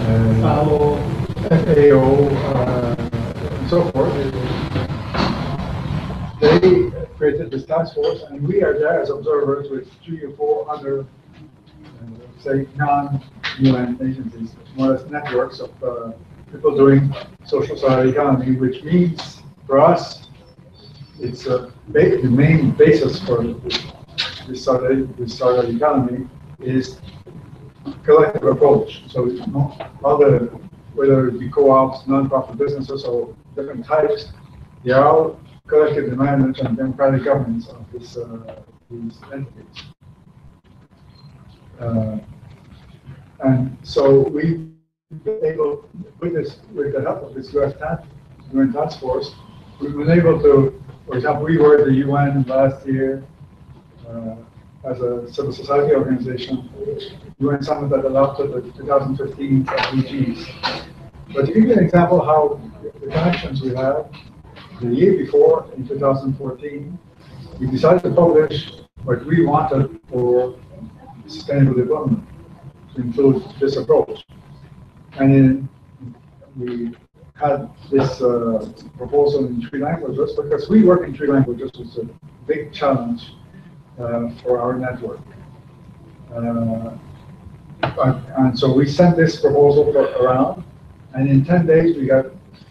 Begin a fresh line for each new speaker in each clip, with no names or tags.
FAO, and so forth. They created this task force, and we are there as observers with 3 or 4 other, say, non-UN agencies, more or less networks of people doing social solidarity economy, which means for us, it's the main basis for this solidarity economy is collective approach. So whether it be co-ops, non-profit businesses, or different types, they are all collective management and democratic governance of these entities. And so we've been able, with the help of this UN task force, we've been able to, for example, we were at the UN last year as a civil society organization, UN Summit that adopted the 2015 SDGs. But to give you an example how the connections we have, the year before, in 2014, we decided to publish what we wanted for sustainable development, to include this approach. And then we had this proposal in 3 languages, because we work in 3 languages, which is a big challenge for our network. And so we sent this proposal around, and in 10 days we got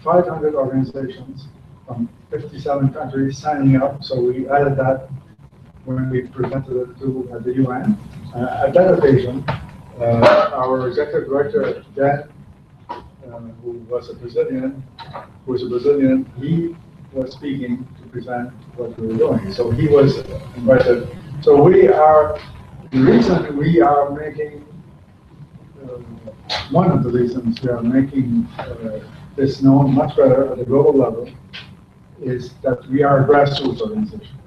500 organizations from 57 countries signing up. So we added that when we presented it to the UN. At that occasion, our executive director then, who was a Brazilian, he was speaking to present what we were doing. So he was invited. So the reason we are making, one of the reasons we are making this known much better at the global level is that we are a grassroots organization.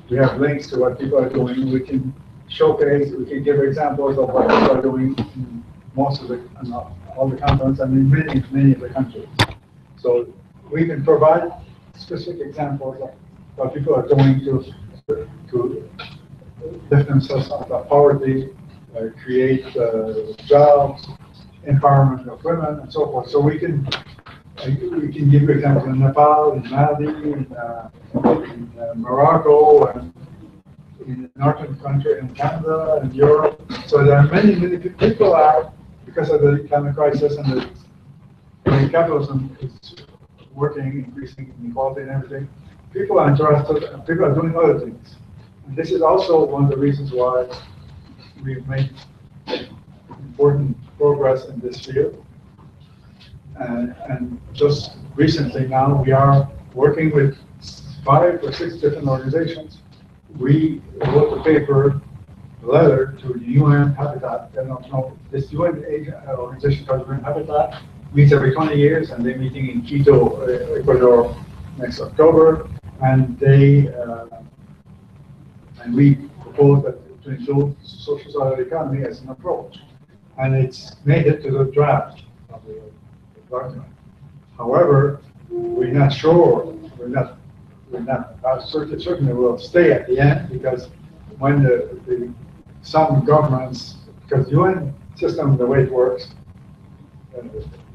We have links to what people are doing. We can showcase, we can give examples of what people are doing in most of all the continents and in many of the countries. So we can provide specific examples of what people are doing to lift themselves out of poverty, create jobs, empowerment of women, and so forth. So we can give you examples in Nepal, in Mali, in Morocco, and in the northern country, in Canada, and Europe. So there are many people are, because of the economic crisis and the capitalism is working, increasing inequality and everything, people are interested and people are doing other things. And this is also one of the reasons why we've made important progress in this field. And just recently now, we are working with 5 or 6 different organizations. We wrote a letter to the UN Habitat. I don't know, this UN organization called UN Habitat meets every 20 years, and they're meeting in Quito, Ecuador, next October. And we propose that to include social solidarity economy as an approach. And it's made it to the draft of the document. However, we're not sure, certainly will stay at the end, because when some governments, because the UN system, the way it works,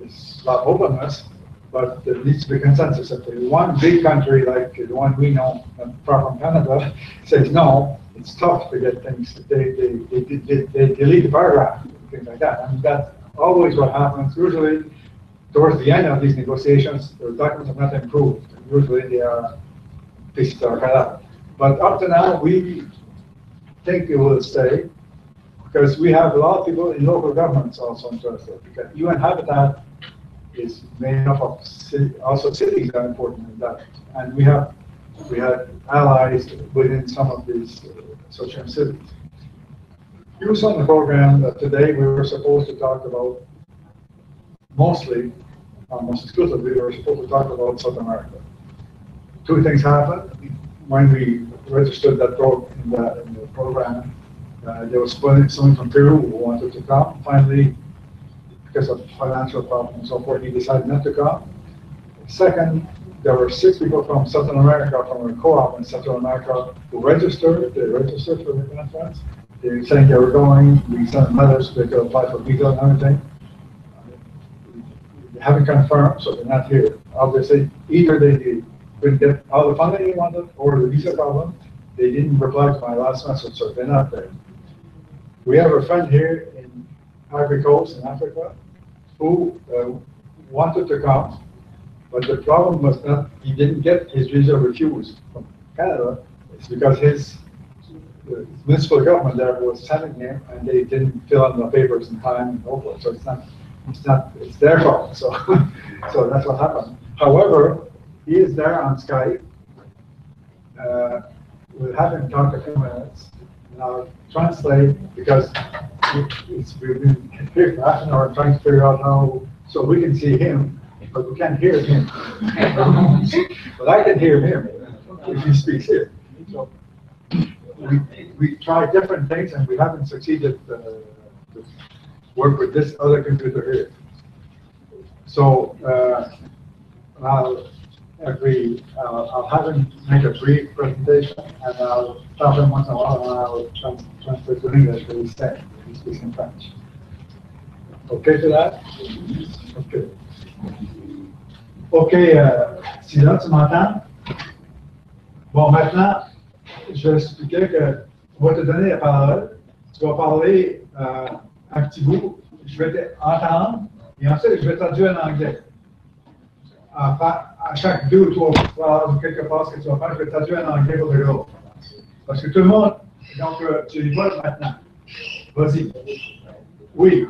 is a lot of openness, but there needs to be consensus. If one big country like the one we know, far from Canada, says no, it's tough to get things. They delete the paragraph, things like that. I mean, that's always what happens. Usually, towards the end of these negotiations, the documents have not improved. Usually, they are pieces are cut out. But up to now, we think it will stay, because we have a lot of people in local governments also interested. Because UN Habitat is made up of also cities are important in that, and we had allies within some of these social cities. You saw in the program that today we were supposed to talk about mostly, almost exclusively, we were supposed to talk about South America. 2 things happened. When we registered that in the program, there was someone from Peru who wanted to come. Finally, because of financial problems and so forth, he decided not to come. Second, there were 6 people from Central America, from a co-op in Central America, who registered. They registered for the conference. They were saying they were going. We sent letters so they could apply for visa and everything. haven't confirmed, so they're not here. Obviously, either they couldn't get all the funding they wanted, or the visa problem. They didn't reply to my last message, so they're not there. We have a friend here in Ivory Coast in Africa who wanted to come, but the problem was not he didn't get his visa refused from Canada. It's because his municipal government there was sending him, and they didn't fill out the papers in time and so forth. So it's their fault. So so that's what happened. However, he is there on Skype. We'll have him talk a few minutes, and I'll translate because we've been here for half an hour trying to figure out how, so we can see him, but we can't hear him. But I can hear him if he speaks here. So we tried different things, and we haven't succeeded to work with this other computer here. So I'll have him make a brief presentation, and I'll stop him once in a while, and I'll translate to English what he's saying. He speaks in French. Okay for that? Okay. Ok, Sylvain, tu m'entends? Bon, maintenant, je vais expliquer que on va te donner la parole. Tu vas parler un petit bout. Je vais t'entendre, et ensuite, je vais traduire en anglais. À chaque 2 ou 3 phrases ou quelques phrases que tu vas faire, je vais traduire en anglais pour le groupe. Parce que tout le monde, donc tu y vas maintenant. Vas-y. Oui.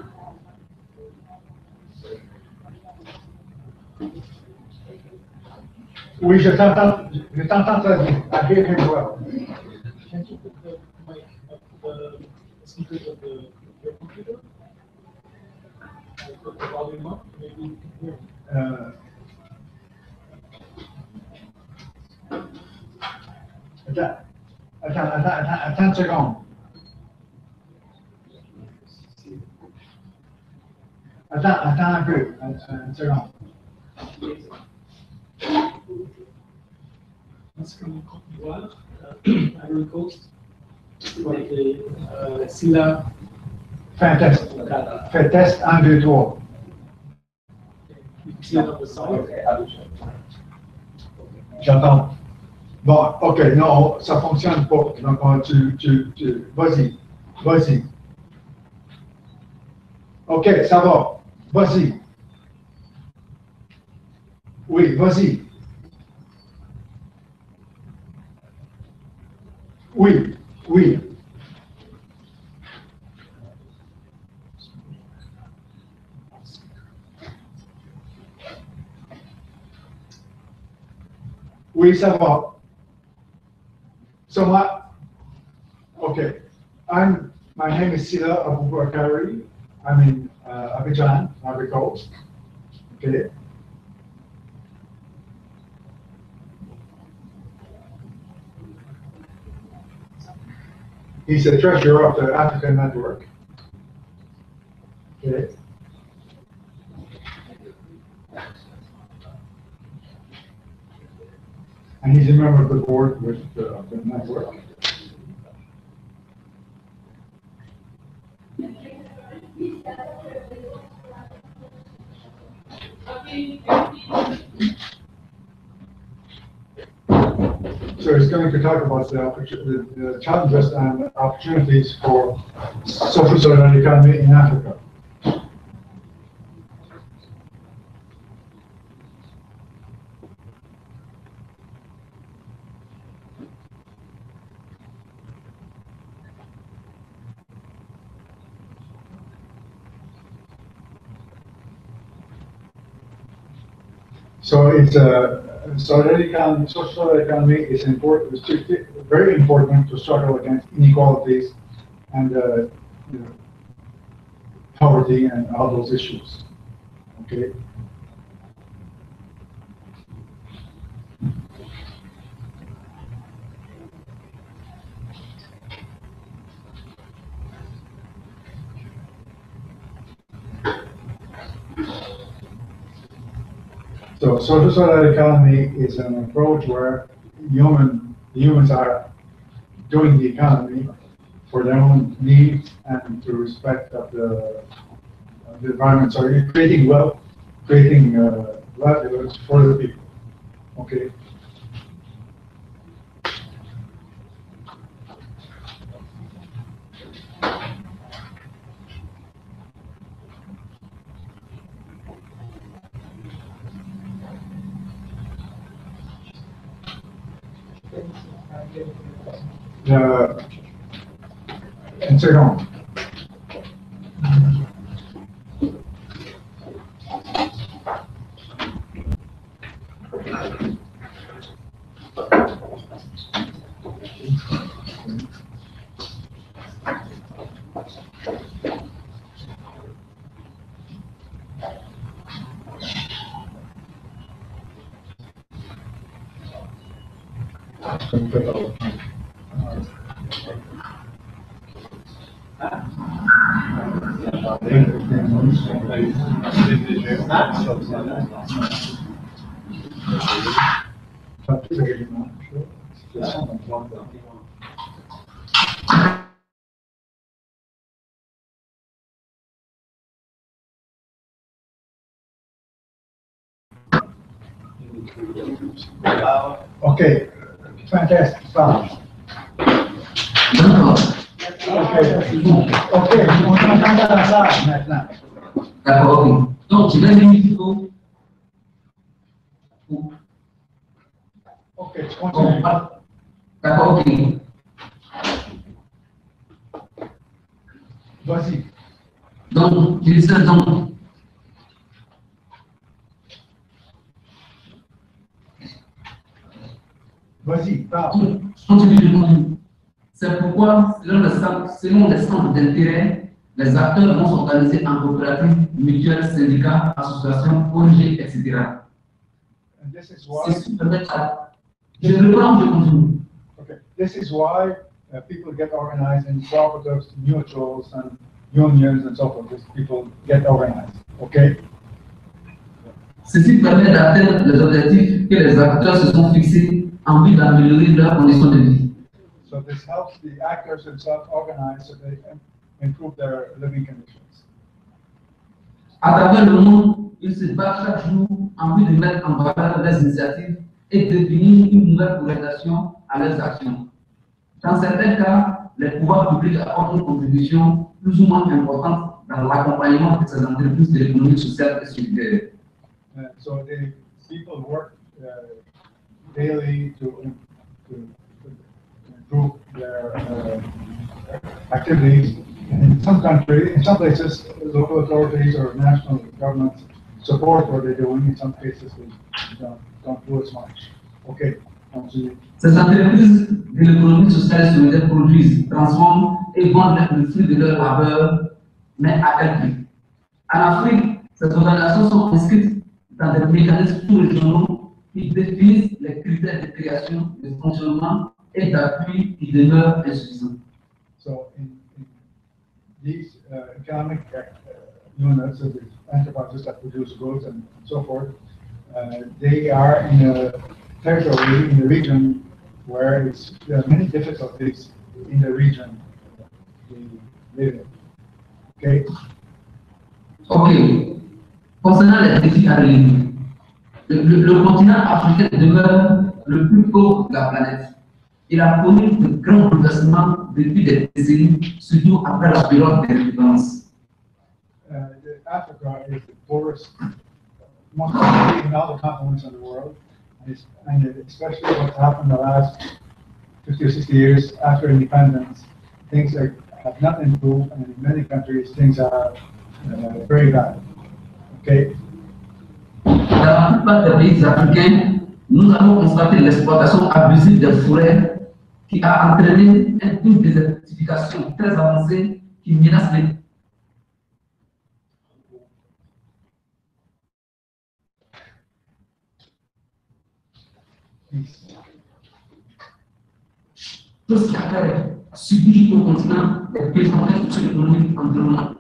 Oui, je t'entends traduire. I hear him well.
Can you put the mic up the speakers of your computer? Put the volume up, maybe you can hear me.
Attends une seconde. Attends un peu, une seconde.
That's from Côte d'Ivoire, Ivory Coast. Silla.
Fais un test. Fais test 1, 2, 3.
You can see it on the side.
J'entends. Bon, ok, non, ça fonctionne pas. Donc, vas-y. Ok, ça va. Vas-y. Oui, vas-y. Oui. Oui, ça va. So my name is Sila Abubakari. I'm in Abidjan, Ivory Coast. Okay. He's the treasurer of the African Network. Okay. And he's a member of the board with the network. So he's going to talk about the challenges and opportunities for social solidarity economy in Africa. So it's social economy is important. It's very important to struggle against inequalities and poverty and all those issues. Okay. So social solidarity economy is an approach where humans are doing the economy for their own needs and to respect of the environment. So you're creating wealth creating livelihoods for the people. Okay. Une seconde. Okay, fantastic. Fine. Ok, on entend la salle maintenant.
D'accord, ok. Donc, je vais dire qu'il faut.
Ok, tu continues.
D'accord, ok.
Vas-y.
Donc, je disais donc.
Vas-y, parle.
Continue. C'est pourquoi, selon les centres d'intérêt, les acteurs vont s'organiser en coopératives, mutuelles, syndicats, associations, ONG, etc. C'est ce qui permet à... Je reprends, je continue.
Okay. This is why people get organized in cooperatives, mutuals, and unions, and so forth. These people get organized. Okay.
Ceci permet d'atteindre les objectifs que les acteurs se sont fixés en vue d'améliorer leurs conditions de vie.
So this helps the actors themselves organize so they improve their living conditions.
À travers le monde, ils se battent chaque jour en vue de mettre en valeur leurs initiatives et de définir une nouvelle organisation à leurs actions. Dans certains cas, les pouvoirs publics apportent une contribution plus ou moins importante dans l'accompagnement de ces entreprises de l'économie sociale et solidaire.
So the people work daily to improve their activities. In some countries, in some places, local authorities or national governments support what they're doing. In some cases, they don't do as much. Okay.
Ces entreprises de l'économie sociale et solidaire produisent, transforment et vendent le fruit de leur labeur, mais à quel prix? En Afrique, ces organisations sont inscrites dans des mécanismes sous-régionaux qui définissent les critères de création, de fonctionnement et d'appui qui demeurent insuffisants.
So in these economic units, so the enterprises that produce goods and so forth, they are in a territory, in the region where there are many difficulties in the region we live in. Okay?
Ok. Concernant les défis à relever, le continent africain demeure le plus pauvre de la planète. Il a connu de grands bouleversements depuis des décennies, surtout après la période des références.
Africa is the poorest, most probably in all the continents in the world, and especially what's happened the last 50 or 60 years after independence. Things have not improved, and in many countries things are very bad. Okay.
Dans la plupart des pays africains, nous avons constaté l'exploitation abusive des forêts qui a entraîné une désertification très avancée qui menace les... Tout ce qui a fait subir au continent des phénomènes socio-économiques environnementaux.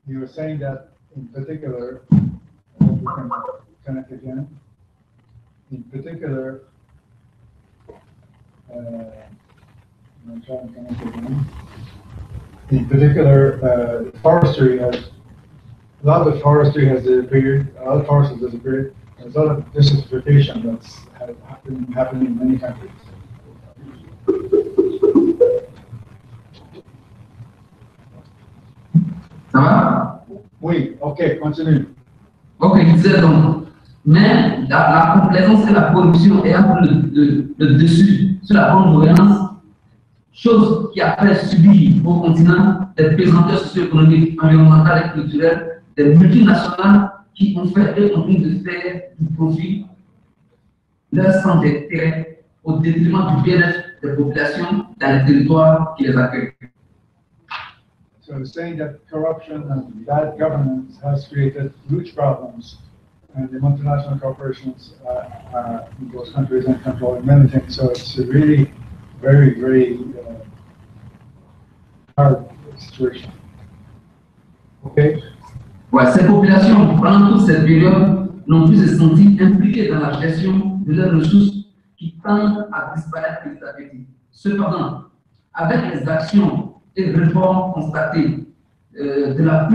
You were saying that in particular, we can connect again. In particular, I'm trying to connect again. In particular, forestry has a lot of the forestry has disappeared, a lot of forests have disappeared. There's a lot of desertification that's happening in many countries.
Ça va?
Oui, ok, continue.
Ok, je disais donc, mais la complaisance et la corruption ayant le dessus sur la bonne gouvernance, chose qui a fait subir au continent des pesanteurs socio-économiques, environnementales et culturelles, des multinationales qui ont fait et continuent de faire du profit leur centre d'intérêt au détriment du bien-être des populations dans les territoires qui les accueillent.
So saying that corruption and bad governance has created huge problems, and the multinational corporations in those countries and controlling many things. So it's a really very, very hard situation. Okay?
Ouais, ces populations, pendant toute cette période, n'ont plus se sentir impliquées dans la gestion de leurs ressources qui tendent à disparaître petit à petit. Cependant, avec les actions et réformes constatées de la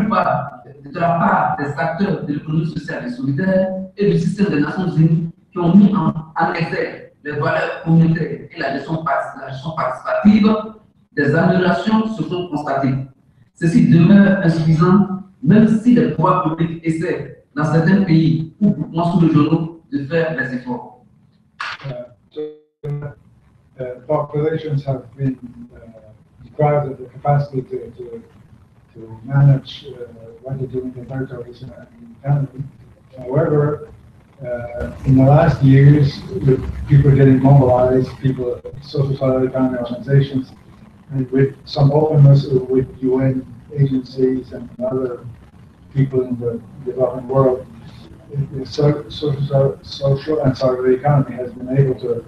part des acteurs de l'économie sociale et solidaire et du système des Nations Unies qui ont mis en exergue les valeurs communautaires et la gestion participative, des améliorations se sont constatées. Ceci demeure insuffisant, même si les pouvoirs publics essaient, dans certains pays ou moins sous le journaux, de faire les efforts.
Populations have been deprived of the capacity to manage what they do in their territories independently. However, in the last years, with people getting mobilized, people, social solidarity organizations, and with some openness with UN agencies and other people in the developing world, the social and solidarity economy has been able to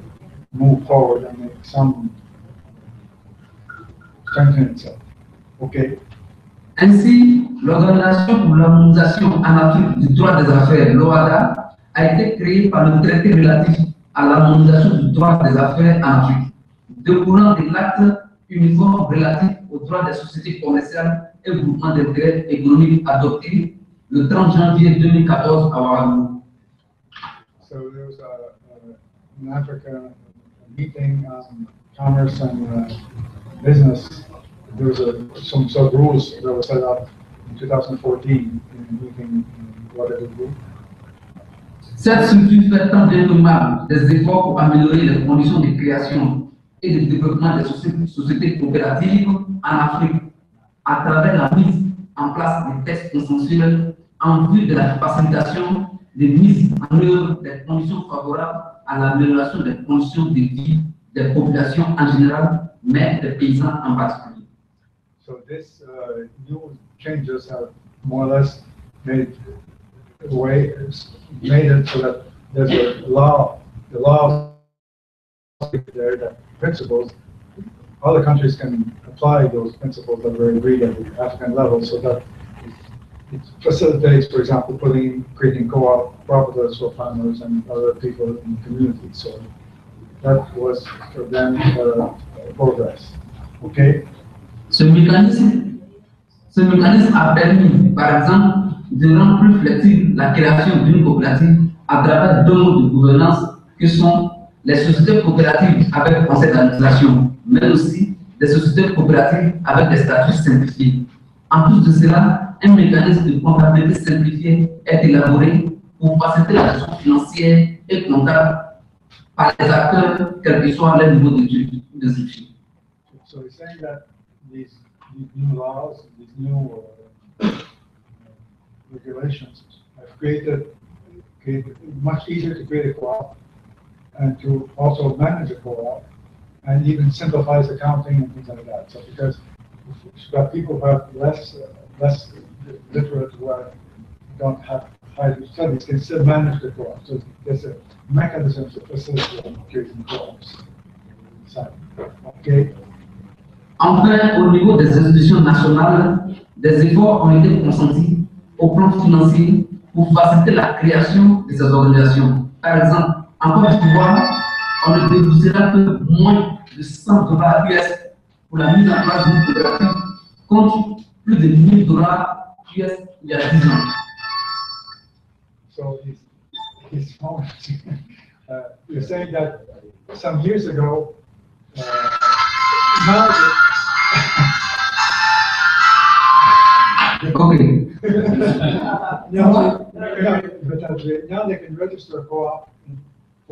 move forward and make some strengthen itself. Okay.
Ainsi, l'Organisation pour l'harmonisation en Afrique du droit des affaires, l'OHADA, a été créée par le traité relatif à l'harmonisation du droit des affaires en Afrique, découlant de l'acte uniforme relatif au droit des sociétés commerciales et groupements d'intérêt économique adopté le 30 janvier 2014 à Ouagadougou.
So there was an Africa meeting on commerce and business. There was some sort of rules that were set up in 2014 in a meeting in Ouagadougou.
Cette structure fait tant bien que mal des efforts pour améliorer les conditions de création et de développement des sociétés coopératives en Afrique à travers la mise en place des textes consensuels en vue de la facilitation de mise en œuvre des conditions favorables à l'amélioration des conditions de vie des populations en général, mais des paysans en particulier.
So this new changes have more or less made it so that there's a law, the law there, that principles, other countries can apply those principles that were agreed at the African level, so that it facilitates, for example, creating cooperatives for farmers and other people in the community. So that was for them progress. Okay.
Ce mécanisme a permis, par exemple, de rendre plus flexible la création d'une coopérative à travers deux modes de gouvernance que sont les sociétés coopératives avec conseil d'administration, mais aussi les sociétés coopératives avec des statuts simplifiés. En plus de cela, un mécanisme de comptabilité simplifié est élaboré pour faciliter la gestion financière et comptable par les acteurs, quel que soit leur niveau d'études ou de gestion.
So he's saying that these new laws, these new regulations have created much easier to create a co-op and to also manage a co-op and even simplifies accounting and things like that. So because people who have less literate who don't have high studies can still manage the co-op. So there's a mechanism to facilitate creating co-ops. Okay.
Enfin, au niveau des institutions nationales, des efforts ont été consentis au plan financier pour faciliter la création de ces organisations. Par exemple, en Côte d'Ivoire, on ne déboursera que moins de $100 US pour la mise en place d'une coopérative, contre plus de $1000 US il y a 10 ans.
So he's you're saying that some years ago, now
Okay.
now they can register a co-op.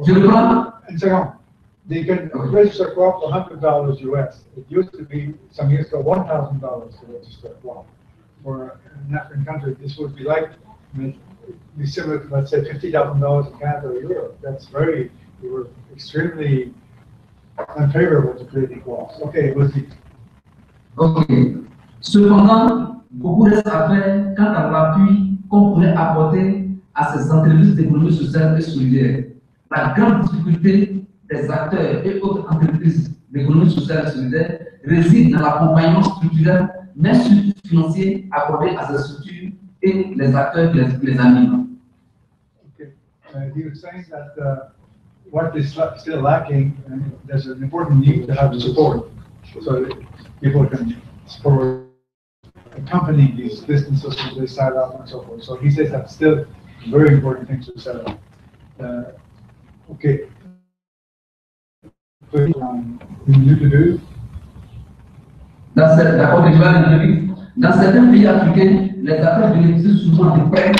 Je le prends.
And second, they can register a co-op for $100 US. It used to be some years ago $1,000 to register a co-op. For an African country, this would be like, be similar to, let's say, $50,000 in Canada or Europe. That's very, we were extremely unfavorable to creating co-ops. Okay, was the
Ok. Cependant, beaucoup reste à faire quant à l'appui qu'on pourrait apporter à ces entreprises d'économie sociale et solidaire. La grande difficulté des acteurs et autres entreprises d'économie sociale et solidaire réside dans l'accompagnement structurel, mais surtout financier, accordé à ces structures et les acteurs qui les animent.
Okay. He was saying that what is still lacking, there's an important need to have support, so that people can support accompany these businesses when they start up and so forth. So he says that's still a very important thing to set up. Okay.
Dans certains pays africains, les acteurs bénéficient souvent de prêts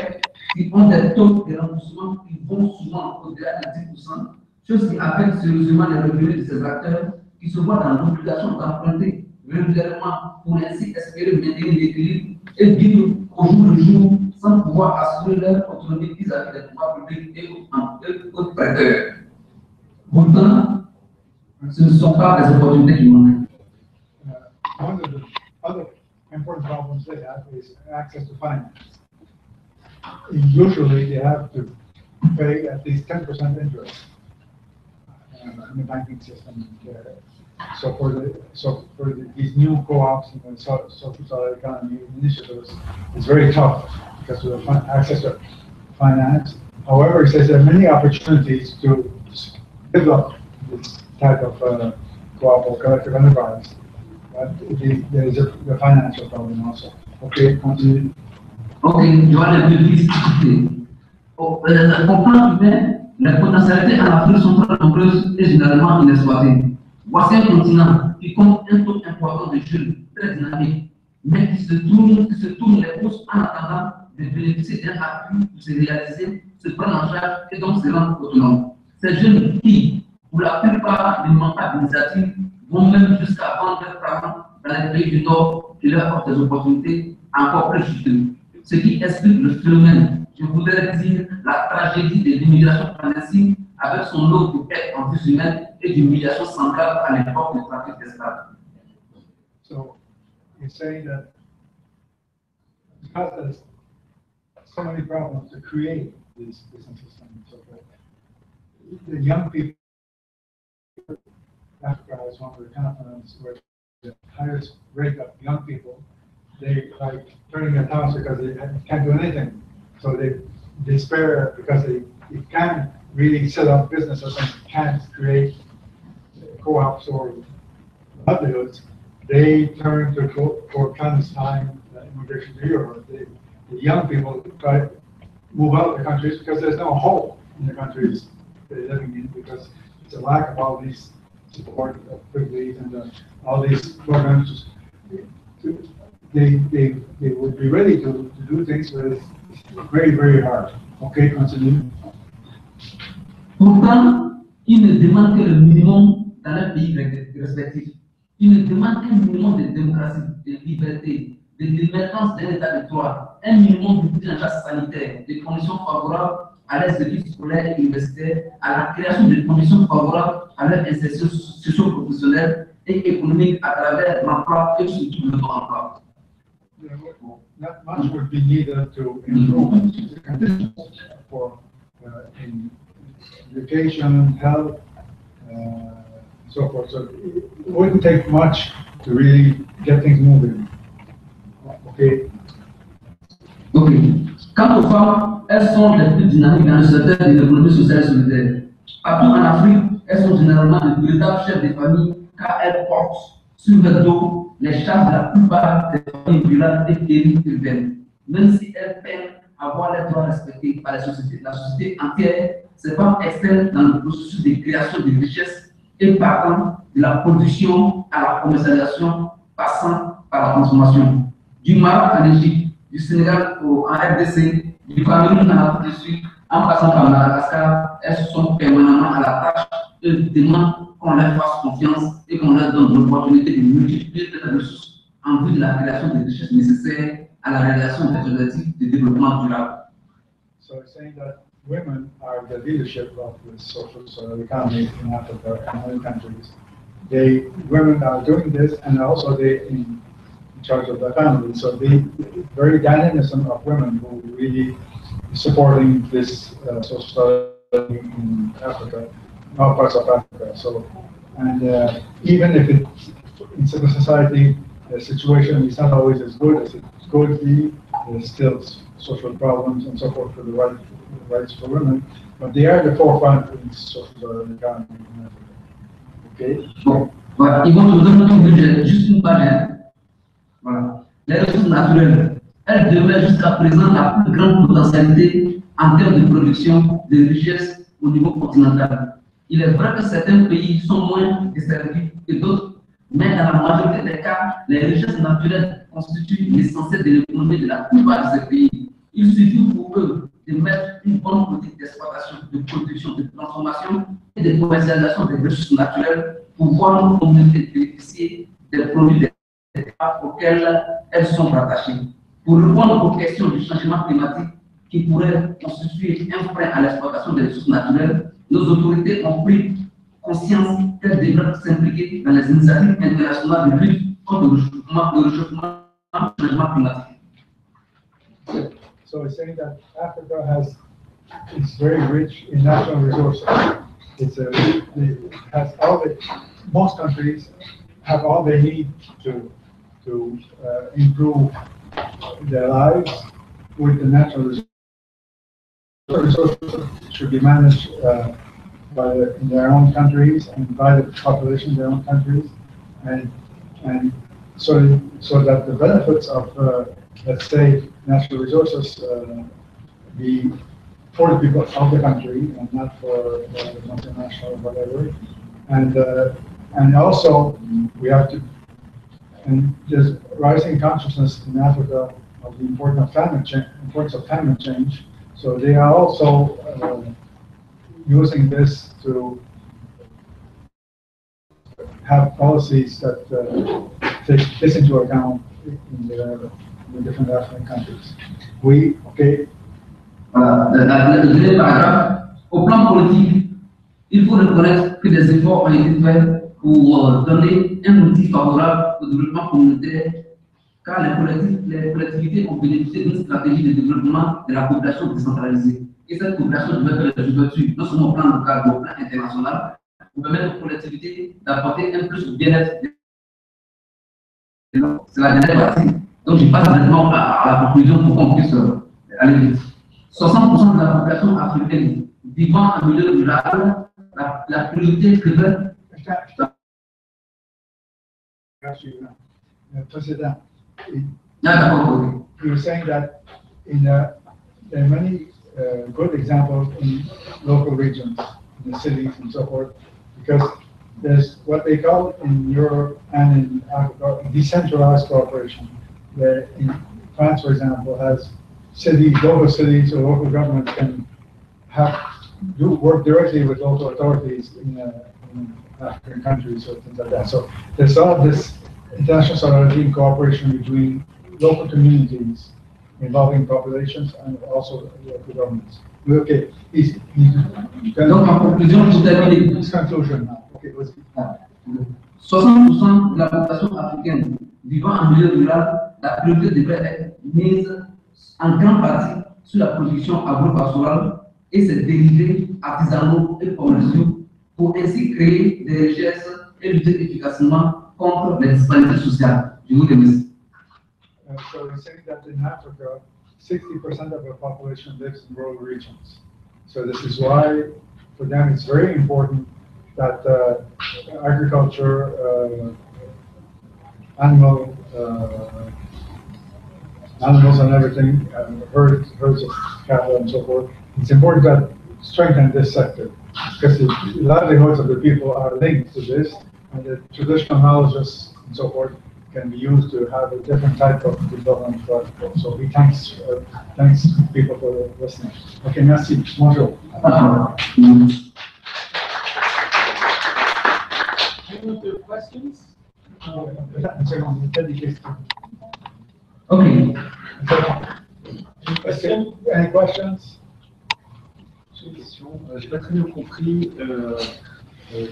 qui ont des taux de remboursement qui vont souvent au-delà de 10%, chose qui affecte sérieusement les revenus de ces acteurs qui se voient dans l'obligation d'emprunter régulièrement pour ainsi espérer maintenir l'équilibre et vivre au jour le jour sans pouvoir assurer leur autonomie vis-à-vis des pouvoirs publics et autres prêteurs. Pourtant, ce ne sont pas des opportunités qui manquent.
One of the other important problems they have is access to finance. Usually they have to pay at least 10% interest in the banking system. So for these new co-ops and the social economy initiatives, it's very tough because of the access to finance. However, he says there are many opportunities to develop this type of co-op or collective enterprise. But there is a financial problem also. Okay, continue.
Ok, je vois les deux difficultés. Au plan humain, les potentialités en Afrique sont très nombreuses et généralement inexploitées. Voici un continent qui compte un taux important de jeunes très dynamiques, mais qui se tournent les pouces en attendant de bénéficier d'un appui pour se réaliser, se prendre en charge et donc se rendre autonomes. Ces jeunes qui, pour la plupart, ne manquent pas d'initiative, vont même jusqu'à vendre leurs parents dans les pays du Nord qui leur offrent des opportunités encore plus juteuses. Ce qui explique le phénomène, je voudrais dire la tragédie de l'immigration clandestine avec son lot de pertes en vie humaine et d'humiliation centrale à l'époque du trafic d'esclaves.
So, you're saying that because there's so many problems to create these business systems, so the young people, Africa is one of the continents where the highest rate of young people, they like turning their house because they can't do anything. So they despair because they can't really set up businesses and can't create co-ops or livelihoods. They turn to for clandestine immigration to Europe. The young people try to move out of the countries because there's no hope in the countries they're living in because it's a lack of all these support of privilege and all these programs. They would be ready to do things, but it's very, very hard. Okay, continue.
Pourtant, ils ne demandent que le minimum dans leur pays respectif. Ils ne demandent qu'un minimum de démocratie, de liberté, de l'émergence d'un état de droit, un minimum de prise en charge sanitaire, de conditions favorables à leurs études scolaires et universitaires, à la création de conditions favorables à leur insertion socio-professionnelle et économique à travers l'emploi et surtout le non-emploi.
Not much would be needed to improve the conditions for in education, health, so forth. So it wouldn't take much to really get things moving. Okay.
Ok. Quant aux femmes, elles sont les plus dynamiques dans le secteur de l'économie sociale et solidaire. Partout en Afrique, elles sont généralement de véritables chefs de famille car elles portent sur leur dos les charges de la plupart des familles rurales et périurbaines. même si elles peinent à voir leurs droits respectés par la société entière, c'est pas externe dans le processus de création de richesses et partant de la production à la commercialisation, passant par la consommation. Du Maroc en Égypte, du Sénégal en RDC, du Cameroun en Afrique du Sud, en passant par Madagascar, elles sont permanemment à la tâche et demandent qu'on leur fasse confiance et qu'on leur donne l'opportunité de multiplier les ressources en vue de la création des richesses nécessaires à la réalisation des objectifs de développement durable.
So it's saying that women are the leadership of the social economy in Africa and other countries. Women are doing this, and also they in charge of the family. So the very dynamism of women who really supporting this social in Africa, all parts of Africa. So, and even if it's in civil society, the situation is not always as good as it could be. There's still social problems and so forth for the rights for women, but they are the forefront in social economy in Africa. Okay.
Bon, voilà. Ils vont nous donner un budget, juste une page. Hein. Voilà. Les ressources naturelles, elles demeurent jusqu'à présent la plus grande potentialité en termes de production de richesses au niveau continental. Il est vrai que certains pays sont moins desservis que d'autres, mais dans la majorité des cas, les richesses naturelles constituent l'essentiel de l'économie de la plupart de ces pays. Il suffit pour eux de mettre une bonne politique d'exploitation, de production, de transformation et de commercialisation des ressources naturelles pour voir nos communautés bénéficier des produits des États auxquels elles sont rattachées. Pour répondre aux questions du changement climatique qui pourrait constituer un frein à l'exploitation des ressources naturelles, nos autorités ont pris conscience qu'elles devraient s'impliquer dans les initiatives internationales de lutte contre le réchauffement et le changement climatique.
So it's saying that Africa is very rich in natural resources. It has most countries have all they need to improve their lives with the natural resources. Resources should be managed in their own countries and by the population in their own countries, and so that the benefits of let's say natural resources be for the people of the country and not for the multinational or whatever, and also we have to, and there's rising consciousness in Africa of the importance of climate change. So they are also using this to have policies that take this into account in the different African countries.
Le deuxième paragraphe, au plan politique, il faut reconnaître que des efforts ont été faits pour donner un outil favorable au développement communautaire, car les collectivités ont bénéficié d'une stratégie de développement de la population décentralisée. Et cette population devait faire des ouvertures, non seulement au plan local, mais au plan international, pour permettre aux collectivités d'apporter un plus de bien-être. C'est la dernière partie. Donc, je passe maintenant à la conclusion pour qu'on puisse aller vite. 60% de la population africaine vivant en milieu rural, la priorité que veut.
President,
D'accord.
you were saying that there are many good examples in local regions, in the cities and so forth, because there's what they call in Europe and in Africa decentralized cooperation. In France, for example, has local cities or local governments can work directly with local authorities in African countries or things like that. So there's all of this international solidarity and cooperation between local communities involving populations and also local governments. Okay,
Donc en conclusion, pour terminer,
this conclusion now. Okay,
60% de la population africaine vivant en milieu rural, la priorité devrait être mise en grande partie sur la production agro-pastorale et ses dérivés artisanaux et commerciaux pour ainsi créer des richesses et lutter efficacement contre les disparités sociales. Je vous remercie.
So we say that in Africa, 60% of the population lives in rural regions. So this is why, for them, it's very important that agriculture, animal animals and everything, herds of cattle and so forth. It's important to strengthen this sector because the livelihoods of the people are linked to this, and the traditional knowledges and so forth can be used to have a different type of development. So we thanks people for listening. Okay, merci. Bonjour.
Any other questions?
Okay.
Any questions?
J'ai une question. Je n'ai pas très bien compris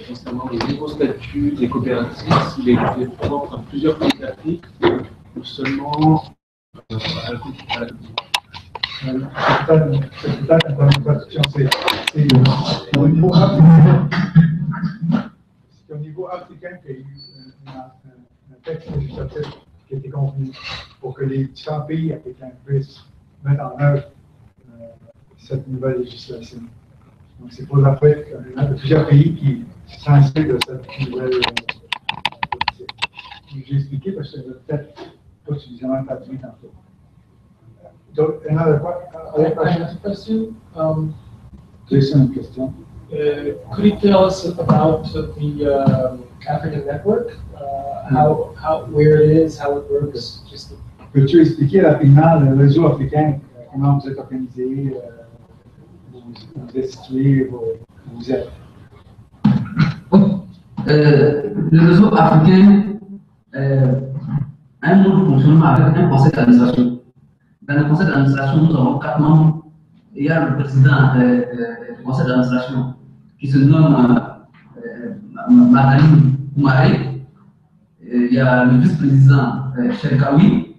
concernant les nouveaux statuts des coopératives, s'il est propre à plusieurs pays d'Afrique ou seulement à la Côte d'Ivoire.
C'est au niveau africain qu'il y a eu un texte législatif qui a été convenu pour que les différents pays africains puissent mettre en œuvre cette nouvelle législation. Donc c'est pour l'Afrique, il y a plusieurs pays qui s'inscrivent de cette nouvelle politique. J'ai expliqué parce que je peut-être pas suffisamment traduit tantôt. Donc, another question? Jason, une question.
Could you tell us about the African network? Where it is, how it works?
Peux-tu expliquer rapidement le réseau africain, comment vous êtes organisé, vous êtes situé, vous êtes?
Le réseau africain a un mode de fonctionnement avec un conseil d'administration. Dans le conseil d'administration, nous avons 4 membres. Il y a le président du conseil d'administration qui se nomme Madame Koumaré. Il y a le vice-président Cherkaoui.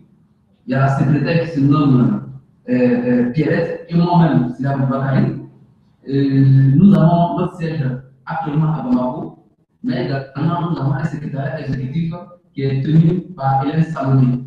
Il y a la secrétaire qui se nomme Pierrette et moi-même, c'est la Bakari. Nous avons notre siège actuellement à Bamako, mais également nous avons un secrétariat exécutif qui est tenu par Hélène Salomé.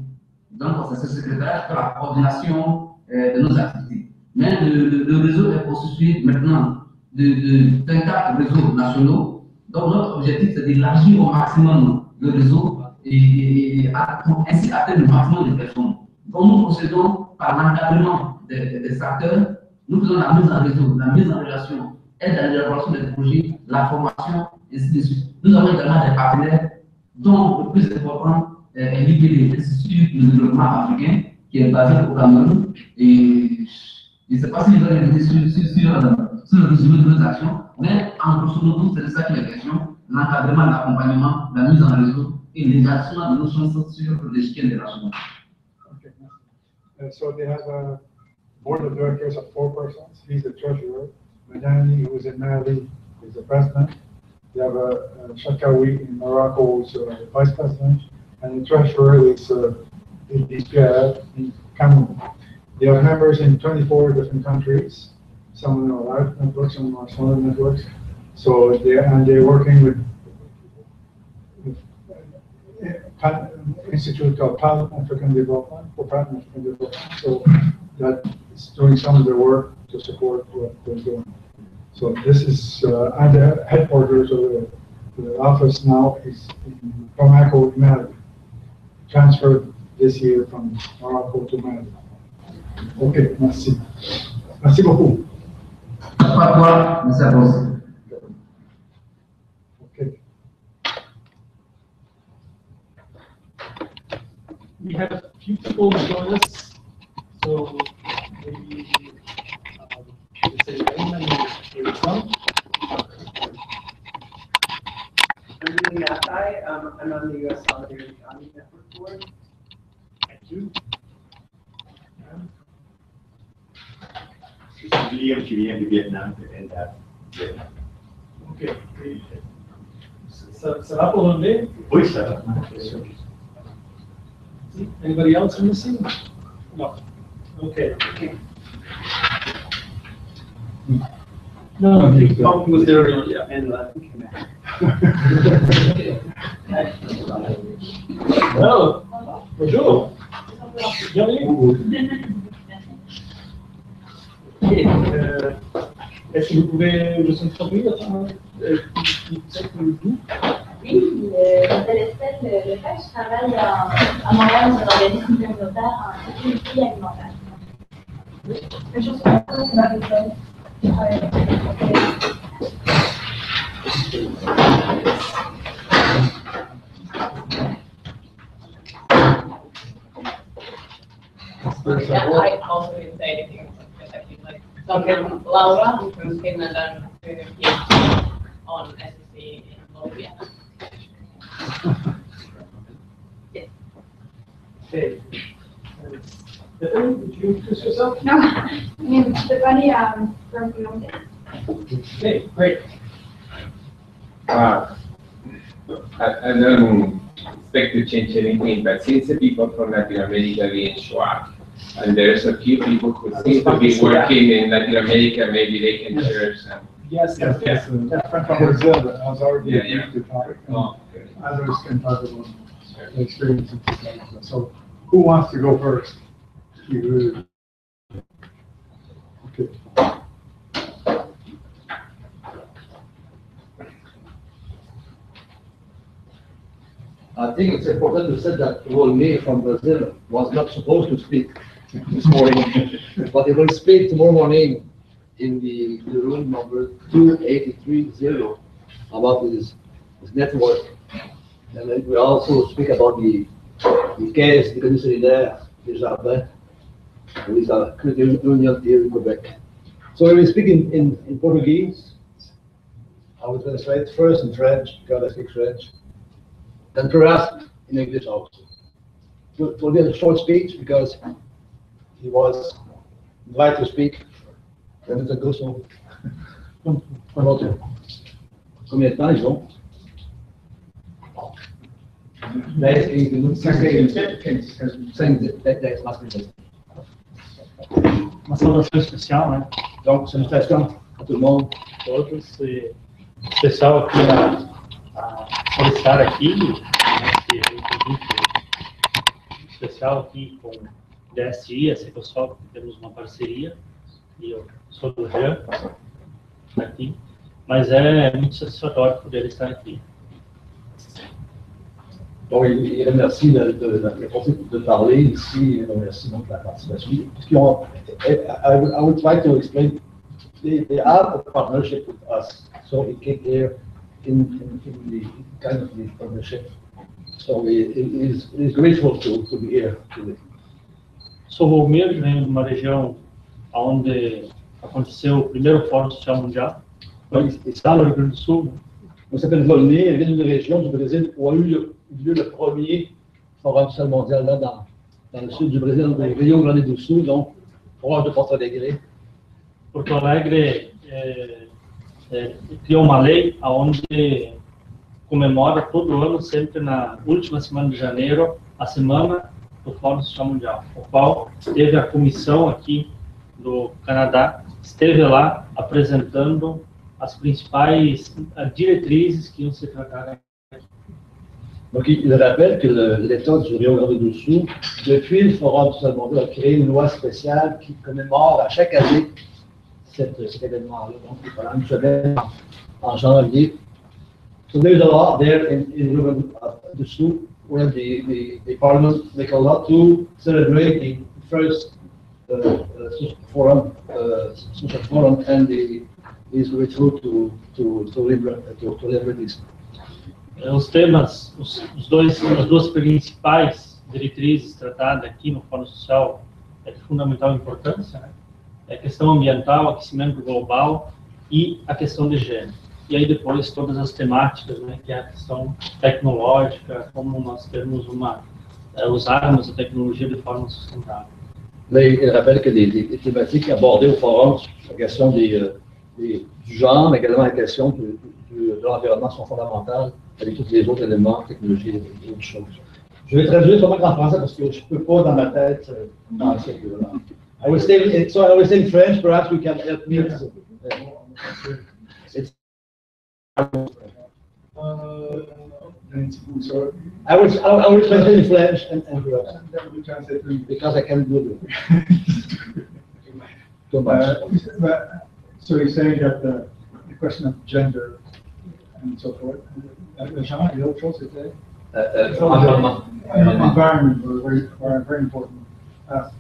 Donc, c'est ce secrétariat qui fait la coordination de nos activités. Mais le réseau est constitué maintenant de 24 réseaux nationaux. Donc, notre objectif, c'est d'élargir au maximum le réseau et pour ainsi atteindre le maximum de personnes. Donc, nous procédons par l'encadrement des acteurs. Nous faisons la mise en réseau, la mise en relation, aide à l'élaboration des projets, la formation, et ainsi de suite. Nous avons également des partenaires, dont le plus important est l'IPD, l'Institut de développement africain, qui est basé au Cameroun. Et je ne sais pas si vous avez été sur le résumé de nos actions, mais en grosso modo, c'est de ça qu'il est question, l'encadrement, l'accompagnement, la mise en réseau et les actions de nos chances sur l'échiquier de l'action.
So they have a board of directors of 4 persons. He's the treasurer. Madani, who is in Mali, is the president. They have a Shakawi in Morocco, who's the vice president. And the treasurer is Pierre in Cameroon. They have members in 24 different countries. Some are large networks, some are smaller networks. So they're working with institute called Pan-African Development, for Pan-African Development. So that is doing some of the work to support what we're doing. So this is, and the headquarters of the office now is in Bamako, Mali. Transferred this year from Morocco to Mali. Okay, merci. Merci beaucoup. Okay.
We have a few people join us, so maybe say your name and where you're from.
I'm doing Mathai. I'm on the U.S. Solidarity Economy Network Board.
Thank you.
Je suis Liam qui vient du Vietnam.
Ok. Ça va pour l'anglais?
Oui, ça va.
Anybody else in the scene? No. Okay. No, Tom was there and Hello. Bonjour. Bienvenue. Est-ce que vous pouvez vous introduire qui vous êtes, vous?
Oui, je m'appelle Estelle Leclerc, je travaille à Montréal dans un organisme communautaire en sécurité alimentaire. Une chose comme ça, c'est ma méthode. Je travaille
I also didn't say anything because I feel like Laura, who's from Finland and doing a PhD on SSE in Bolivia. Yes.
Okay. Did you introduce yourself?
No, my name is Stephanie. I'm from Colombia.
Okay, great.
I don't expect to change anything, but since the people from Latin America being Schwab, and there's a few people who seem to be working in Latin America, maybe they can share some.
Yes, yes. That's from Brazil, but I was already used to talk.
Oh, okay.
Others can talk about the experience. So, who wants to go first? You. Okay.
I think it's important to say that Rolme from Brazil was not supposed to speak this morning, but he will speak tomorrow morning in the room number 2830 about his network. And then we also speak about the Quels, the solidaire, the jardin, with a Christian union here in Quebec. So we will speak in Portuguese. I will translate first in French, because I speak French. And perhaps in English also. It will be a short speech because he was invited to speak. And it's a good so. Combien de temps ils ont? 10 minutes. 5
Uma saudação especial, né?
Donc, salutations à tout le monde.
Todos, e especial aqui por estar aqui, esse convite especial aqui com o DSI, a Secosol, temos uma parceria, e eu sou do Jean, aqui, mas é muito satisfatório poder estar aqui.
Bon, il remercie de parler ici, il remercie donc la participation. I will try to explain. They have a partnership with us, so it came here in the kind of the partnership. So he is grateful to be here today.
Sou Romero, venho de uma região onde aconteceu o primeiro Fórum Social Mundial, está no Rio Grande do Sul.
On s'appelle Volney, elle vient d'une région du Brésil où a eu lieu le premier Forum Social Mondial là, dans le sud du Brésil, dans le Rio Grande do Sul, donc proche de Porto Alegre.
Porto Alegre criou uma lei onde comemora todo ano, sempre na última semana de janeiro, a semana do Fórum Social Mundial, o qual teve a comissão aqui do Canadá, esteve lá apresentando as principais diretrizes que iam ser tratadas.
Donc, il rappelle que l'État du Rio Grande do Sul, depuis le Forum Social Mondial, a créé une loi spéciale qui commémore à chaque année cet événement-là. Donc, pendant une semaine en janvier. So there's a law there in Rio Grande do Sul where the Parliament make a law to celebrate the first social forum, and is grateful to liberty.
Os temas, as duas principais diretrizes tratadas aqui no Fórum Social é de fundamental importância, né? É a questão ambiental, aquecimento global e a questão de gênero. E aí depois todas as temáticas, né, que é a questão tecnológica, como nós temos usarmos a tecnologia de forma sustentável.
Mais il rappelle que les thématiques abordées au forum, la question du genre, mais également la question de l'environnement sont fondamentales avec tous les autres éléments, technologie et autres choses. Je vais traduire seulement en français parce que je ne peux pas dans ma tête dans ce là. I will say in French, perhaps you can help me. I will translate in French and because I can't do it. Too much.
So you're saying that the question of gender and so forth. Jean, et l'autre chose c'était
Environnement.
Environment were very important.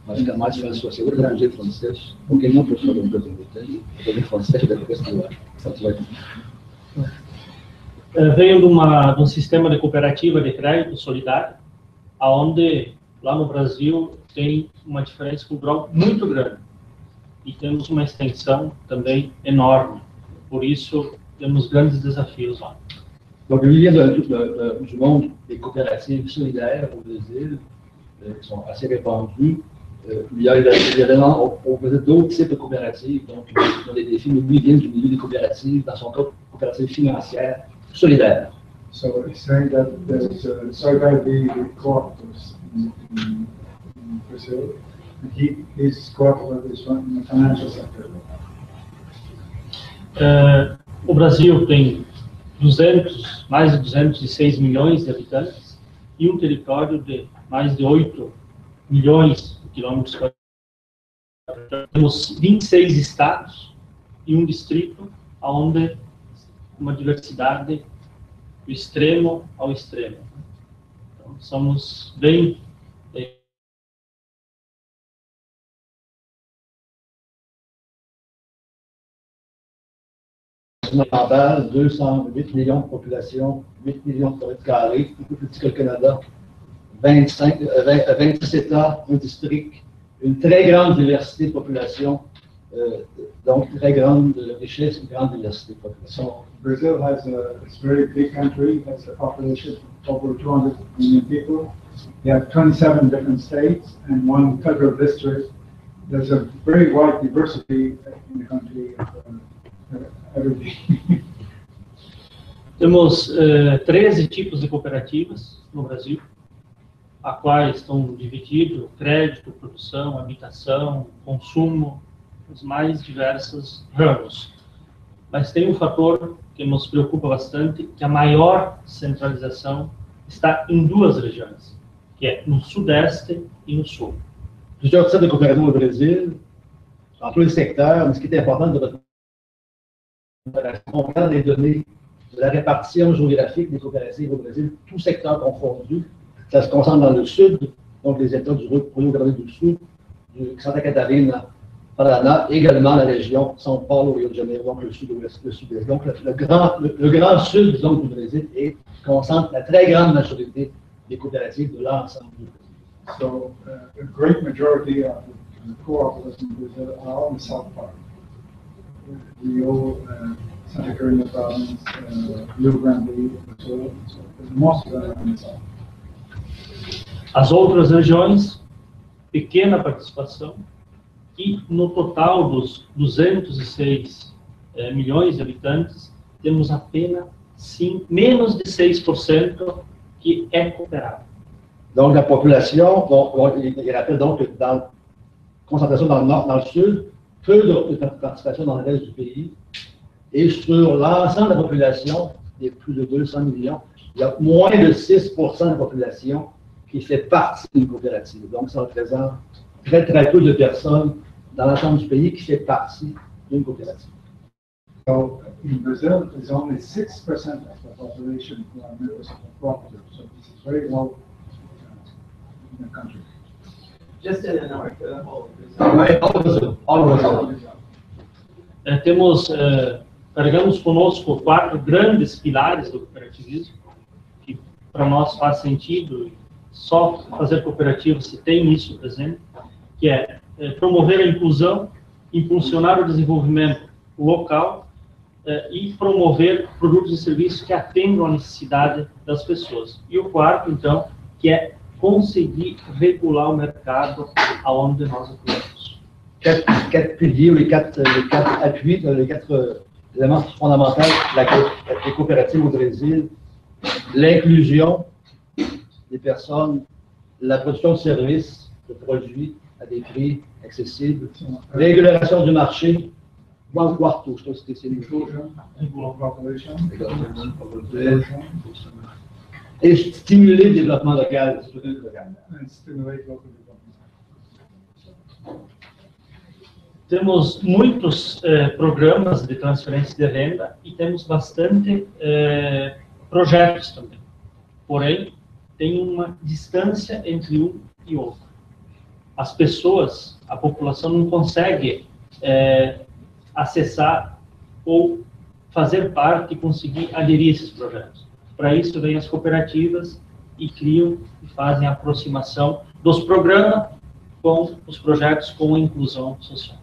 Acho que a mais François, você vai dizer francês, porque não professor de inglês, eu francês depois que vai.
Venho de um sistema de cooperativa de crédito solidário, onde lá no Brasil tem uma diferença cultural muito grande e temos uma extensão também enorme. Por isso, temos grandes desafios lá.
Donc, il y a du monde des coopératives solidaires au Brésil, qui sont assez répandues. Il y a évidemment au Brésil d'autres types de coopératives, donc ils ont des défis, mais lui vient du milieu des coopératives, dans son cas, coopératives financières solidaires.
So it's saying that there's solidarity cooperatives in Brazil, and his cooperative is in the financial sector.
O Brasil tem mais de 206 milhões de habitantes e um território de mais de 8 milhões de quilômetros quadrados. Temos 26 estados e um distrito onde uma diversidade do extremo ao extremo. Então, somos bem
National, 208 millions de population, 8 millions de kilomètres carrés, un peu plus petit que le Canada, 26 États, un district, une très grande diversité de population, donc très grande richesse, une grande diversité de population.
So Brazil it's a very big country, has a population of over 200 million people. You have 27 different states and one federal district. There's a very wide diversity in the country.
Temos 13 tipos de cooperativas no Brasil, a quais estão divididos crédito, produção, habitação, consumo, os mais diversos ramos. Mas tem um fator que nos preocupa bastante, que a maior centralização está em duas regiões, que é no Sudeste e no Sul.
Plusieurs types de coopératives au Brésil, dans tous les secteurs, mais ce qui est important de votre on regarde les données de la répartition géographique des coopératives au Brésil, tout secteur confondu. Ça se concentre dans le sud, donc les États du Rio Grande do Sul, du Santa Catarina, Paraná, également la région São Paulo, Rio de Janeiro, donc le sud-ouest, le sud-est. Donc le grand sud disons, du Brésil concentre la très grande majorité des coopératives de l'ensemble du Brésil.
So a great majority of the cooperatives in Brazil are on the south part. Rio, Santa Catarina province, Rio Grande do Sul, most of them are on the south.
As outras regiões, pequena participação, e no total dos 206 milhões de habitantes, temos apenas menos de 6% que é cooperado.
Donc la population, il rappelle donc que dans concentration dans le nord, dans le sud, peu de participation dans le reste du pays, et sur l'ensemble de la population, il y a plus de 200 millions, il y a moins de 6% de la population qui fait partie d'une coopérative. Donc ça représente très très peu de personnes dans l'ensemble du pays qui fait partie d'une coopérative.
So in Brazil, there's only 6% of the population who are members of the cooperative, so this is very low in the country.
Just in the north, or the whole of Brazil?
Carregamos conosco 4 grandes pilares do cooperativismo, que para nós faz sentido só fazer cooperativa se tem isso presente, que é promover a inclusão, impulsionar o desenvolvimento local e promover produtos e serviços que atendam à necessidade das pessoas. E o quarto, então, que é conseguir regular o mercado aonde nós atuamos.
Quatre piliers, les quatre appuis, les quatre éléments fondamentaux des coopératives au Brésil: l'inclusion des personnes, la production de services, de produits à des prix accessibles, régulation du marché, one quarto, je trouve que c'est une chose, et stimuler le développement local.
Temos muitos programas de transferência de renda e temos bastante projetos também. Porém, tem uma distância entre um e outro. As pessoas, a população não consegue acessar ou fazer parte e conseguir aderir a esses projetos. Para isso, vêm as cooperativas e criam e fazem a aproximação dos programas com os projetos com a inclusão social.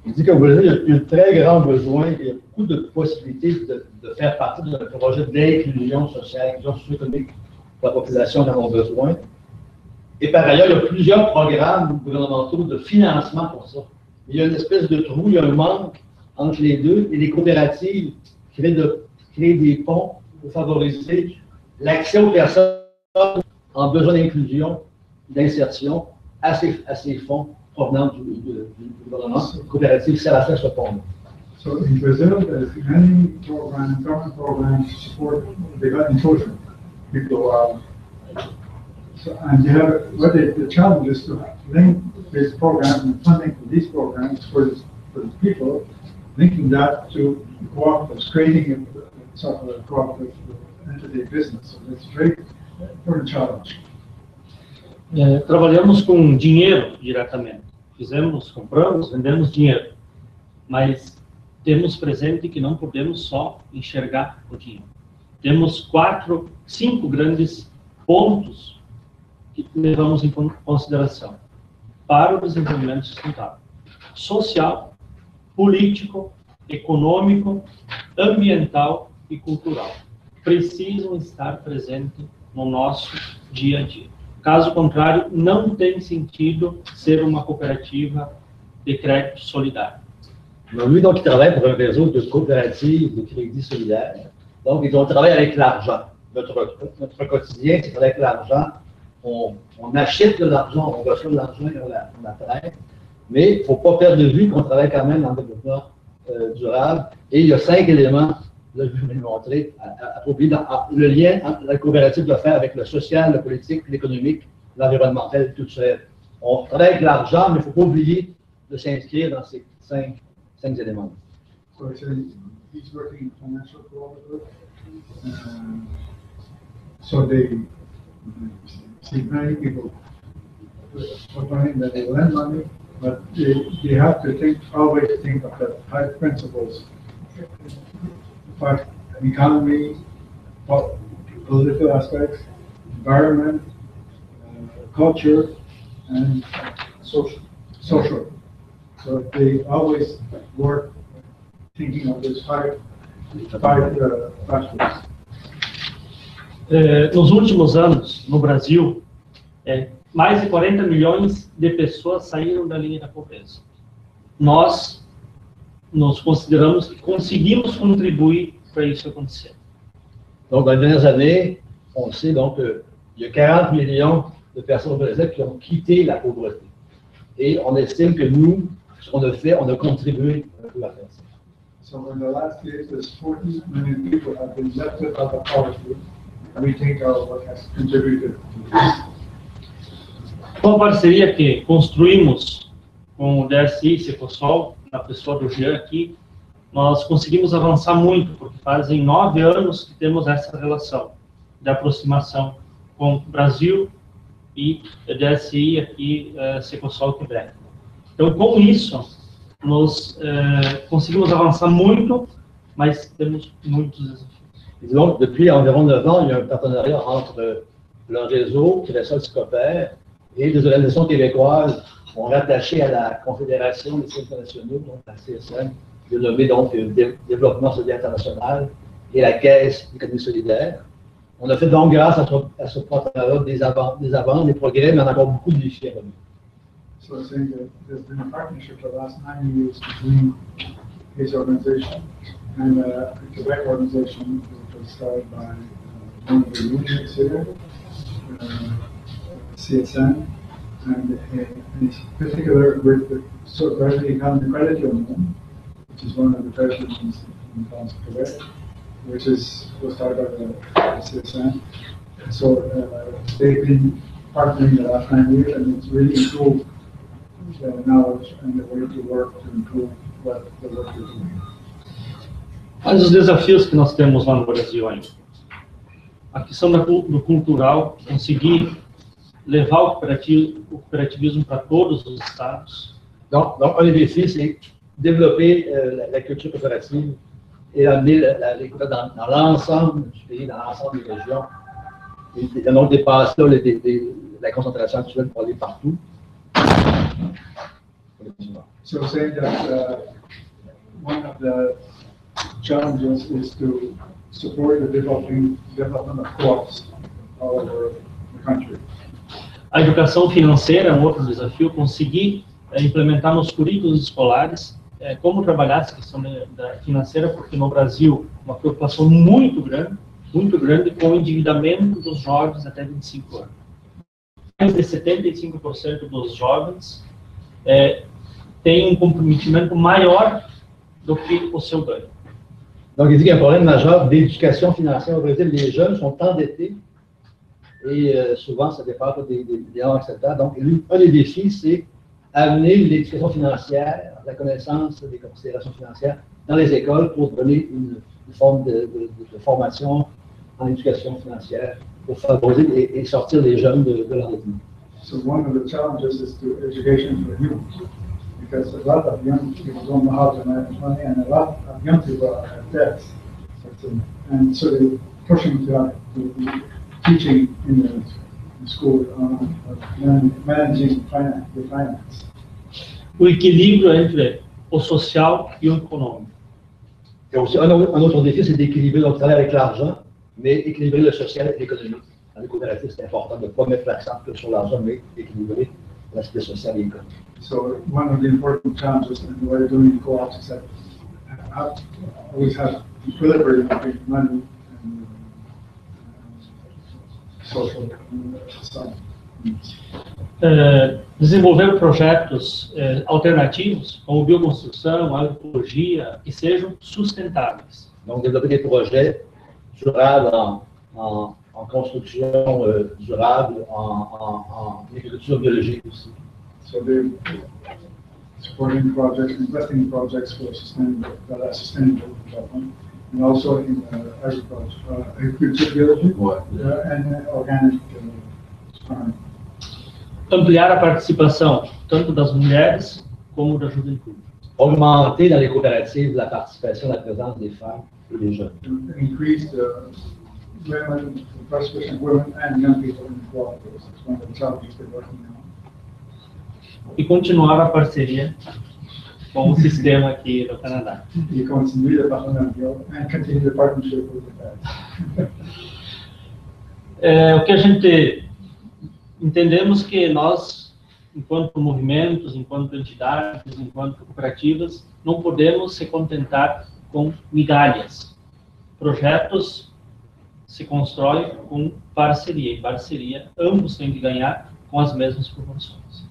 Il dit qu'au Brésil, il y a un très grand besoin, il y a beaucoup de possibilités de faire partie d'un projet d'inclusion sociale, inclusion socio-économique pour la population qui en ont besoin. Et par ailleurs, il y a plusieurs programmes gouvernementaux de financement pour ça. Il y a une espèce de trou, il y a un manque entre les deux, et les coopératives créent des ponts pour favoriser l'accès aux personnes en besoin d'inclusion, d'insertion à ces fonds provenant du gouvernement coopératif servent à faire ce pont.
So in Brazil, there's many programs, government programs to support the inclusion. People, and you have the challenge is to link this program and funding for these programs for the people, linking that to cooperatives, creating a sort of a cooperative entity business. So it's a very important challenge.
Trabalhamos com dinheiro diretamente. Compramos, vendemos dinheiro. Mas temos presente que não podemos só enxergar o dinheiro. Temos 5 grandes pontos que levamos em consideração para o desenvolvimento sustentável: social, político, econômico, ambiental e cultural. Precisam estar presentes no nosso dia a dia. Caso contrário, não tem sentido ser uma coopérative de crédito solidaire.
Lui, donc, il travaille pour un réseau de coopératives de crédit solidaire. Donc, ils ont travaillé avec l'argent. Notre quotidien, c'est avec l'argent. On achète de l'argent, on reçoit de l'argent et on la prête. Mais il ne faut pas perdre de vue qu'on travaille quand même dans le développement durable. Et il y a 5 éléments, là, je vais le montrer, à oublier. Le lien entre la coopérative doit faire avec le social, le politique, l'économique, l'environnemental et tout ça. On travaille avec l'argent, mais il ne faut pas oublier de s'inscrire dans ces 5 éléments.
So he's working in financial cooperative. So they see many people put money that they lend money, but they have to always think of the high principles. But economy, political aspects, environment, culture, and social. So they always work thinking of these five factors.
Nos últimos anos, no Brasil, mais de 40 milhões de pessoas saíram da linha da pobreza. Nós nos consideramos que conseguimos contribuir para isso acontecer.
Donc, dans les dernières années, on sait donc qu'il y a 40 millions de personnes au Brésil qui ont quitté la pauvreté. Et on estime que nous, ce qu'on a fait, on a contribué un peu à faire ça.
So in the last years, there's 40 million people have been lifted out of poverty, and we think our work has contributed to this.
Com a parceria que construímos com o DSI e Secosol, na pessoa do Jean aqui, nós conseguimos avançar muito, porque fazem 9 anos que temos essa relação de aproximação com o Brasil e o DSI aqui, Secosol Quebec. Então, com isso, nós conseguimos avançar muito, mas temos muitos desafios.
Donc, depuis environ 9 ans, il y a un partenariat entre le réseau qui Quels et les organisations québécoises sont rattachées à la Confédération des syndicats nationaux, donc la CSN, qui est nommée donc Développement solidaire international, et la Caisse d'économie solidaire. On a fait donc grâce à ce partenariat des avances, des progrès, mais on a encore beaucoup de défis à revenir.
So I think that there's been a partnership for the last 9 years between his organization and the Quebec organization, which was started by one of the unions here, CSN, and in particular with the Brazilian Economic Credit Union, which is one of the credit unions in Quebec, which was started by the CSN. So they've been partnering the last 9 years, and it's really improved the knowledge and the way to work to improve what the work is doing.
Mas os desafios que nós temos lá no Brasil ainda. A questão do cultural, conseguir levar o cooperativismo para todos os estados.
Donc, un des défis, c'est développer la culture coopérative et amener les coopératives dans l'ensemble du pays, dans l'ensemble des régions. Et donc, dépasser la concentration actuelle pour aller partout.
So saying that one of the challenges is to support the development of co-ops all over the country.
A educação financeira é um outro desafio, conseguir implementar nos currículos escolares como trabalhar essa questão da financeira, porque no Brasil uma preocupação muito grande com o endividamento dos jovens até 25 anos. Mais de 75% dos jovens têm um comprometimento maior do que o seu ganho.
Donc, il dit qu'il y a un problème majeur d'éducation financière au Brésil. Les jeunes sont endettés et souvent, ça dépasse des normes acceptables. Donc, un des défis, c'est amener l'éducation financière, la connaissance des considérations financières dans les écoles pour donner une forme de formation en éducation financière pour favoriser et sortir les jeunes de l'endettement.
So one of the challenges is to education for youth, because a lot of young people don't know how to manage money, and a lot of young people have debts. And so they're pushing to teaching in the school on managing the finance.
O equilíbrio entre o social e o econômico.
Et aussi, un autre défi, c'est d'équilibrer notre travail avec l'argent, mais équilibrer le social et l'économique. Dans les coopératives, c'est important de ne pas mettre l'accent que sur l'argent, mais équilibrer l'aspect social et économique.
So one of the important challenges in what we're doing in co-ops is that always have equilibrium between money and social needs.
Desenvolver projetos alternativos, como bioconstrução, agroecologia, que sejam sustentáveis.
Donc, développer des projets durables en construction durable, en agriculture biologique aussi.
So they're supporting projects, investing in projects for sustainable development, and also in agriculture biology and organic farming.
Ampliar a participação tanto das mulheres como da juventude.
Augmenter dans les coopératives la participation, la présence des femmes et des jeunes.
Increase the participation of women and young people in the cooperatives. It's one of the challenges they're working on.
E continuar a parceria com o sistema aqui no Canadá.
E continuar a parceria and continue the partnership with the
O que a gente entendemos que nós, enquanto movimentos, enquanto entidades, enquanto cooperativas, não podemos se contentar com migalhas. Projetos se constroem com parceria. Em parceria, ambos têm que ganhar com as mesmas proporções.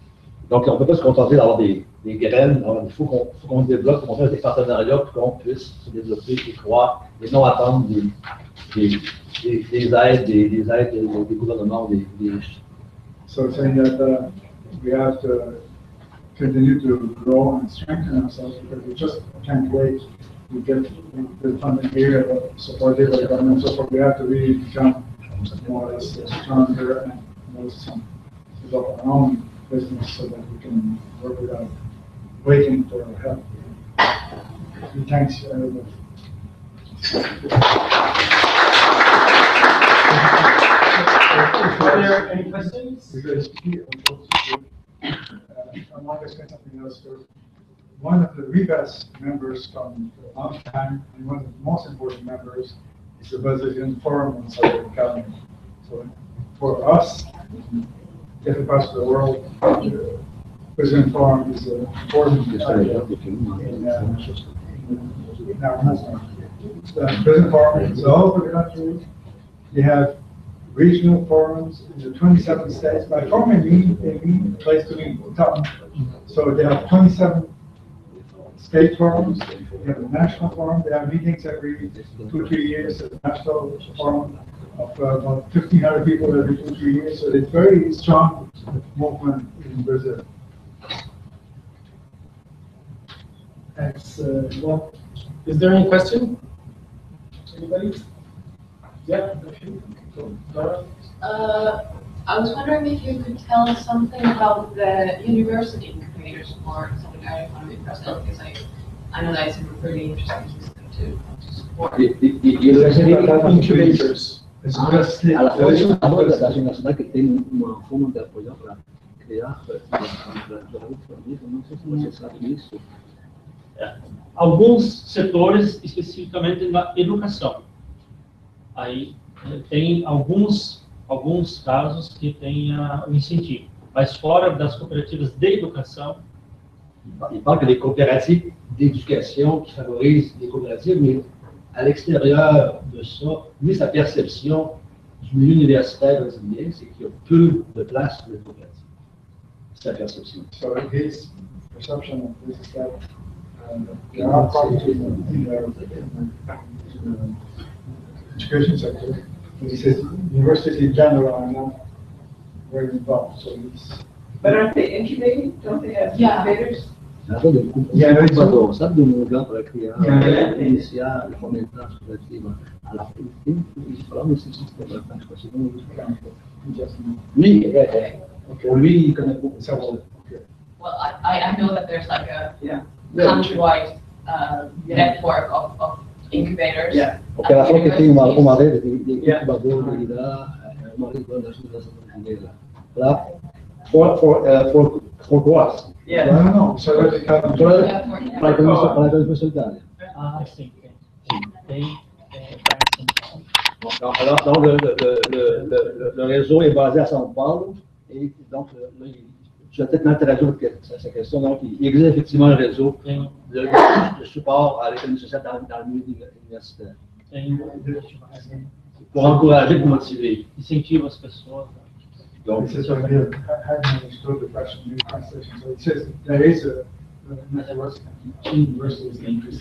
Donc, on ne peut pas se contenter d'avoir des graines. Il faut qu'on développe, qu'on fasse des partenariats pour qu'on puisse se développer et croître et non attendre des aides des gouvernements, des riches.
So saying that we have to continue to grow and strengthen ourselves because we just can't wait to get the funding here, supported by the government. So we have to really become more or less stronger and more develop our own business so that we can work without waiting for help. Thanks, everybody.
Are there any questions?
I want to say something else first. One of the REBAS members from a long time, and one of the most important members, is the Brazilian Forum on Southern California. So for us, different parts of the world, the Brazilian Forum is an important in our movement. The Brazilian Forum is all over the country. They have regional forums in the 27 states. By forum, they mean a place to meet. So they have 27 state forums. They have a national forum. They have meetings every 2-3 years. A national forum of about 1,500 people every 2-3 years. So it's very strong movement in Brazil.
Thanks. Well, is there any question? Anybody? Yeah.
I was wondering if you could tell us something about the university incubators for solidaire economy in Brazil, because I know that it's a really interesting system to support.
Incubators.
A la Fundação Nacional que tem uma forma de apoiar para criar não sei se você sabe disso.
Alguns setores, especificamente na educação. Aí tem alguns casos que tem o incentivo, mas fora das coopérativas de educação.
Il parle que des coopératives d'éducation qui favorisent les coopératives, mais à l'extérieur de ça, lui, sa perception du milieu universitaire brésilien, c'est qu'il y a peu de place pour les coopératives. C'est sa perception.
So his perception of this is that there are problems in the education sector. And he says universities in general are not very involved. So it's
But aren't they incubating? Don't they have incubators?
Sabe de lugar para criar, iniciar, fomentar a cooperativa à la fin? Eles falavam desse sistema, acho que não pour lui, il connaît beaucoup ça.
Well, I know that there's like a countrywide network of incubators.
Yeah. Porque ela falou que tem uma rede de incubadores lá, uma rede de ajuda brasileira. Lá, for course.
Yeah.
No. So that
Para a comissão solidária.
Ah, sim. Tem
Donc, le réseau est basé à São Paulo, et donc, je vais peut-être m'interagir avec cette question. Donc, il existe effectivement un réseau de support à l'économie sociale dans le milieu universitaire. Pour encourager, pour motiver.
Incentiva as pessoas.
Donc, c'est sur le understood the question in your translation. So it says there is a university in Brazil and the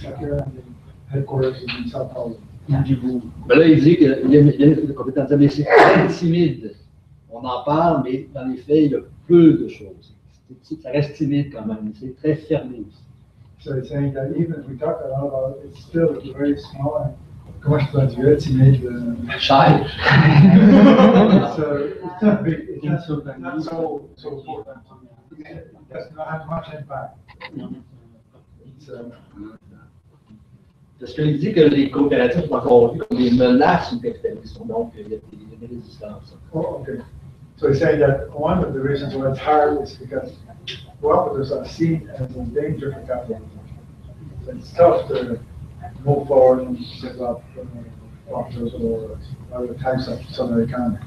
headquarters is in São Paulo.
Mais là, il dit qu'il y a des compétences, mais c'est très timide. On en parle, mais dans les faits, il y a peu de choses. Ça reste timide quand même, c'est très fermé.
So it's saying that even if we talk a lot about it, it's still very small. And comment je peux dire, timide?
Shy.
So it's not big. It's not so important. It does not have much impact. It's,
Parce qu'il dit que les coopératives sont encore vues comme des menaces au capitalisme, donc il y a des résistances.
Oh, okay. So he's saying that one of the reasons why it's hard is because cooperatives are seen as a danger for capitalism. So it's tough to move forward and develop cooperatives or other types of southern economy.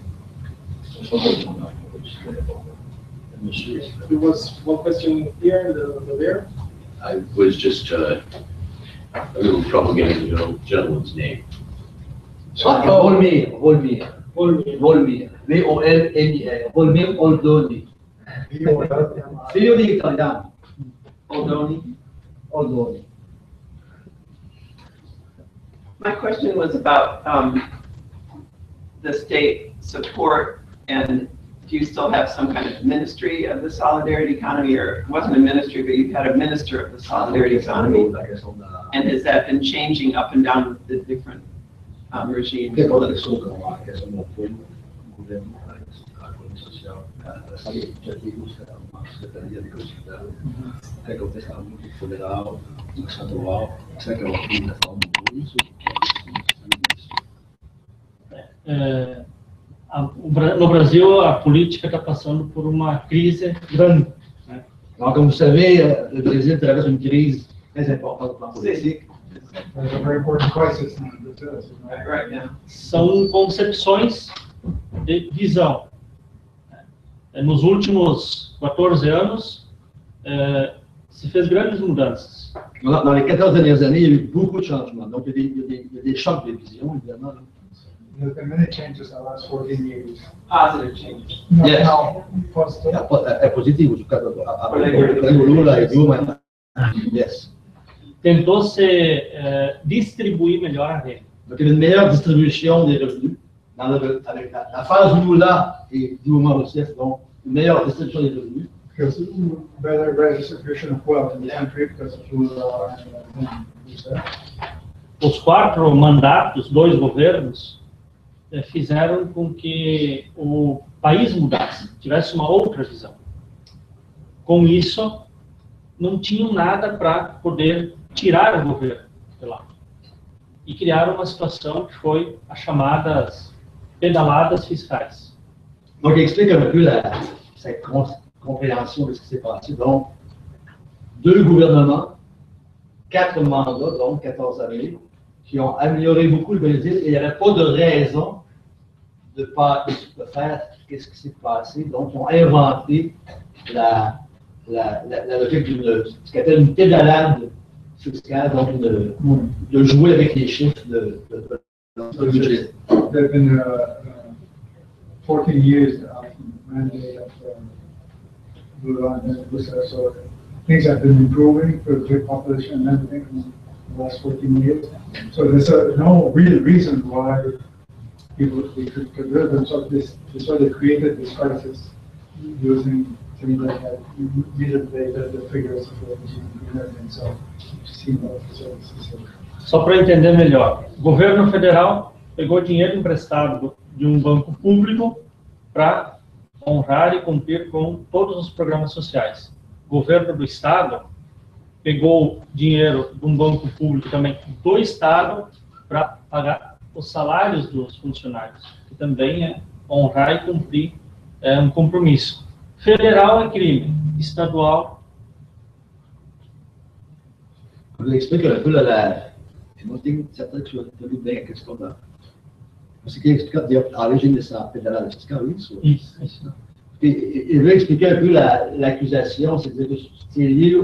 There was one question here, the there.
I was just a little trouble getting the gentleman's name.
Volmir. V-O-L-M-I-R. Volmir Oldoni. Figlio di italiano. Oldoni.
My question was about the state support, and do you still have some kind of ministry of the solidarity economy, or it wasn't a ministry, but you had a minister of the solidarity economy? And has that been changing up and down the different regimes?
No Brasil, a política está passando por uma crise grande. Né?
Alors, comme vous savez, le Brésil traverse une crise très importante pour la politique.
There's a very important crisis in Brazil
right now.
São concepções de visão. Nos últimos 14 anos, se fez grandes mudanças.
Dans les 14 dernières années, il y a eu beaucoup de changements. Donc, il y a des chocs de vision, évidemment.
There's been many changes in the last 14 years.
Positive changes.
Yes.
Positive.
É positivo, Lula e Dilma. Yes.
Tentou se distribuir melhor a renda.
Donc, il y a une meilleure distribution des revenus. Dans la phase Lula et Dilma Rousseff, donc, une meilleure distribution des revenus.
Because better redistribution of wealth in the country because of who
Os 4 mandatos, 2 governos, fizeram com que o país mudasse, tivesse uma outra visão. Com isso, não tinham nada para poder tirar o governo de lá. E criaram uma situação que foi as chamadas pedaladas fiscais.
Donc, explique un peu cette compréhension de ce qui s'est passé. Donc, 2 gouvernements, 4 mandats, donc 14 années, qui ont amélioré beaucoup le Brésil et il n'y avait pas de raison de faire ce qui s'est passé. Donc, ils ont inventé la logique ce qu'on appelle une pédalade fiscale, donc de jouer avec les chiffres de budget.
There have been 14 years of mandate of so things have been improving for the big population and everything in the last 14 years. So there's no real reason why people could get rid of themselves. This why they created this crisis using things like that, the figures of the GDP and everything. So
Só para entender melhor, o governo federal pegou dinheiro emprestado de um banco público para honrar e cumprir com todos os programas sociais. O governo do estado pegou dinheiro de um banco público também do estado para pagar os salários dos funcionários, que também é honrar e cumprir um compromisso. Federal é crime, estadual.
Je vous explique un peu je tenho certeza que eu entendi bem a questão da. Você quer explicar a origem dessa pedalada fiscal, isso?
Isso.
Je veux expliquer un peu l'accusation, c'est-à-dire que c'est lié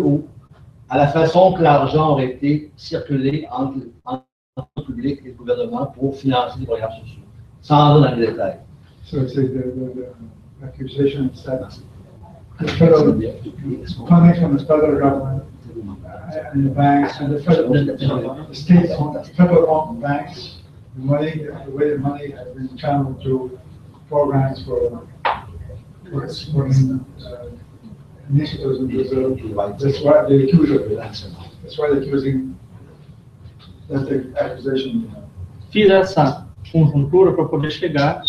à la façon que l'argent aurait été circulé entre le public et le gouvernement pour financer les programmes sociaux, sans rentrer dans les détails.
So it's the accusation is that the federal coming from the federal government and the banks and the states owned federal-owned banks, the way the money has been channeled to programs for initiatives in Brazil. That's why they accuse of it. That's why they're accusing. That's the accusation.
Fiz essa conjuntura para poder chegar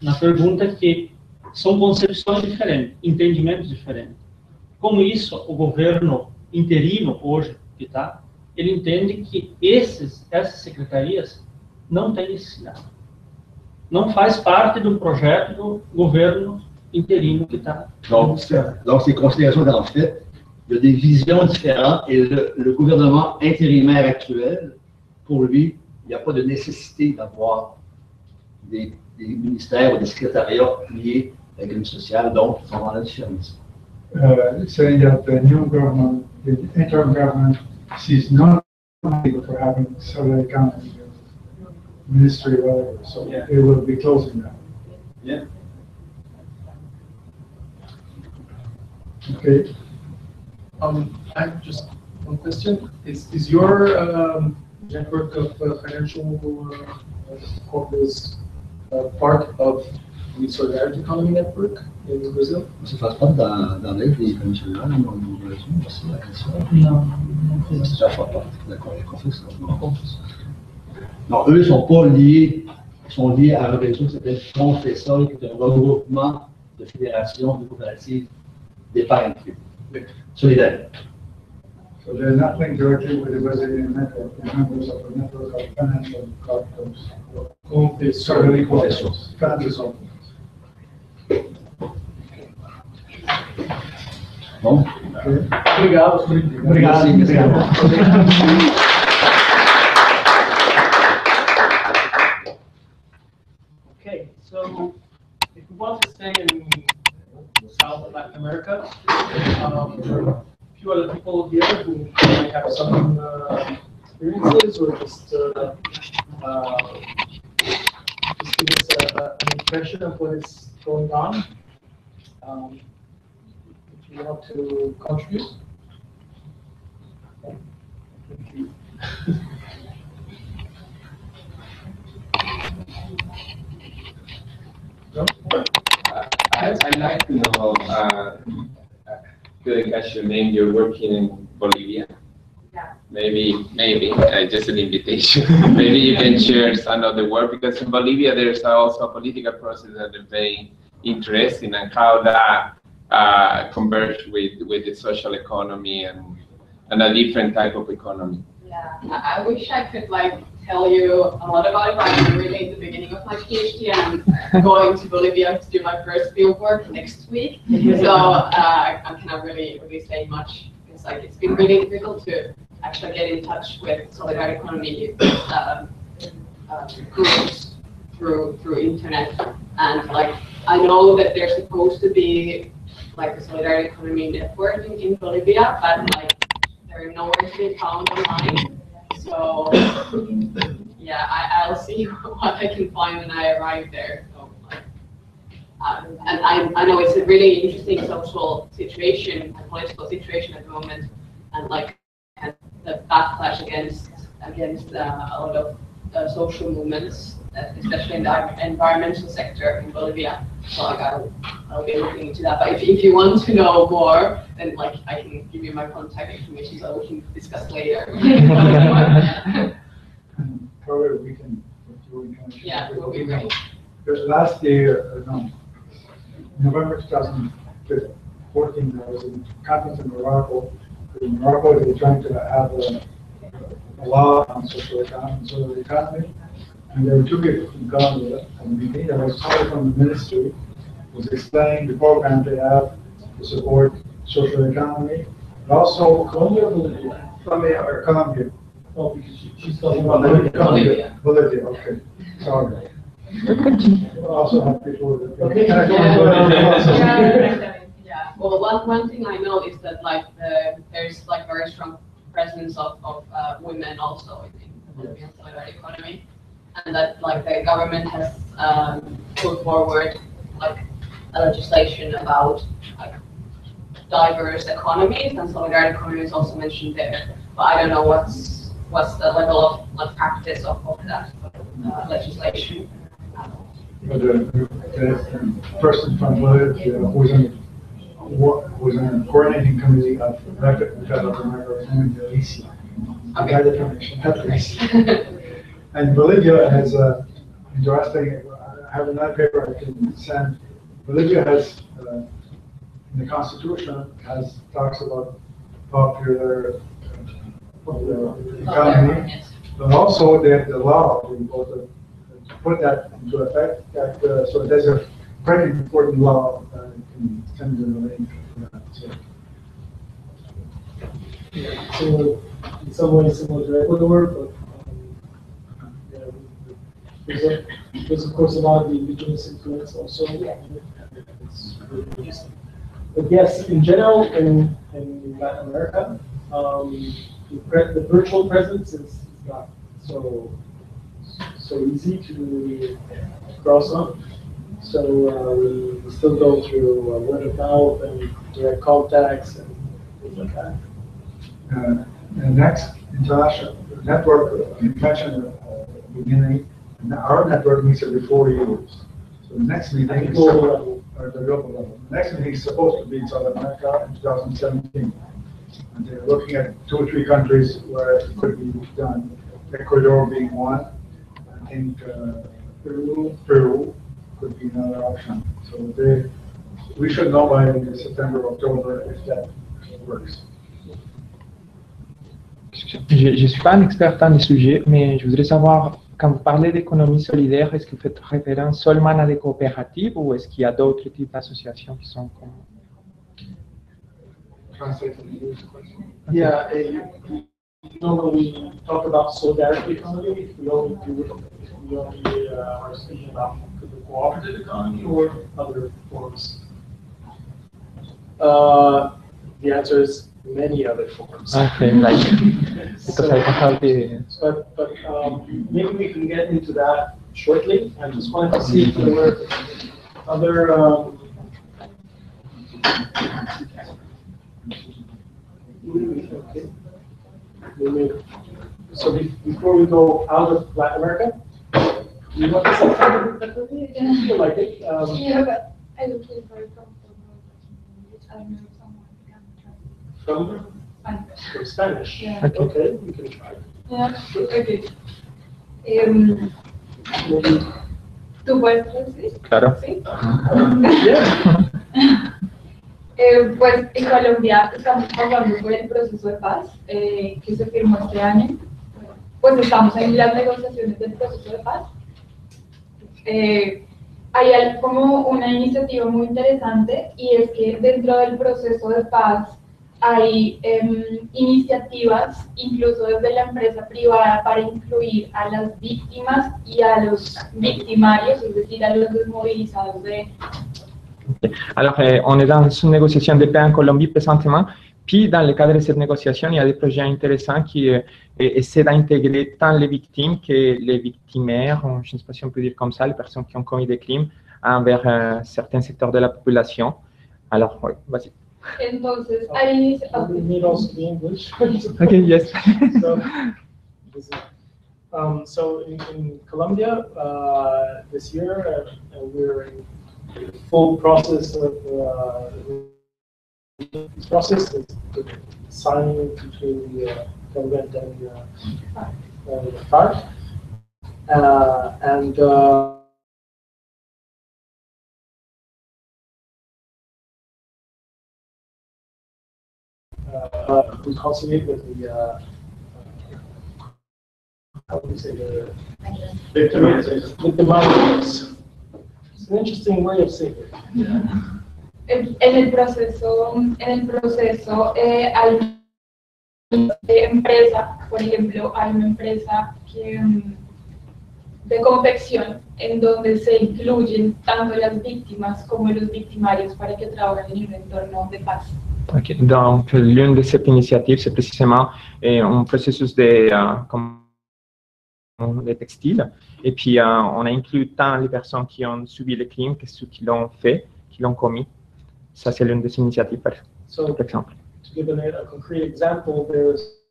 na pergunta que são concepções diferentes, entendimentos diferentes. Com isso, o governo interino hoje que está, ele entende que essas secretarias não têm necessidade. Não faz parte do projeto do governo interino que está.
Donc, ces considérations, en fait, il y a des visions différentes et le gouvernement intérimaire actuel, pour lui, il n'y a pas de nécessité d'avoir des ministères ou des secrétariats liés à l'économie sociale, donc ils sont dans la différence.
Saying that the new government, the interim government, sees no need for having solidaire economy ministry or whatever, so they will be closing that.
Yeah.
Okay.
I have just one question. Is your network of financial corporates part of the solidarity economy network in Brazil?
Ça ne passe pas dans l'aide des économies solidaires au Brésil, c'est la question.
Non.
Ça ne fait pas. D'accord, les conflits, non, eux ne sont pas liés, ils sont liés à un réseau qui s'appelle contre-offensives, qui est un regroupement de fédérations de coopératives d'épargne privée. Solidaire.
So they're not linked directly with the Brazilian network, they're members of the network of financial corporations. Certainly corporations. Financial.
Bom?
Obrigado.
Okay, so if you want to stay in South Latin America, there are a few other people here who might have some experiences or just give us an impression of what is going on. If you want to contribute. Thank you.
I'd like to know couldn't catch your name. You're working in Bolivia.
Yeah.
Maybe, just an invitation. Maybe you can share some of the work, because in Bolivia there's also a political process that is very interesting, and how that converge with the social economy and a different type of economy.
Yeah, I wish I could tell you a lot about it, but I'm really at the beginning of my PhD, and I'm going to Bolivia to do my first field work next week. So I cannot really say much. It's been really difficult to actually get in touch with solidaire economy groups through internet, and I know that there's supposed to be a solidaire economy network in Bolivia, but they're nowhere to be found online. So yeah, I'll see what I can find when I arrive there. So, and I know it's a really interesting social situation, political situation at the moment, and the backlash against a lot of social movements, especially in the environmental sector in Bolivia. So I'll be looking into that. But if you want to know more, then I can give you my contact information so we can discuss later.
Probably we can.
Yeah, it will be great.
Because last year, no, November 2014, there was a conference in Morocco. In Morocco, they were trying to have a law on social economy, and there were two people from Colombia and the meeting. There was somebody from the ministry was explaining the program they have to support social economy, but also Colombia or Bolivia? Colombia.
Oh, because she's talking about Bolivia.
Bolivia, okay. Sorry. Also have people that.
Okay.
Yeah. Well, one thing I know is that there's very strong presence of women also in the Bolivian solidaire economy, and that the government has put forward a legislation about diverse economies, and solidaire economy is also mentioned there. But I don't know what's the level of practice of that legislation.
The person from Bolivia who's in the coordinating committee of Alicia. And Bolivia has interesting. I have another paper I can send. Bolivia has in the constitution talks about popular economy, but also they have the law to put that into effect. So there's a very important law that can send in the link for that. So.
Yeah, so in some ways similar to Ecuador, but there's of course a lot of the indigenous influence also. It's really interesting. But yes, in general, in Latin America, the virtual presence is not so easy to cross on. So we still go through word of mouth and direct contacts and things like that.
The next international network you mentioned at the beginning, our network meets every 4 years. So the next meeting is
global level.
The global level. The next meeting is supposed to be in South America in 2017. And they're looking at 2 or 3 countries where it could be done. Ecuador being one. I think Peru could be another option. So we should know by September, October if that works.
Je ne suis pas un expert dans les sujets, mais je voudrais savoir, quand vous parlez d'économie solidaire, est-ce que vous faites référence seulement à des coopératives ou est-ce qu'il y a d'autres types d'associations qui sont comme...
Yeah, normally we talk about solidarity economy. We only are speaking about the cooperative economy or other forms. The answer is many other forms.
Okay,
But maybe we can get into that shortly. I just wanted to see if there were other. So before we go out of Latin America, you want to say something? I feel like it.
Yeah, but I don't feel very comfortable. I don't know if someone can.
From Spanish.
Yeah.
Okay, we can try.
Yeah, okay. ¿Tú puedes traducir?
Claro.
Sí.
Yeah.
Pues en Colombia estamos pasando por el proceso de paz que se firmó este año. Pues estamos en las negociaciones del proceso de paz. Hay como una iniciativa muy interesante y es que dentro del proceso de paz hay iniciativas, incluso desde la empresa privada, para incluir a las víctimas y a los victimarios, es decir, a los desmovilizados de...
Alors, on est dans une négociation de paix en Colombie présentement, puis dans le cadre de cette négociation, il y a des projets intéressants qui essaient d'intégrer tant les victimes que les victimaires, je ne sais pas si on peut dire comme ça, les personnes qui ont commis des crimes envers certains secteurs de la population. Alors, oui, vas-y.
Entonces, hay...
We need also the English.
Okay, yes.
So in Colombia, this year, we're in full process of the signing between the government and the FARC. Reconciliate with the how do you say, the victims. It's an interesting way of saying it.
En el proceso hay empresa, por ejemplo, hay una empresa de confección en donde se incluyen tanto las víctimas como los victimarios para que trabajen en un entorno de paz.
Okay. Donc, l'une de ces initiatives, c'est précisément un processus de textile. Et puis, on a inclus tant les personnes qui ont subi le crime que ceux qui l'ont fait, qui l'ont commis. Ça, c'est l'une des initiatives, par exemple.
To give a concrete example, there's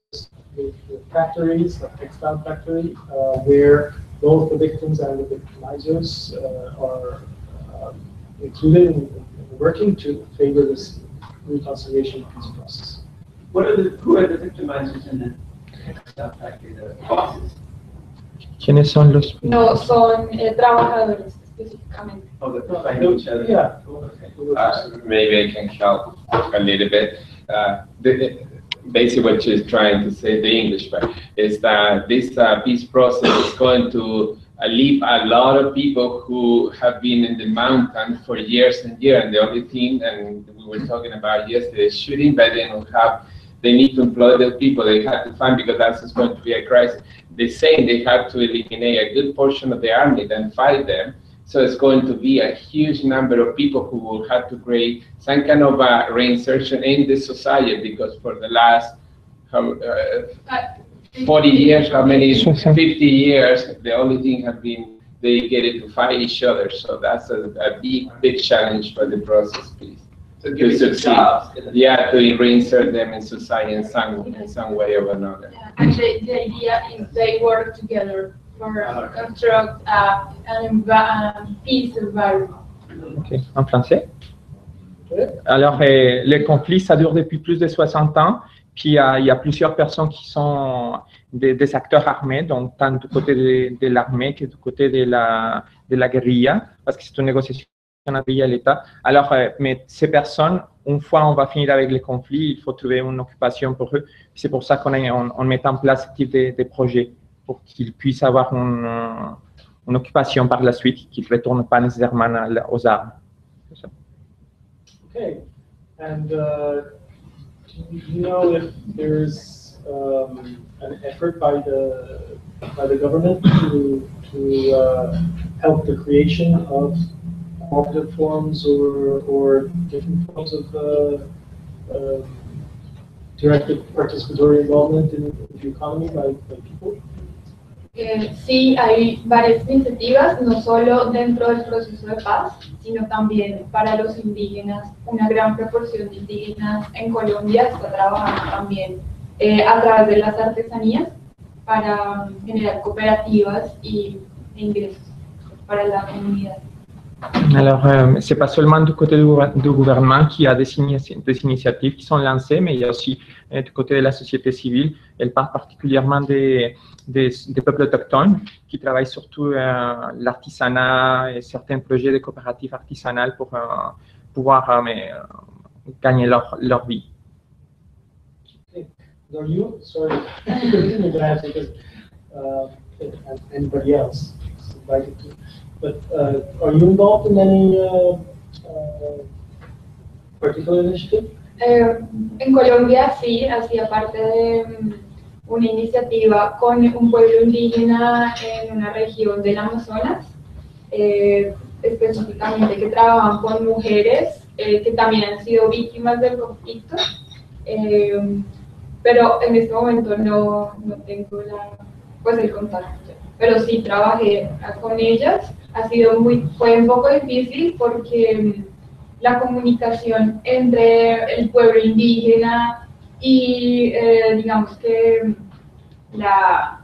the factories, the textile factory, where both the victims and the victimizers are included in working to favor this reconciliation peace process.
Who are the victimizers in the textile factory, the bosses?
¿Quiénes son los?
No, son trabajadores específicamente.
Oh, they're fighting each other?
Yeah.
Maybe I can help a little bit. Basically what she's trying to say, the English part, is that this peace process is going to leave a lot of people who have been in the mountain for years and years, and the only thing, and we were talking about yesterday, shooting, but they need to employ the people they have to find, because that's going to be a crisis. They're saying they have to eliminate a good portion of the army, then fight them. So it's going to be a huge number of people who will have to create some kind of reinsertion in the society, because for the last 40 years, 50 years, the only thing have been dedicated to fight each other. So that's a big challenge for the process, please.
So give them jobs.
Yeah, to reinsert them in society in some way or another.
Yeah. And the idea is they work together for construct a peace environment.
Ok, en français. Alors, le conflit, ça dure depuis plus de 60 ans. Puis, il y a plusieurs personnes qui sont des acteurs armés, donc tant du côté de l'armée que du côté de la guérilla, parce que c'est une négociation entre guérilla et l'État. Alors, mais ces personnes, une fois on va finir avec le conflit, il faut trouver une occupation pour eux. C'est pour ça qu'on met en place ce type de projet, pour qu'ils puissent avoir une occupation par la suite, qu'ils ne retournent pas nécessairement aux armes.
Okay, and do you know if there's an effort by the government to help the creation of cooperative forms or different forms of directed participatory involvement in the economy by people?
Sí, hay varias iniciativas, no solo dentro del proceso de paz, sino también para los indígenas. Una gran proporción de indígenas en Colombia está trabajando también a través de las artesanías para generar cooperativas y ingresos para la comunidad.
Alors, c'est pas seulement du côté du gouvernement qui a des initiatives qui sont lancées, mais il y a aussi du côté de la société civile. Elle parle particulièrement des peuples autochtones qui travaillent surtout l'artisanat et certains projets de coopératives artisanales pour pouvoir gagner leur vie.
Are you, sorry, continue to answer because anybody else is invited to. But are you involved in any particular initiative?
En Colombia sí, hacía parte de una iniciativa con un pueblo indígena en una región del Amazonas, específicamente que trabajan con mujeres que también han sido víctimas del conflicto. Pero en este momento no tengo el contacto, pero sí trabajé con ellas. Fue un poco difícil porque la comunicación entre el pueblo indígena y digamos que las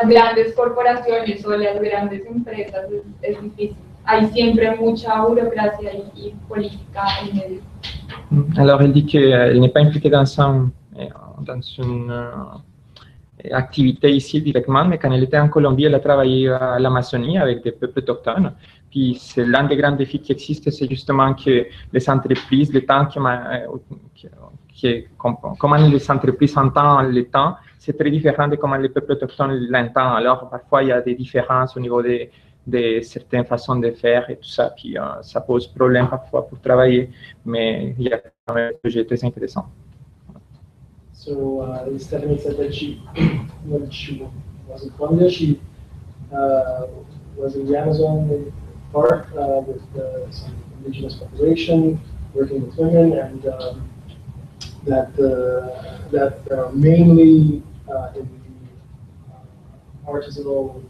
grandes corporaciones o las grandes empresas es difícil. Hay siempre mucha burocracia y política en medio.
Alors, elle dit qu'elle n'est pas impliquée dans une activité ici directement, mais quand elle était en Colombie, elle a travaillé à l'Amazonie avec des peuples autochtones. Puis c'est l'un des grands défis qui existent, c'est justement que les entreprises, le temps comment les entreprises entendent le temps, c'est très différent de comment les peuples autochtones l'entendent. Alors parfois il y a des différences au niveau de certaines façons de faire et tout ça, puis ça pose problème parfois pour travailler, mais il y a quand même des projets très intéressants.
So Stephanie said that when she was in Colombia, she was in the Amazon part with some indigenous population, working with women, and that mainly in the artisanal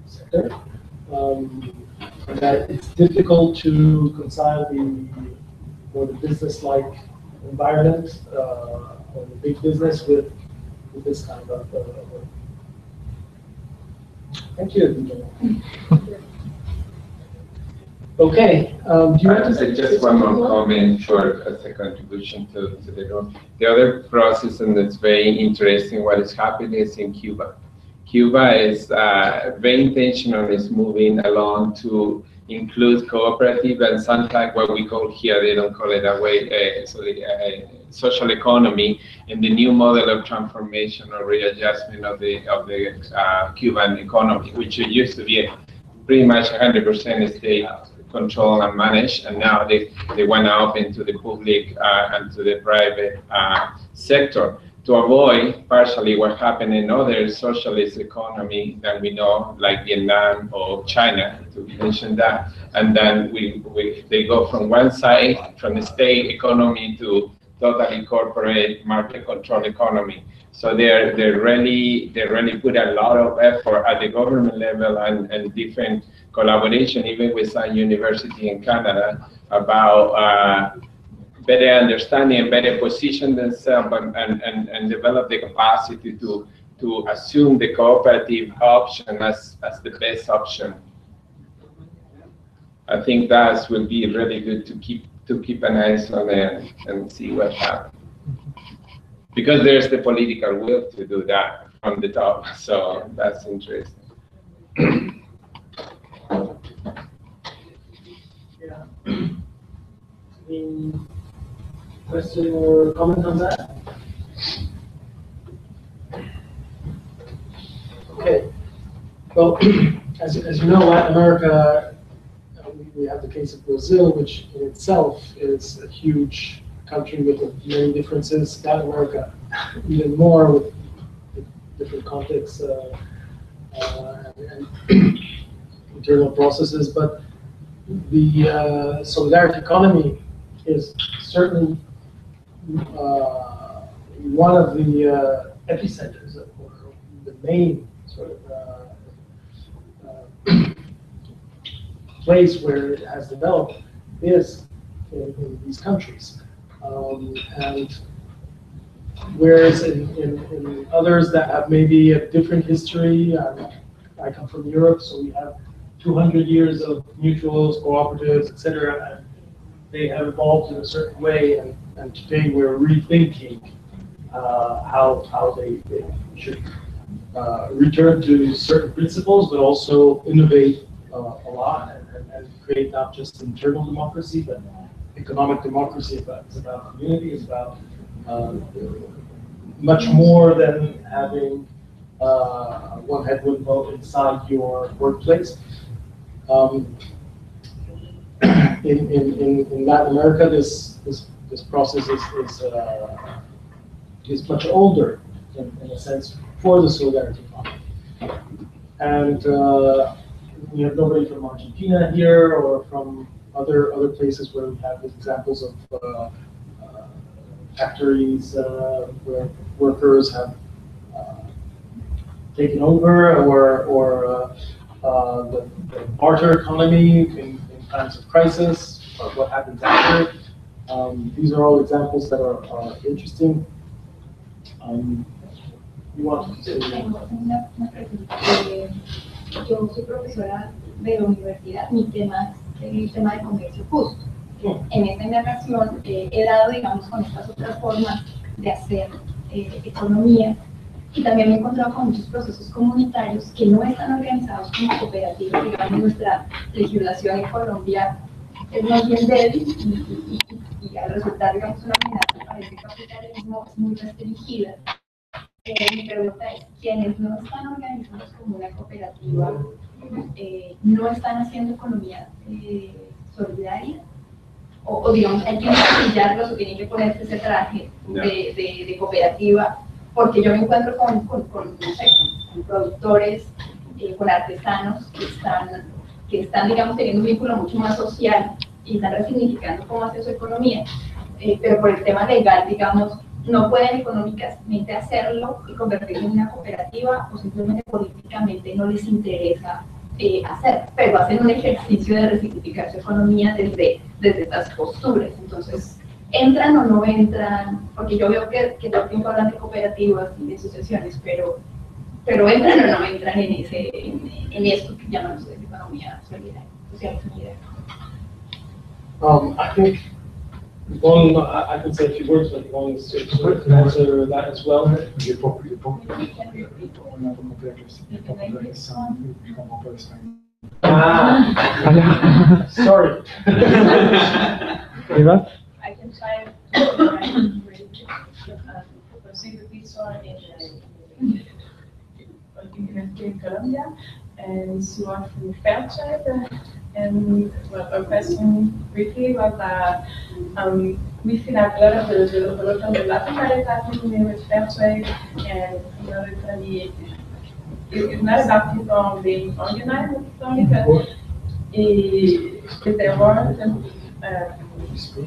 sector. That it's difficult to reconcile the business-like environment or the big business with this kind of work. Thank you. Okay. Do you want to say
just one more comment for as a contribution to the room? The other process, and that's very interesting, what is happening is in Cuba. Cuba is very intentional, is moving along to include cooperative and sometimes what we call here, they don't call it that way, social economy, in the new model of transformation or readjustment of the Cuban economy, which used to be pretty much 100% state control and managed, and now they want to open to the public and to the private sector, to avoid partially what happened in other socialist economy that we know, like Vietnam or China, to mention that. And then they go from one side, from the state economy to totally corporate market control economy. So they really put a lot of effort at the government level and different collaboration, even with some university in Canada, about better understanding and better position themselves and develop the capacity to assume the cooperative option as the best option. I think that will be really good to keep an eye on it and see what happens. Because there's the political will to do that from the top, so that's interesting.
Yeah. Any question or comment on that? Okay. Well, as you know, Latin America, we have the case of Brazil, which in itself is a huge country with many differences. Latin America, even more with different contexts and internal processes. But the solidarity economy is certainly one of the epicenters, or the main sort of place where it has developed is in these countries. And whereas in others that have maybe a different history, I come from Europe, so we have 200 years of mutuals, cooperatives, etc. And they have evolved in a certain way, and today we're rethinking how they should return to certain principles, but also innovate a lot and create not just internal democracy, but economic democracy. It's about community. It's about much more than having one head, one vote inside your workplace. In Latin America, this process is much older in a sense for the solidarity economy. And we have nobody from Argentina here or from other places where we have examples of factories where workers have taken over, or the barter economy in times of crisis, or what happens after. These are all examples that are interesting. You want to say?
Yo soy profesora de la universidad, mi tema es el tema de comercio justo. En esta narración he dado, digamos, con estas otras formas de hacer economía, y también me he encontrado con muchos procesos comunitarios que no están organizados como cooperativas. Digamos, nuestra legislación en Colombia es más bien débil y al resultar, digamos, una amenaza para ese capitalismo es muy restringida. Mi pregunta es, ¿quiénes no están organizados como una cooperativa no están haciendo economía solidaria? O digamos, hay que encasillarlos o tienen que ponerse ese traje de cooperativa, porque yo me encuentro con productores, con artesanos que están, digamos, teniendo un vínculo mucho más social y están resignificando cómo hace su economía, pero por el tema legal, digamos, no pueden económicamente hacerlo y convertirse en una cooperativa, o simplemente políticamente no les interesa hacer, pero hacen un ejercicio de resignificar su economía desde estas posturas. Entonces, ¿entran o no entran? Porque yo veo que todo el tiempo hablan de cooperativas y de asociaciones, pero ¿entran o no entran en esto que llaman ustedes economía solidaria, social solidaria?
I think one, I can say a few words, but one is to answer that as well. Sorry.
I can try to proceed with this one in Colombia, and you are from Fairtrade. And well, a question briefly was that we feel like a lot of the development of Latin America happening with Fairtrade, and you know, it's not about people being organized necessarily, but if they weren't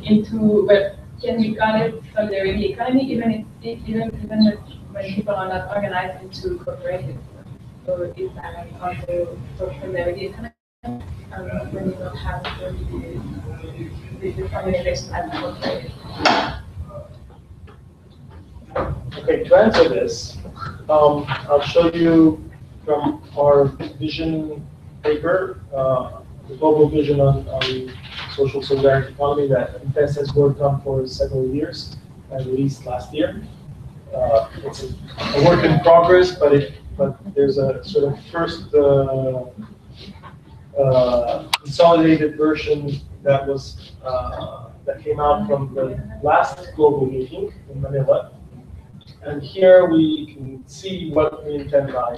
into, but can we call it solidarity economy, even when people are not organized into cooperatives? So it's also solidarity economy. When you don't have the organization as a cooperative.
Okay, to answer this, I'll show you from our vision paper, the global vision on social solidarity economy that Quels has worked on for several years, and released last year. It's a work in progress, but there's a sort of first consolidated version that was that came out from the last global meeting in Manila, and here we can see what we intend by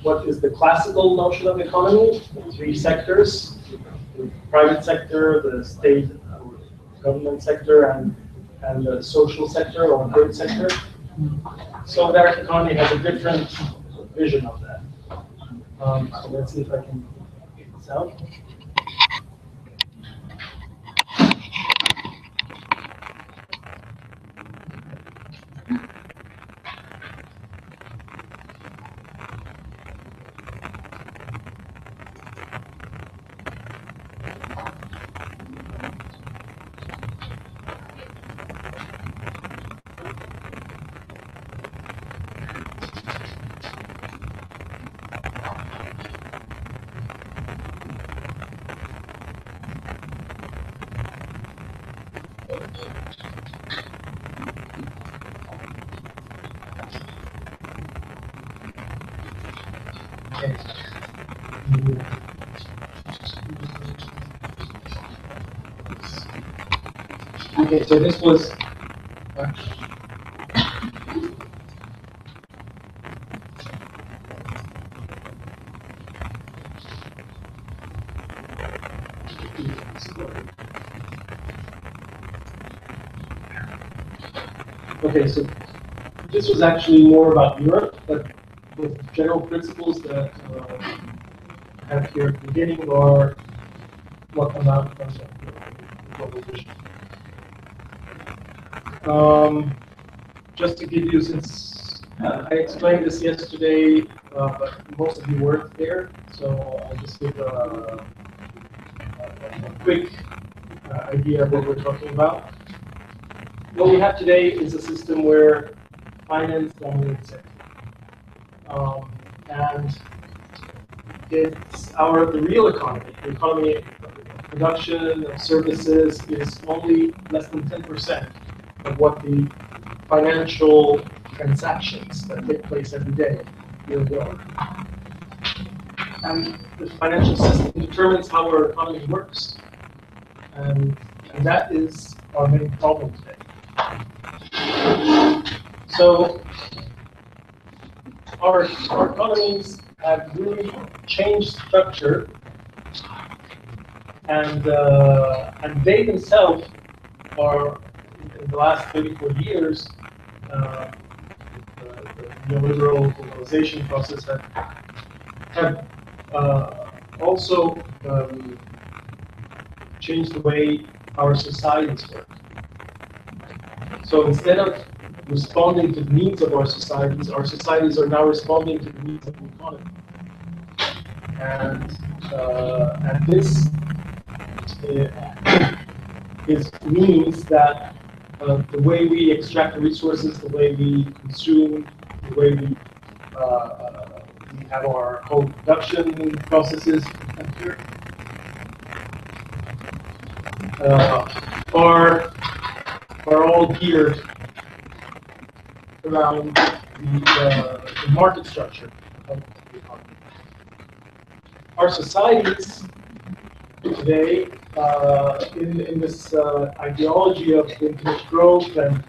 what is the classical notion of economy: the three sectors, the private sector, the state government sector, and the social sector or third sector. So that economy has a different vision of that. So let's see if I can get this out. Okay, so this was okay, so this was actually more about Europe, but the general principles that have here at the beginning are what come out from the global vision. Just to give you, since I explained this yesterday, but most of you weren't there, so I'll just give a quick idea of what we're talking about. What we have today is a system where finance dominates it. And it's the real economy, the economy of production of services is only less than 10% of what the financial transactions that take place every day really are. And the financial system determines how our economy works. And that is our main problem today. So our economies have really changed structure, and they themselves are, in the last 34 years, the neoliberal globalization process have also changed the way our societies work. So instead of responding to the needs of our societies are now responding to the needs of the economy. And this means that the way we extract the resources, the way we consume, the way we have our whole production processes are all geared around the market structure of the economy. Our societies today, in this ideology of infinite growth and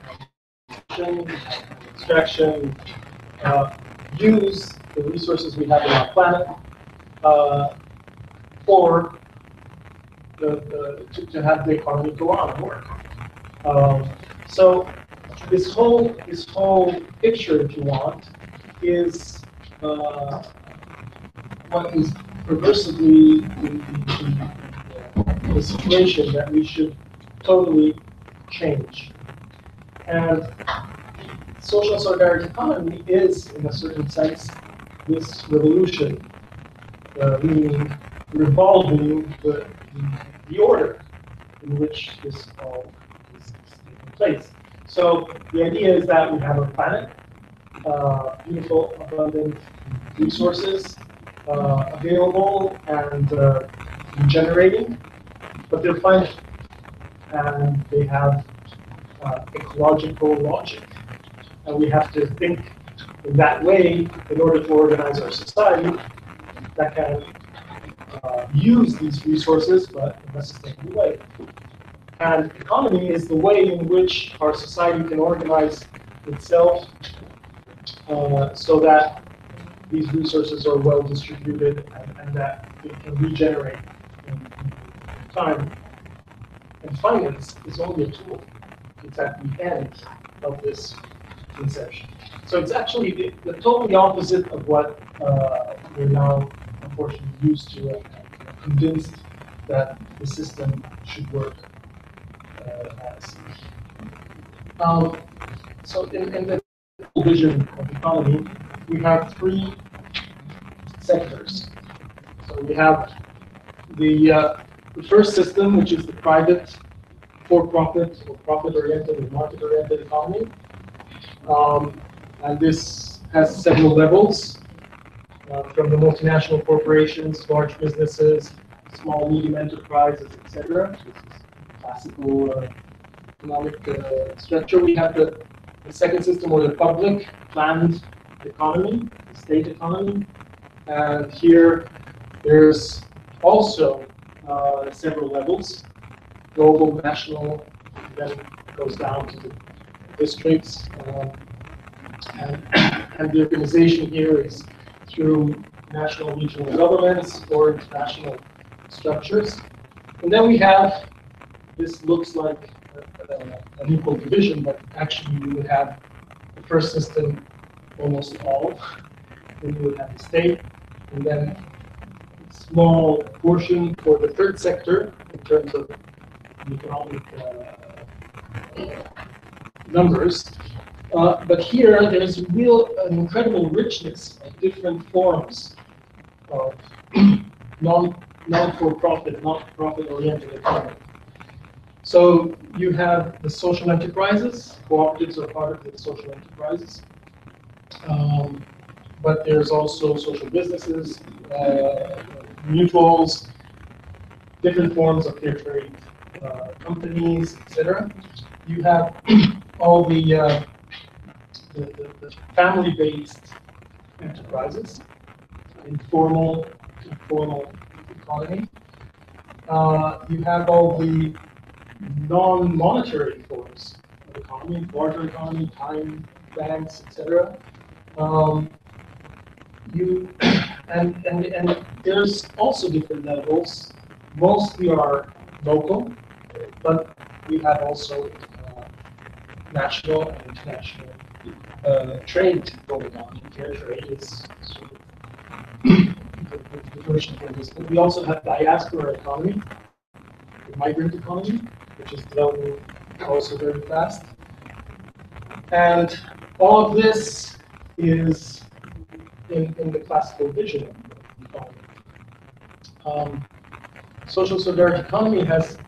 extraction, use the resources we have on our planet for to have the economy go on and work. So this whole picture, if you want, is what is perversively the situation that we should totally change. And social solidarity economy is, in a certain sense, this revolution, meaning revolving the order in which this all is taking place. So the idea is that we have a planet, beautiful, abundant resources available and generating, but they're finite, and they have ecological logic, and we have to think in that way in order to organize our society that can use these resources, but in a sustainable way. And economy is the way in which our society can organize itself so that these resources are well distributed and that it can regenerate in time. And finance is only a tool. It's at the end of this conception. So it's actually the totally opposite of what we're now, unfortunately, used to and convinced that the system should work as. So in the vision of the economy, we have three sectors. So we have the first system, which is the private, for-profit, or profit-oriented, or market-oriented economy. And this has several levels, from the multinational corporations, large businesses, small, medium enterprises, etc. This is classical economic structure. We have the second system, or the public planned economy, the state economy. And here there's also several levels: global, national, then goes down to the districts. And the organization here is through national, regional governments or international structures. And then we have, this looks like an equal division, but actually you would have the first system almost all, then you would have the state, and then a small portion for the third sector in terms of economic numbers. But here there's an incredible richness of different forms of non-for-profit, not-profit-oriented economy. So you have the social enterprises. Cooperatives are part of the social enterprises. But there's also social businesses, mutuals, different forms of fair trade companies, etc. You have all the family-based enterprises, informal economy. You have all the non-monetary forms of economy, barter economy, time banks, etc. And there's also different levels. Mostly are local, but we have also national and international trade going on. Fair trade is sort of the version for this. But we also have diaspora economy, the migrant economy, which is developing also very fast. And all of this is in the classical vision of the economy. Social solidarity economy has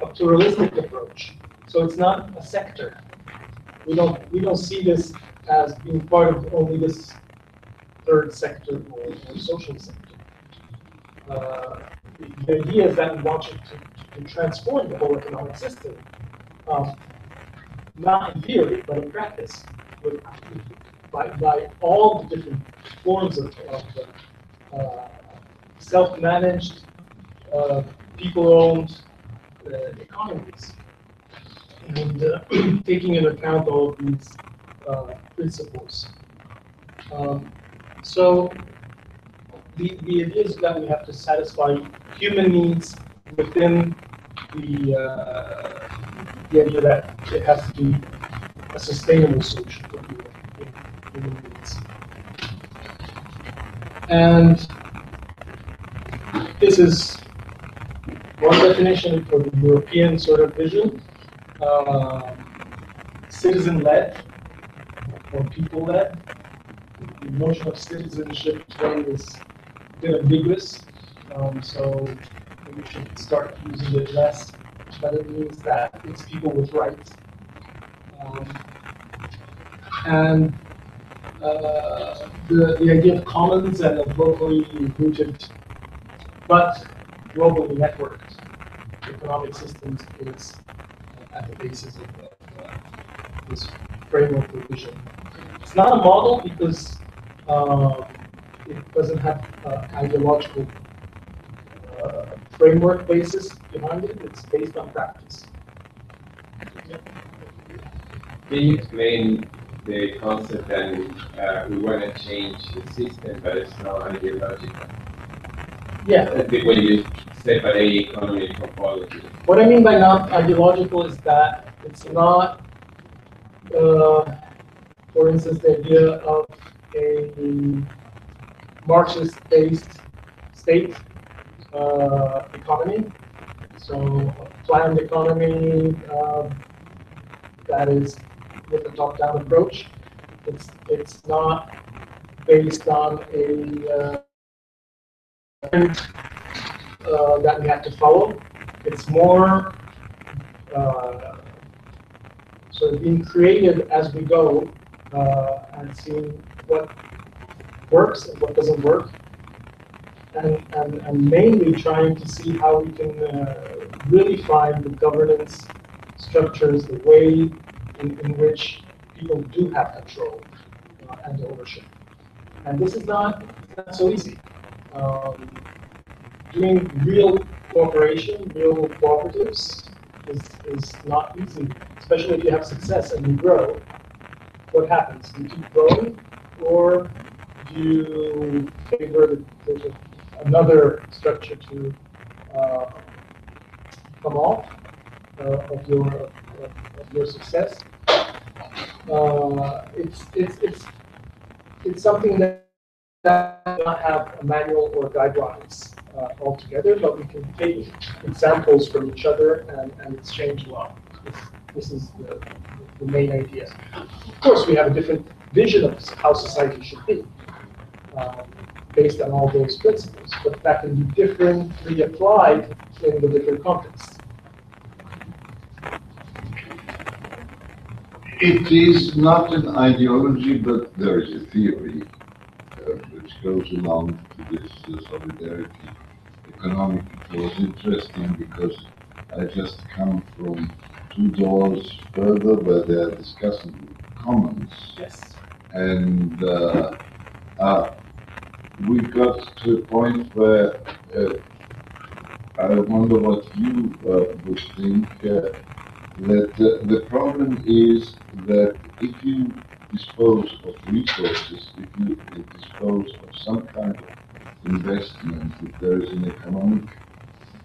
a pluralistic approach, so it's not a sector. We don't see this as being part of only this third sector or social sector. The idea is that we want to transform the whole economic system, not in theory, but in practice, by all the different forms of self-managed, people-owned economies, and taking into account all of these principles. So the idea is that we have to satisfy human needs within the idea that it has to be a sustainable solution for human needs. And this is one definition for the European sort of vision. Citizen-led or people-led. The notion of citizenship today is a bit ambiguous, so we should start using it less. But it means that it's people with rights. And the idea of commons and of locally rooted but globally networked economic systems is at the basis of this framework of vision. It's not a model because it doesn't have ideological framework basis behind it. It's based on practice.
Can you explain the concept that we want to change the system, but it's not ideological?
Yeah.
The way you separate economy from politics.
What I mean by not ideological is that it's not, for instance, the idea of a Marxist-based state economy. So a planned economy that is with a top-down approach. It's not based on a that we have to follow. It's more sort of being creative as we go and seeing what works and what doesn't work, and mainly trying to see how we can really find the governance structures the way in which people do have control and ownership. And this is not so easy. Doing real cooperation, real cooperatives is not easy, especially if you have success and you grow. What happens? Do you keep growing, or do you favor another structure to come off of your success? It's something that does not have a manual or guidelines altogether, but we can take examples from each other and exchange law. This is the main idea. Of course, we have a different vision of how society should be based on all those principles, but that can be differently applied in the different contexts.
It is not an ideology, but there is a theory which goes along to this solidarity economic. It was interesting because I just come from 2 doors further where they are discussing commons.
Yes.
And we got to a point where I wonder what you would think, that the problem is that if you dispose of resources, if you dispose of some kind of investment, if there is an economic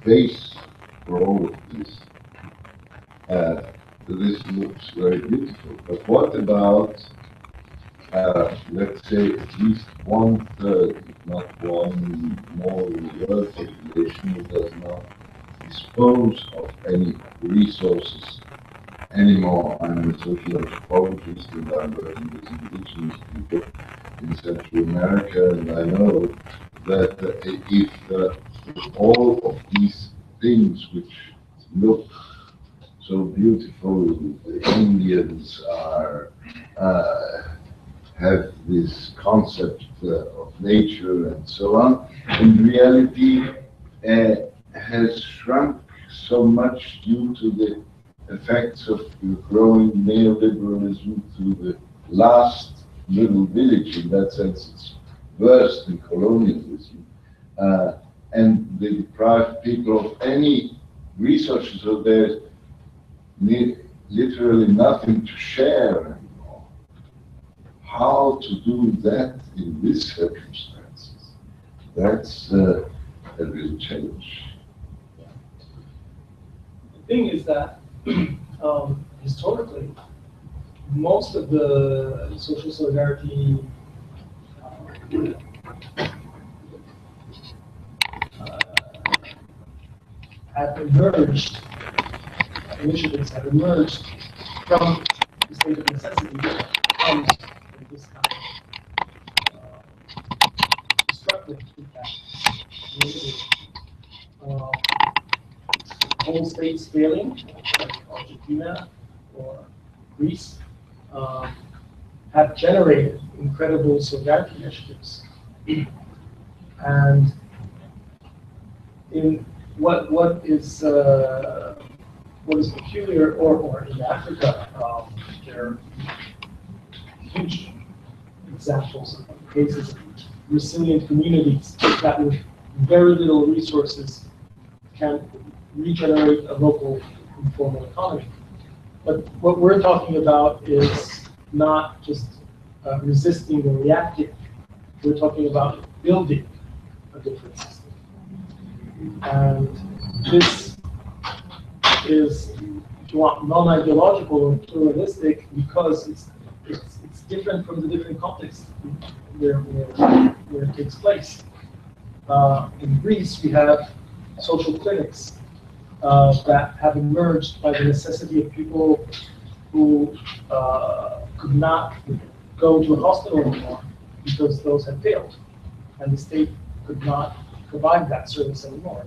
base for all of this, this looks very beautiful. But what about, let's say, at least 1/3, if not one more, in the world population who does not dispose of any resources anymore? I'm a social anthropologist and I'm working with indigenous people in Central America, and I know that if all of these things which look so beautiful, the Indians are have this concept of nature and so on, in reality has shrunk so much due to the effects of the growing neoliberalism to the last little village. In that sense, it's worse than colonialism. And they deprive people of any resources, so there's literally nothing to share anymore. How to do that in these circumstances? That's a real challenge.
The thing is that historically, most of the social solidarity have emerged, initiatives have emerged from the state of necessity, from this kind of destructive impact. Whole states failing, like Argentina or Greece, have generated incredible solidarity initiatives. And in what is peculiar, or in Africa, there are huge examples of cases of resilient communities that with very little resources can regenerate a local informal economy. But what we're talking about is not just resisting or reacting. We're talking about building a different system. And this is, if you want, non-ideological or pluralistic because it's different from the different contexts where it takes place. In Greece, we have social clinics that have emerged by the necessity of people who could not go to a hospital anymore because those had failed, and the state could not provide that service anymore.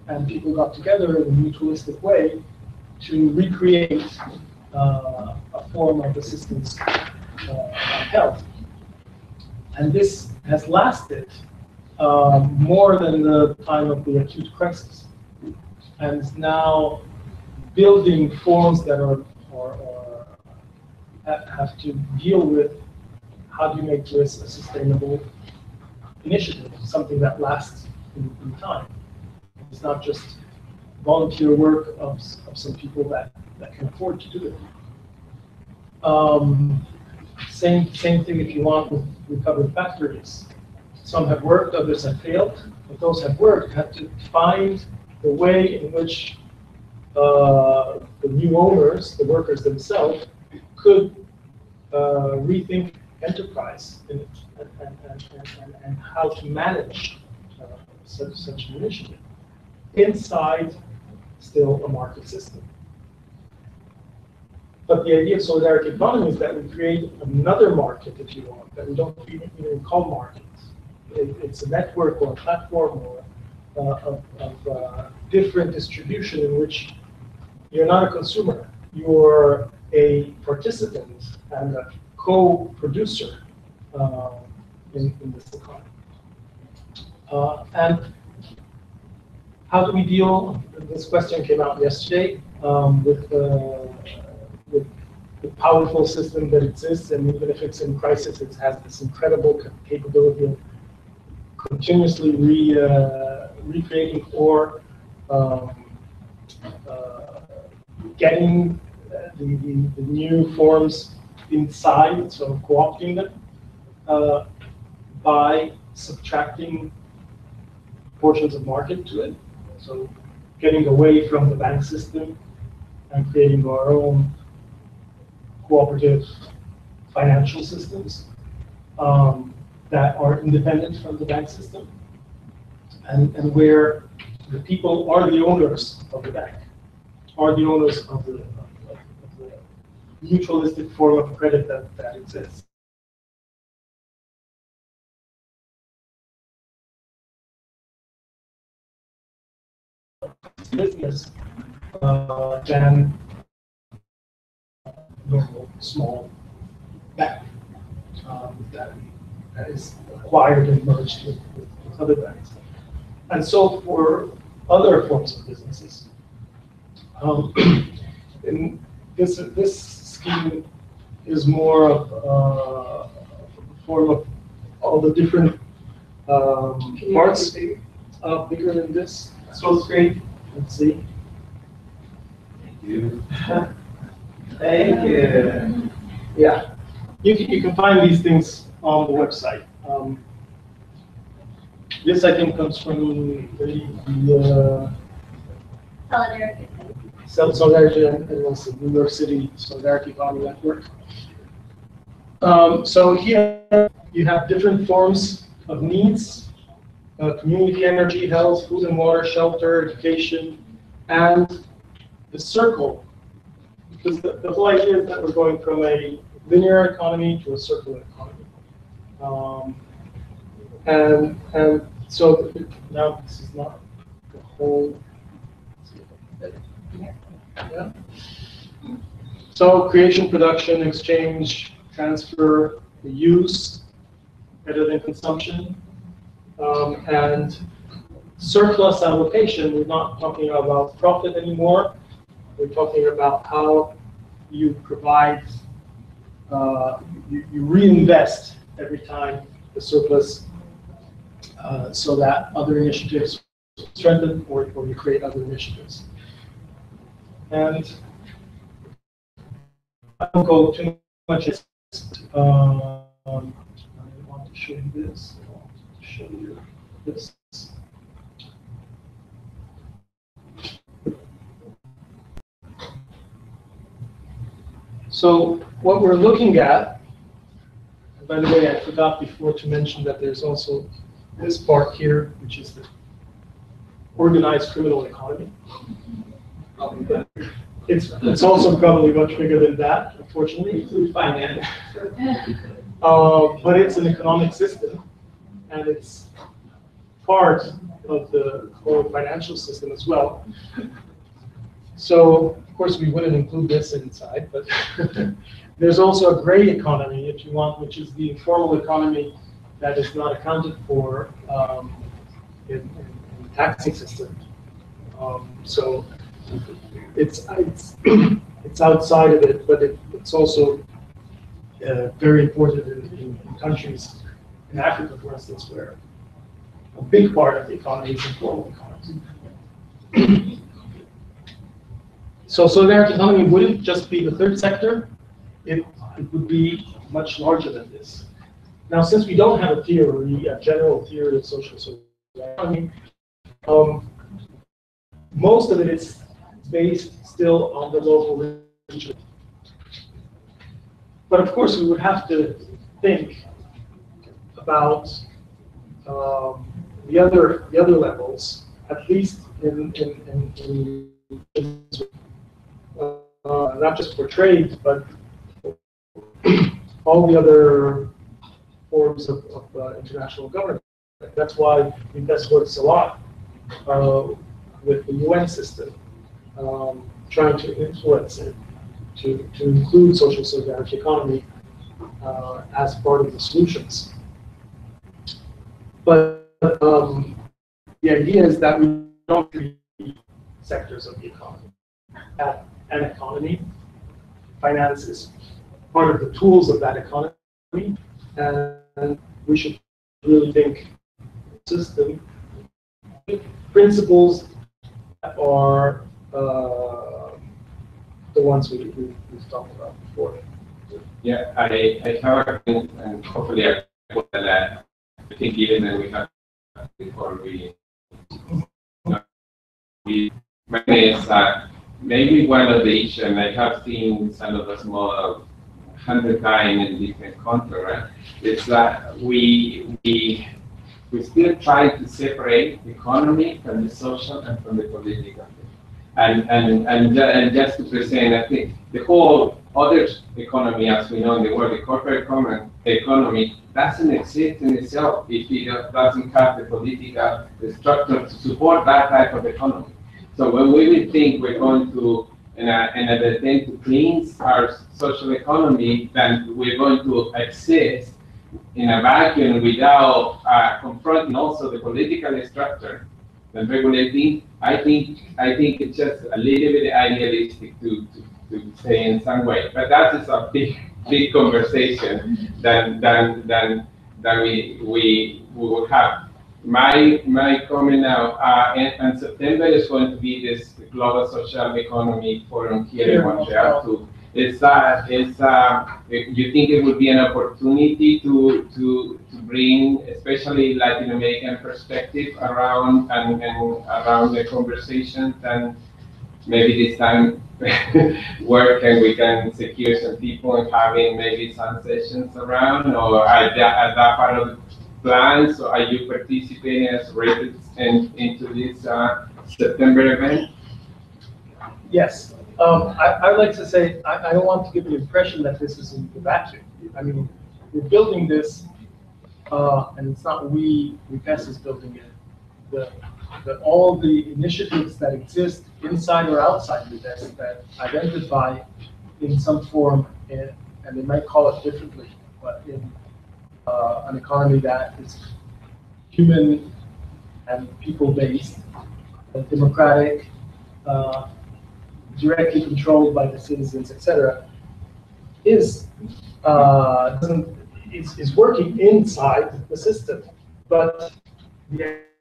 And people got together in a mutualistic way to recreate a form of assistance on health. And this has lasted more than the time of the acute crisis, and is now building forms that have to deal with how do you make this a sustainable initiative, something that lasts in time. It's not just volunteer work of some people that can afford to do it. Same thing if you want with recovered factories. Some have worked, others have failed, but those have worked have to find the way in which the new owners, the workers themselves, could rethink enterprise and how to manage such an initiative inside still a market system. But the idea of solidarity economy is that we create another market, if you want, that we don't even call markets. It's a network or a platform or of different distribution in which you're not a consumer, you're a participant and a co-producer in this economy. And how do we deal, this question came out yesterday, with the powerful system that exists, and even if it's in crisis, it has this incredible capability of continuously recreating or getting the new forms inside, so co-opting them by subtracting portions of market to it. So getting away from the bank system and creating our own cooperative financial systems that are independent from the bank system, and where the people are the owners of the bank, are the owners of the mutualistic form of credit that exists. Business than normal small bank that is acquired and merged with other banks. And so for other forms of businesses, in this scheme is more of a form of all the different parts, bigger than this. So it's great. Let's see.
Thank you.
Thank you. Yeah, you can find these things on the website. This I think comes from the Solidarity and also New York City Solidarity Economy Network. So here you have different forms of needs. Community energy, health, food and water, shelter, education, and the circle. Because the whole idea is that we're going from a linear economy to a circular economy. And so now this is not the whole. Yeah. So creation, production, exchange, transfer, use, better than consumption. And surplus allocation, we're not talking about profit anymore. We're talking about how you provide, you reinvest every time the surplus so that other initiatives strengthen or you create other initiatives. And I won't go too much into I want to show you this. Show you this. So what we're looking at, by the way, I forgot before to mention that there's also this part here, which is the organized criminal economy. It's also probably much bigger than that, unfortunately. Includes finance. But it's an economic system. And it's part of the whole financial system as well. So, of course, we wouldn't include this inside, but there's also a gray economy, if you want, which is the informal economy that is not accounted for in the taxing system. So it's outside of it, but it's also very important in countries in Africa, for instance, where a big part of the economy is informal economy. So solidarity economy wouldn't just be the third sector, it would be much larger than this. Now, since we don't have a theory, a general theory of social solidarity, most of it is based still on the local region. But of course, we would have to think about the other levels, at least in not just for trade, but all the other forms of international government. That's why Quels works a lot with the UN system, trying to influence it to include social solidarity economy as part of the solutions. But the idea is that we don't treat sectors of the economy. An economy, finance is part of the tools of that economy, and we should really think system principles that are the ones we've talked about before.
Yeah, I have a thing, and hopefully I will I think given that we have before we manage maybe one of the issues, and I have seen some of those models 100 times in different countries, right? It's that we still try to separate the economy from the social and from the political. And just to present, I think the whole other economy, as we know in the world, the corporate economy doesn't exist in itself if it doesn't have the political structure to support that type of economy. So when we think we're going to an attempt to cleanse our social economy, then we're going to exist in a vacuum without confronting also the political structure and regulating. I think it's just a little bit idealistic to say in some way, but that is a big conversation than we will have. My comment now, in September is going to be this Global Social Economy Forum here in Montreal too. You think it would be an opportunity to bring especially Latin American perspective around and around the conversations, and maybe this time work and we can secure some people and having maybe some sessions around, or at that part of the plan? So are you participating as rated into this September event?
Yes. I would like to say, I don't want to give the impression that this is in the vacuum. I mean, we're building this, and it's not Quels is building it. All the initiatives that exist inside or outside Quels that identify in some form, and they might call it differently, but in an economy that is human and people-based, and democratic, directly controlled by the citizens, etc., is working inside the system. But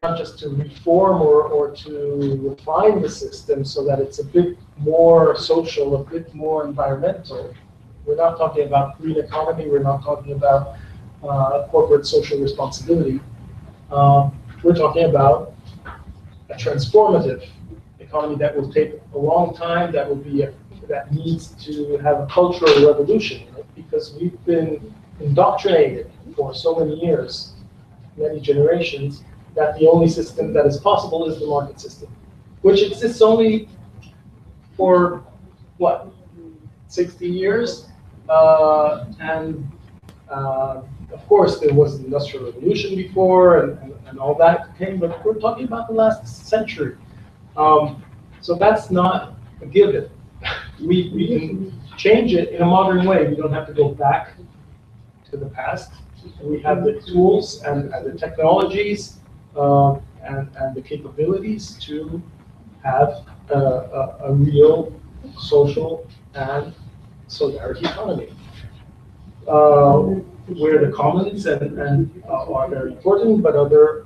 not just to reform or to refine the system so that it's a bit more social, a bit more environmental. We're not talking about green economy. We're not talking about corporate social responsibility. We're talking about a transformative economy that will take a long time, that needs to have a cultural revolution, right? Because we've been indoctrinated for so many years, many generations, that the only system that is possible is the market system, which exists only for, what, 60 years? Of course, there was the Industrial Revolution before, and all that came, but we're talking about the last century. So that's not a given. We can change it in a modern way. We don't have to go back to the past. We have the tools and the technologies and the capabilities to have a real social and solidarity economy, where the commons are very important, but other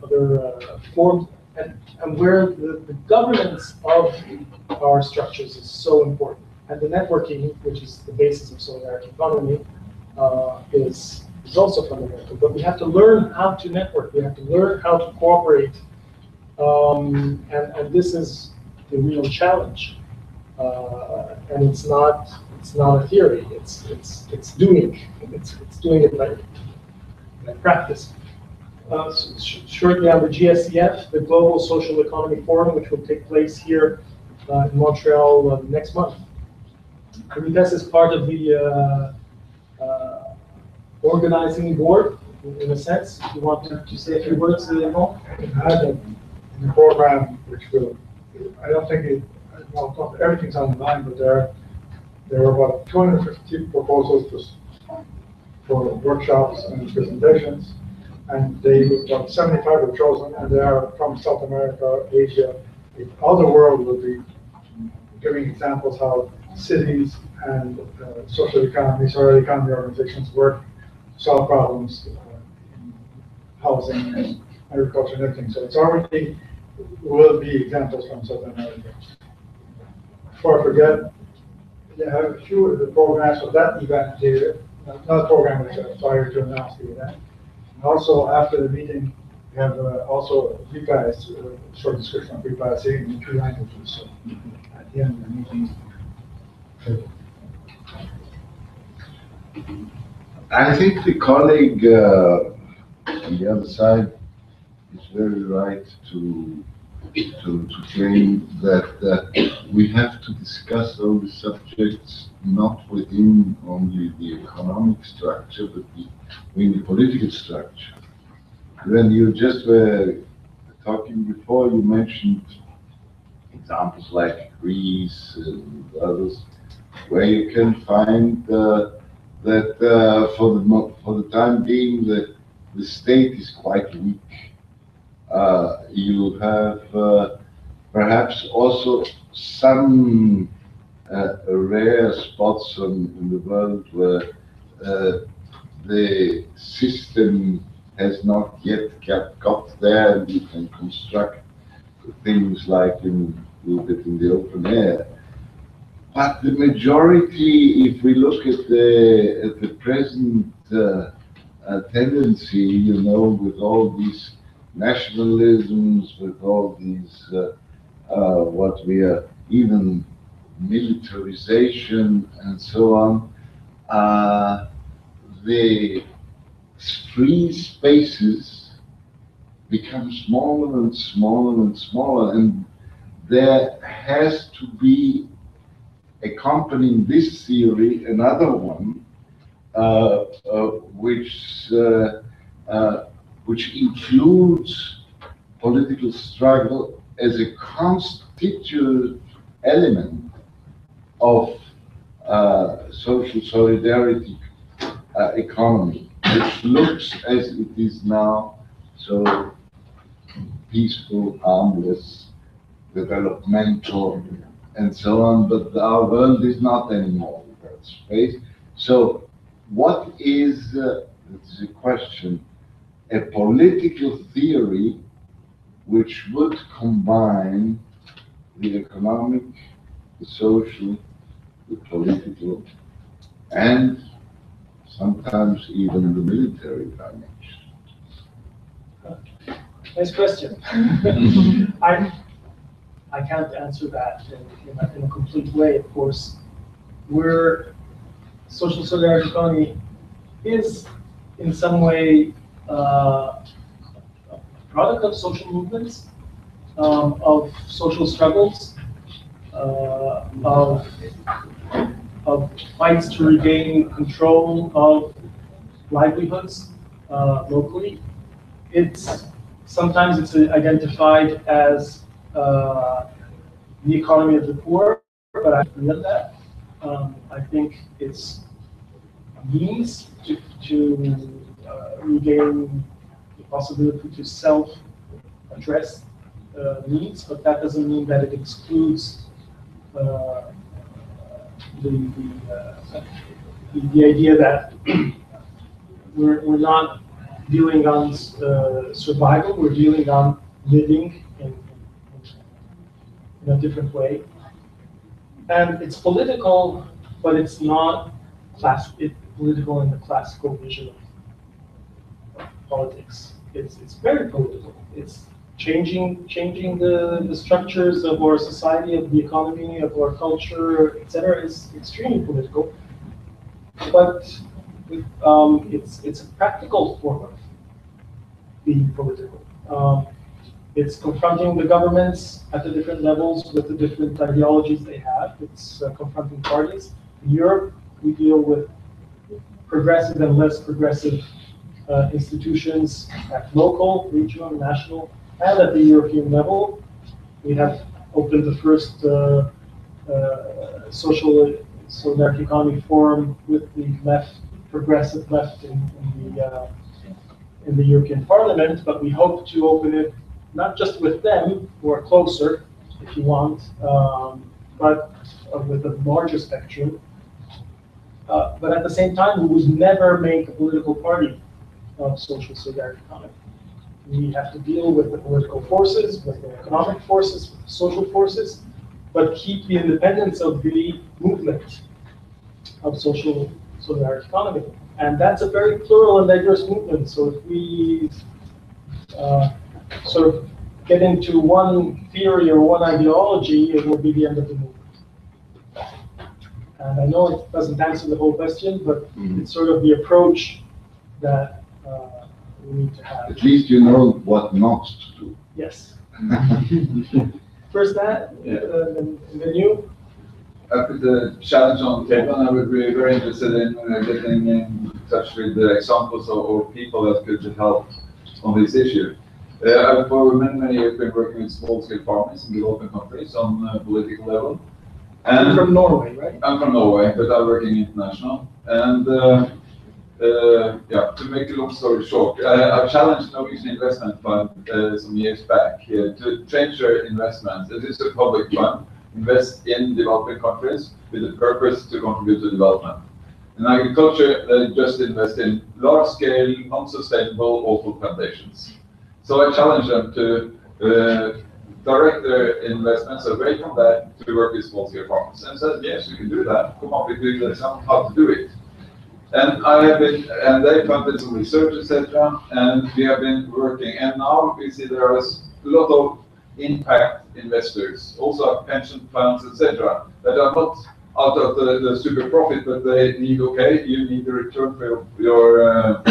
forms, and where the governance of our structures is so important. And the networking, which is the basis of solidarity economy, is also fundamental. But we have to learn how to network. We have to learn how to cooperate. And this is the real challenge. And it's not a theory. It's doing. It's doing it by practice. Shortly on the GSCF, the Global Social Economy Forum, which will take place here in Montreal next month. Menaces is part of the organizing board, in a sense. You want to say a few words, Yvon?
In the program, which will, I don't think it, well, everything's on the line, but there are about 250 proposals for workshops and presentations, and about 75 were chosen, and they are from South America, Asia. All the world will be giving examples how cities and social economies or economy organizations work to solve problems in housing and agriculture and everything. So it's already will be examples from South America. Before I forget, they have a few of the programs of that event here. Not a program which I'm sorry to announce the event. And also after the meeting, we have also replies, short description of replies in 2 languages. So at the end of the meeting.
I think the colleague on the other side is very right to claim that we have to discuss all the subjects not within only the economic structure, but within the political structure. When you just were talking before, you mentioned examples like Greece and others, where you can find that for the time being the state is quite weak. You have perhaps also some rare spots in the world where the system has not yet got there, and you can construct things like a little bit in the open air. But the majority, if we look at the present tendency, you know, with all these nationalisms, with all these what we are, even militarization and so on, the free spaces become smaller and smaller and smaller, and there has to be accompanying this theory another one, which includes political struggle as a constitutive element of social solidarity economy, which looks as it is now, so peaceful, harmless, developmental, and so on, but our world is not anymore that space. So what is, this is a question, a political theory which would combine the economic, the social, the political, and sometimes even the military dimension?
Nice question. I can't answer that in a complete way, of course. Social solidarity economy is in some way a product of social movements, of social struggles, of fights to regain control of livelihoods locally. Sometimes it's identified as the economy of the poor, but I agree with that. I think it's a means to regain the possibility to self-address needs, but that doesn't mean that it excludes the idea that we're not dealing on survival, we're dealing on living in a different way. And it's political, but it's not political in the classical vision of politics. It's very political. It's changing the structures of our society, of the economy, of our culture, etc. is extremely political. But it's a practical form of being political. It's confronting the governments at the different levels with the different ideologies they have. It's confronting parties. In Europe, we deal with progressive and less progressive institutions at local, regional, national, and at the European level. We have opened the first social solidarity economy forum with the left, progressive left in the European Parliament, but we hope to open it not just with them, who are closer, if you want, but with a larger spectrum. But at the same time, we would never make a political party of social solidarity economy. We have to deal with the political forces, with the economic forces, with the social forces, but keep the independence of the movement of social solidarity economy. And that's a very plural and diverse movement. So if we sort of get into one theory or one ideology, it will be the end of the movement. And I know it doesn't answer the whole question, but it's sort of the approach that we need to have.
At least you know what not to do.
Yes. First that, and then you.
I put the challenge on the table, and I would be very interested in getting in touch with the examples of people that could help on this issue. I've for many years been working with small-scale farmers in developing countries on a political level. And
you're from Norway, right?
I'm from Norway, but I'm working international. And yeah, to make a long story short, I challenged Norwegian Investment Fund some years back to change their investment. This is a public fund, invest in developing countries with the purpose to contribute to development. In agriculture, they just invest in large-scale, unsustainable awful plantations. So I challenged them to direct their investments away from that to work with small-scale farmers, and said, yes, you can do that. Come up with good examples how to do it. And they funded some research, etc. And we have been working. And now we see there is a lot of impact investors, also pension funds, etc., that are not out of the super profit, but they need, you need a return for your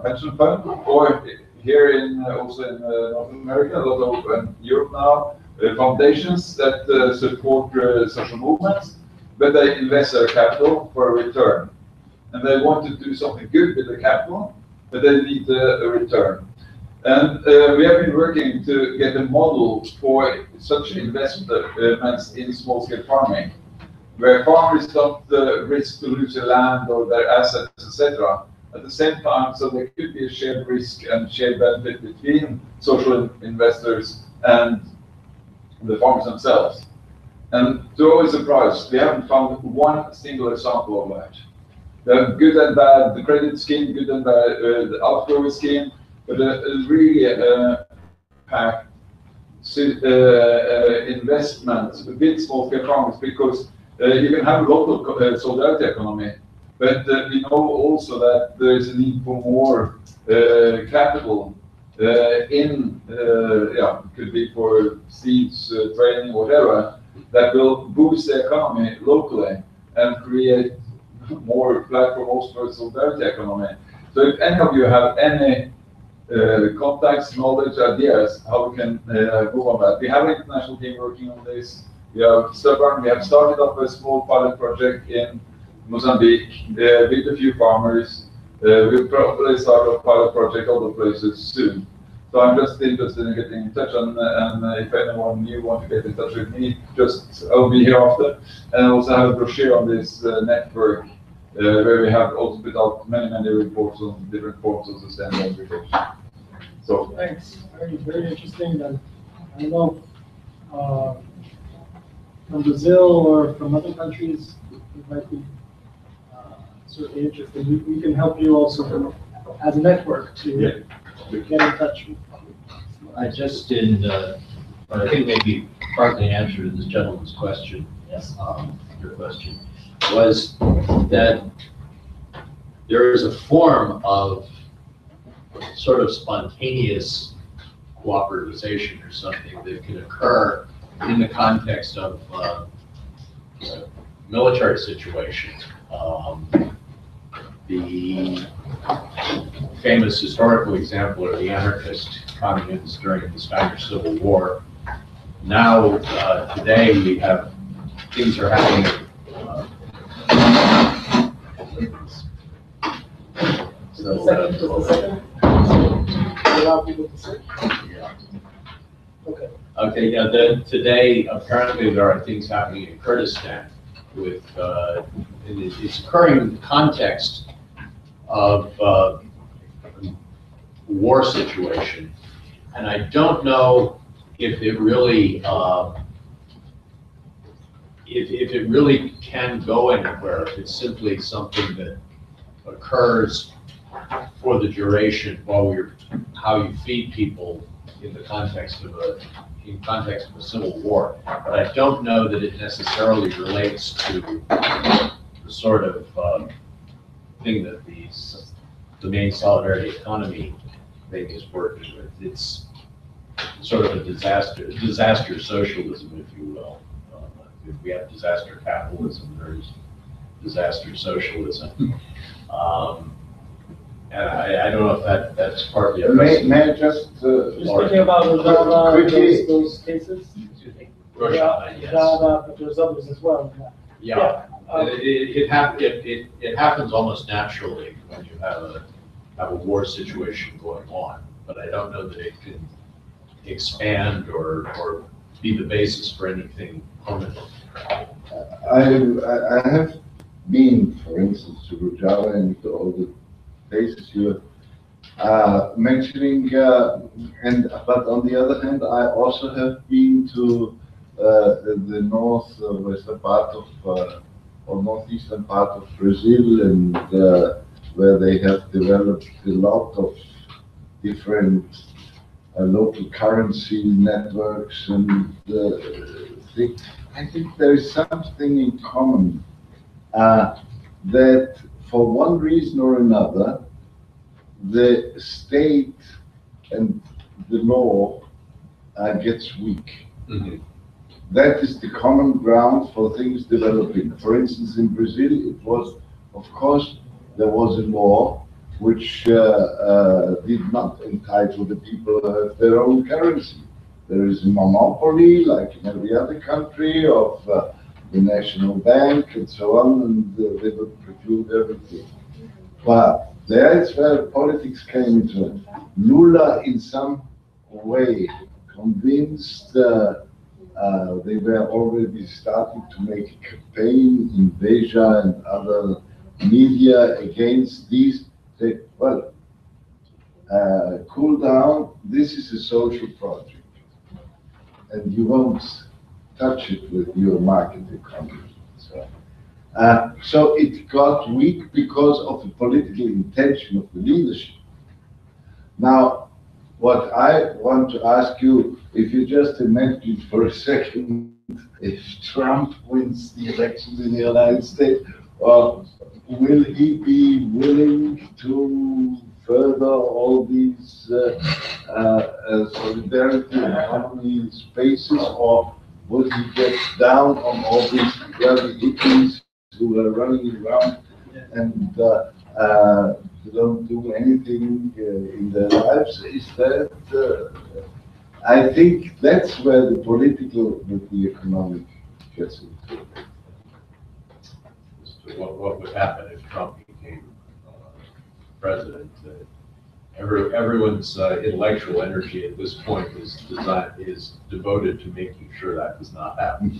pension fund, or here also in North America, a lot of Europe now, foundations that support social movements, but they invest their capital for a return. And they want to do something good with the capital, but they need a return. And we have been working to get a model for such investments in small-scale farming, where farmers don't risk to lose their land or their assets, etc. At the same time, so there could be a shared risk and shared benefit between social investors and the farmers themselves. And to our surprise, we haven't found one single example of that. The good and bad, the credit scheme, good and bad, the outgoing scheme, but really packed investments with small-scale farmers, because you can have a local solidarity economy, but we know also that there is a need for more capital could be for seeds, training, whatever, that will boost the economy locally and create more platform also for solidarity economy. So if any of you have any contacts, knowledge, ideas, how we can move on that. We have an international team working on this. We have stubborn. We have started up a small pilot project in Mozambique with a few farmers. We'll probably start a pilot project other places soon. So I'm just interested in getting in touch, and if anyone new want to get in touch with me, I'll be here after. And I also have a brochure on this network where we have also put out many reports on different forms of sustainable agriculture. So
thanks. Very interesting. And I know from Brazil or from other countries who might be certainly interested, we can help you also as a network to get in touch with.
I just did, I think maybe partly answer to this gentleman's question.
Yes.
Your question was that there is a form of sort of spontaneous cooperativization or something that can occur in the context of military situations. The famous historical example are the anarchist communists during the Spanish Civil War. Now, today, we have things are happening.
Allow people to say?
Yeah.
Okay.
Okay. Yeah. Then today, apparently, there are things happening in Kurdistan with. It's occurring in the context of war situation, and I don't know if it really if it really can go anywhere. If it's simply something that occurs for the duration while how you feed people in the context of a civil war, but I don't know that it necessarily relates to the sort of thing that the main solidarity economy thing is working with. It's sort of a disaster socialism, if you will. If we have disaster capitalism, there's disaster socialism. And I don't know if that's partly.
May I just
thinking about Rojava, those cases?
Rojava, yes.
Rojava, but there's others as well.
Yeah. It happens almost naturally when you have a war situation going on, but I don't know that it can expand or be the basis for anything permanent.
I have been, for instance, to Rojava and to all the places you are mentioning, but on the other hand, I also have been to the northwestern part of or northeastern part of Brazil, and where they have developed a lot of different local currency networks and things. I think there is something in common that for one reason or another, the state and the law gets weak.
Mm-hmm.
That is the common ground for things developing. For instance, in Brazil, it was, of course, there was a law which did not entitle the people to have their own currency. There is a monopoly, like in every other country, of the national bank and so on, and they would preclude everything. But there is where politics came into it. Lula, in some way, convinced they were already starting to make a campaign in Veja and other media against these. Say, well, cool down, this is a social project, and you won't touch it with your market economy. So it got weak because of the political intention of the leadership. Now, what I want to ask you, if you just imagine for a second, if Trump wins the elections in the United States, will he be willing to further all these solidarity and economy spaces, or would he get down on all these bloody hippies who are running around and don't do anything in their lives? Is that, I think that's where the political with the economic gets into it.
What would happen if Trump became president? Everyone's intellectual energy at this point is devoted to making sure that does not happen.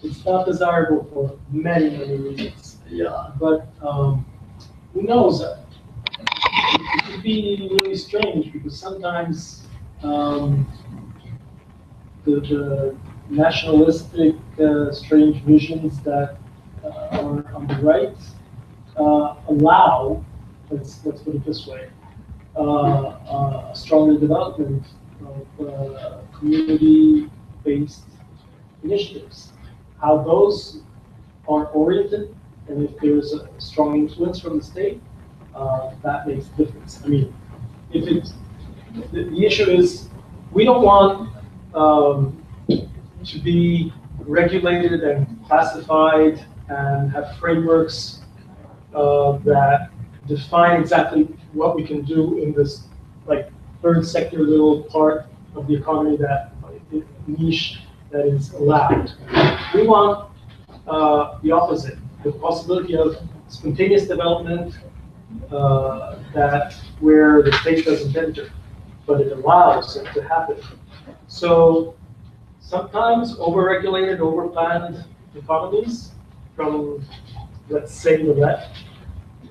It's not desirable for many, many reasons.
Yeah.
But who knows? It could be really strange because sometimes the nationalistic, strange visions that are on the right allow, let's put it this way, a stronger development of community-based initiatives. How those are oriented, and if there's a strong influence from the state, that makes a difference. I mean, if it's, the issue is, we don't want to be regulated and classified and have frameworks that define exactly what we can do in this like third sector little part of the economy, that niche that is allowed. We want the opposite, the possibility of spontaneous development that where the state doesn't enter, but it allows it to happen. So sometimes over-regulated, over-planned economies from, let's say, the left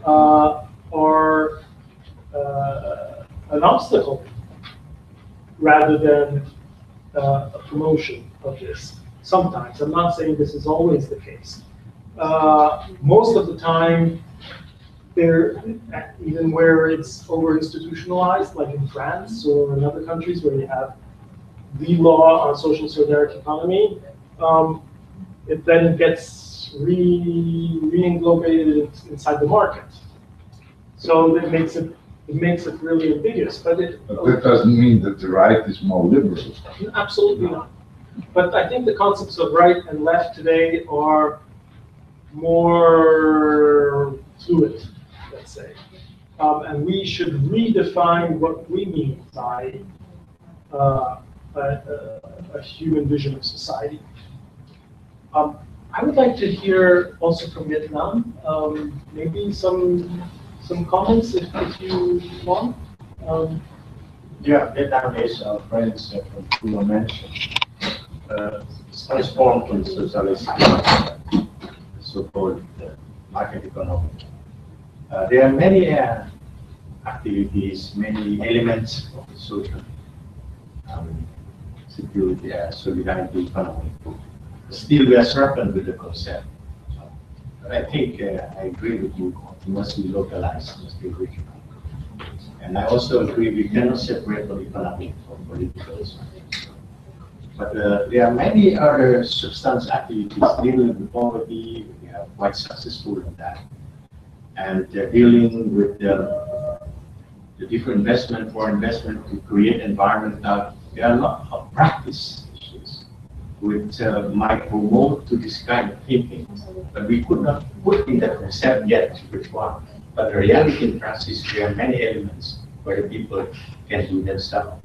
are an obstacle rather than a promotion of this. Sometimes, I'm not saying this is always the case. Most of the time, even where it's over-institutionalized, like in France or in other countries where you have the law on social solidaric economy, it then gets re-englobated inside the market. So that makes it really ambiguous. But
that doesn't mean that the right is more liberal.
Absolutely not. But I think the concepts of right and left today are more fluid, let's say. And we should redefine what we mean by a human vision of society. I would like to hear also from Vietnam, maybe some comments if you want.
Yeah, Vietnamese friends from Cuba mentioned transformed from socialist so-called market economy. There are many activities, many elements of the social security, solidarity economy. Still, we are sharpened with the concept. I think I agree with you. It must be localized, it must be regional. And I also agree we cannot separate the economic from political. But there are many other substance activities dealing with poverty. We are quite successful in that. And dealing with the different investment, foreign investment to create environmental. There are a lot of practice issues which might promote to this kind of thinking. But we could not put in that concept yet which one. But the reality in practice, there are many elements where the people can do themselves,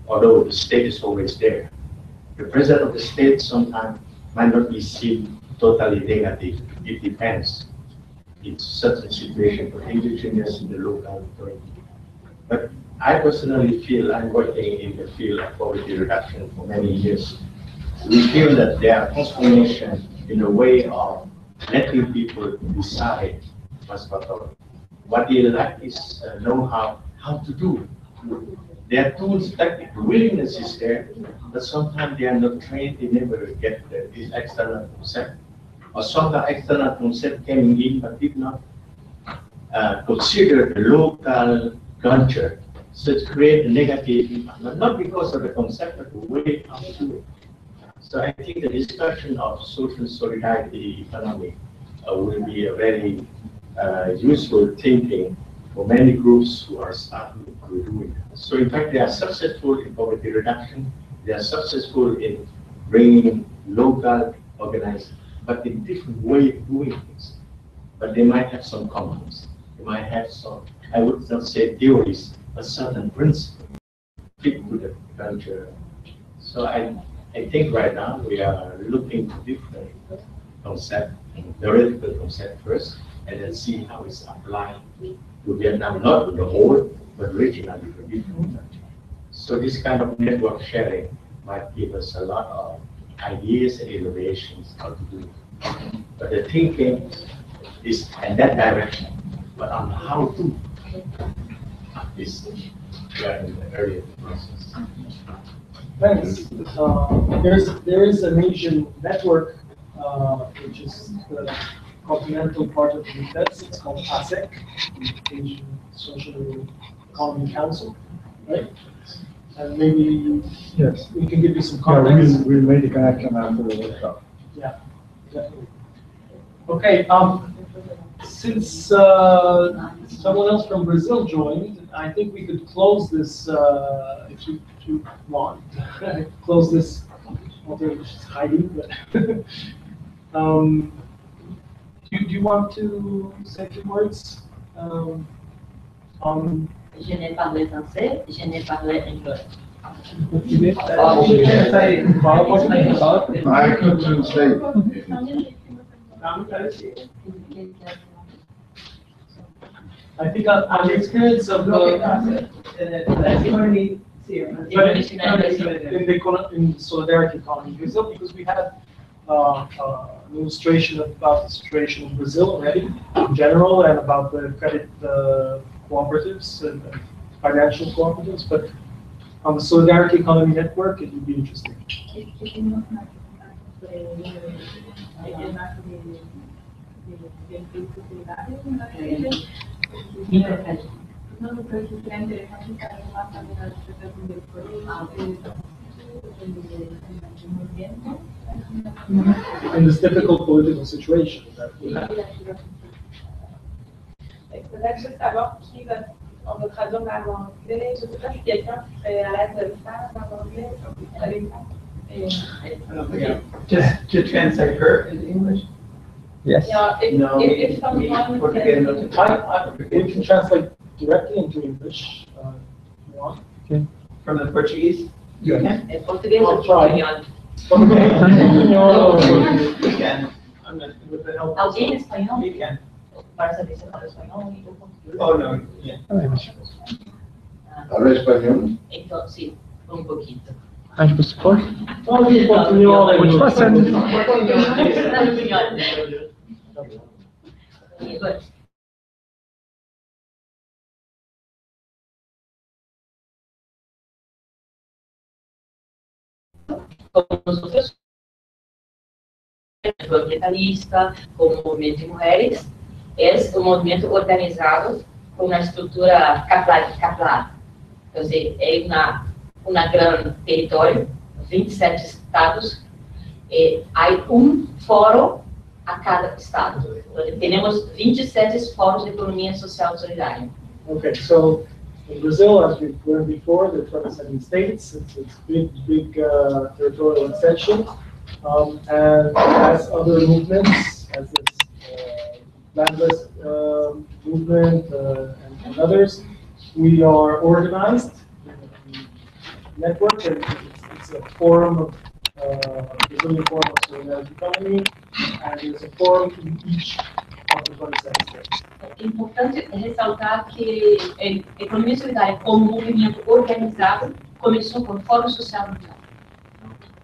although the state is always there. The presence of the state sometimes might not be seen totally negative. It depends. It's such a situation for indigenous in the local authority. But I personally feel, I'm working in the field of poverty reduction for many years. We feel that there are transformations in the way of letting people decide what they like is know how to do. There are tools, technical willingness is there, but sometimes they are not trained, they never get this external concept. Or sometimes external concept came in but did not consider the local culture. So it creates a negative impact, not because of the concept, but the way how to do it. So I think the discussion of social solidarity economy will be a very useful thinking for many groups who are starting to do it. So in fact, they are successful in poverty reduction. They are successful in bringing local organized, but in different way of doing things. But they might have some commons. They might have some, I would not say theories, but certain principles fit to the culture. So I think right now we are looking to different concepts, theoretical concept first, and then see how it's applied to Vietnam, not to the whole, but regionally for different. So this kind of network sharing might give us a lot of ideas and innovations how to do it. But the thinking is in that direction, but on how to is we are in the early process.
Thanks. There is an Asian network, which is the continental part of the US. It's called ASEC, the Asian Social Economy Council, right? And maybe
Yes.
we can give you some
Yeah,
context.
we'll make the connection after the workshop.
Yeah, definitely. Okay, since someone else from Brazil joined, I think we could close this, if you want, close this, although it's hiding, but do you want to say a few words on?
Je n'ai parlé français, je n'ai parlé anglais.
I could translate.
I think on the experience of in solidarity economy, Brazil, because we had an illustration about the situation in Brazil already, in general, and about the credit cooperatives and financial cooperatives, but on the solidarity economy network, it would be interesting. In this difficult political situation that we have.
Peut-être juste savoir qui va, on va traduire vers l'anglais. Je ne sais pas si quelqu'un serait à l'aise de le faire en anglais avec moi.
Just to translate her in English.
Yes.
Yeah, if someone
We can translate directly into English if you want.
Okay.
From the Portuguese?
You
can?
En português
I'll
ou
try.
You can.
With the help.
Alguém em espanhol?
You can.
Para saber se fala espanhol ou português?
Oh, no, yeah.
¿Habla español?
Então, sim, um pouquinho.
Mas você pode?
Pode portunhol.
Pode passar.
Como os outros, o ambientalista, como o movimento de mulheres, é um movimento organizado com uma estrutura caplar. Quer dizer, é uma grande território, 27 estados, e há fórum a cada estado. Temos 27 fóruns de economia social solidária.
Okay, so in Brazil, as we've learned before, there are 27 states. It's big territorial extension. And as other movements, as this landless movement and others, we are organized in a network, and it's a forum of Brazilian Forum of Solidarity Economy, and there's a forum in each of the 27 states.
É importante ressaltar que a economia solidária, como movimento organizado, começou com o Fórum Social Mundial.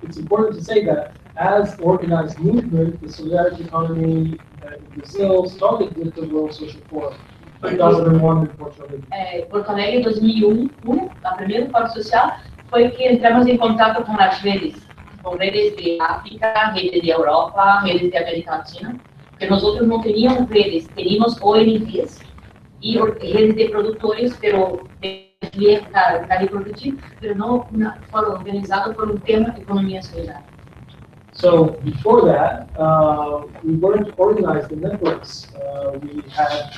It's important to say that as organized movement, the solidarity economy in Brazil started with the World Social Forum, 2001 in Porto Alegre.
Porto Alegre, em 2001, a primeira Fórum Social, foi que entramos em contato com as redes de África, redes de Europa, redes de América Latina, porque nós outros não teníamos redes, teníamos ONGs e redes de produtores, pero de cadeia produtiva, pero não foram organizados por tema economia solidária.
So before that, we weren't organized in networks. We had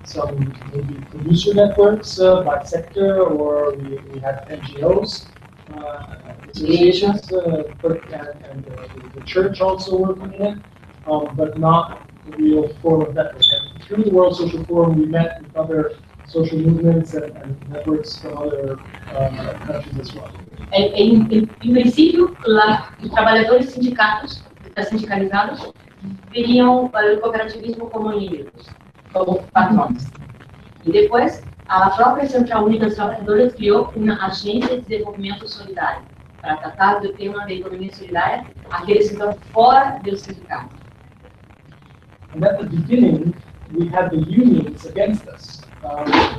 some maybe producer networks by sector, or we had NGOs, associations, and the church also working in it, but not the real form of network. And through the World Social Forum, we met with other social movements and networks from other countries as well.
Em princípio, os trabalhadores sindicalizados viriam para o cooperativismo como inimigos, como patrões. E depois, a própria Central Única dos Trabalhadores criou uma agência de desenvolvimento solidário para tratar do tema da economia solidária, aqueles que estão fora do sindicato.
And at the beginning, we had the unions against us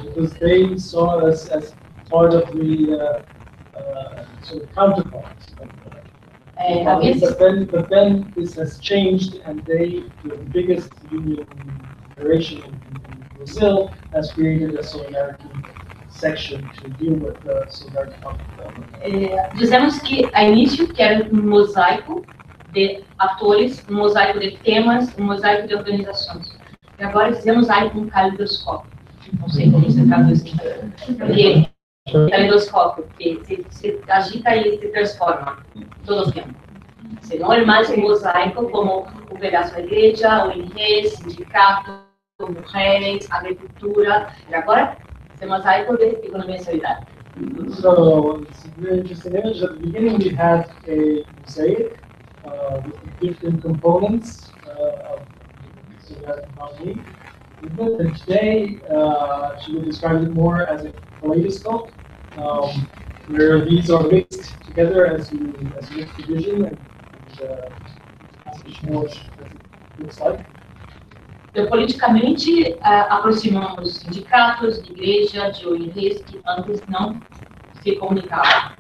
because they saw us as part of the sort of counterparts. But then this has changed, and the biggest union federation in Brazil has created a solidarity section to deal with the solidarity conflict.
Dizemos que a início que era mosaico de atores, mosaico de temas, mosaico de organizações. E agora dizemos caleidoscópio. Não sei como se traduz isso. Porque caleidoscópio, que se agita e se transforma todo o tempo. Se não é mais um mosaico como o pedaço da igreja, o INRE, sindicato, mulheres, agricultura. E agora, esse mosaico de economia solidária.
So it's a very interesting image. At the beginning, we had a mosaic with different components of solidarity economy. And today, she would describe it more as a kaleidoscope, where these are mixed together as you mix division and ask more as it looks like.
Então, politicamente, aproximamos sindicatos, de igreja, de ONGs que antes não se comunicavam.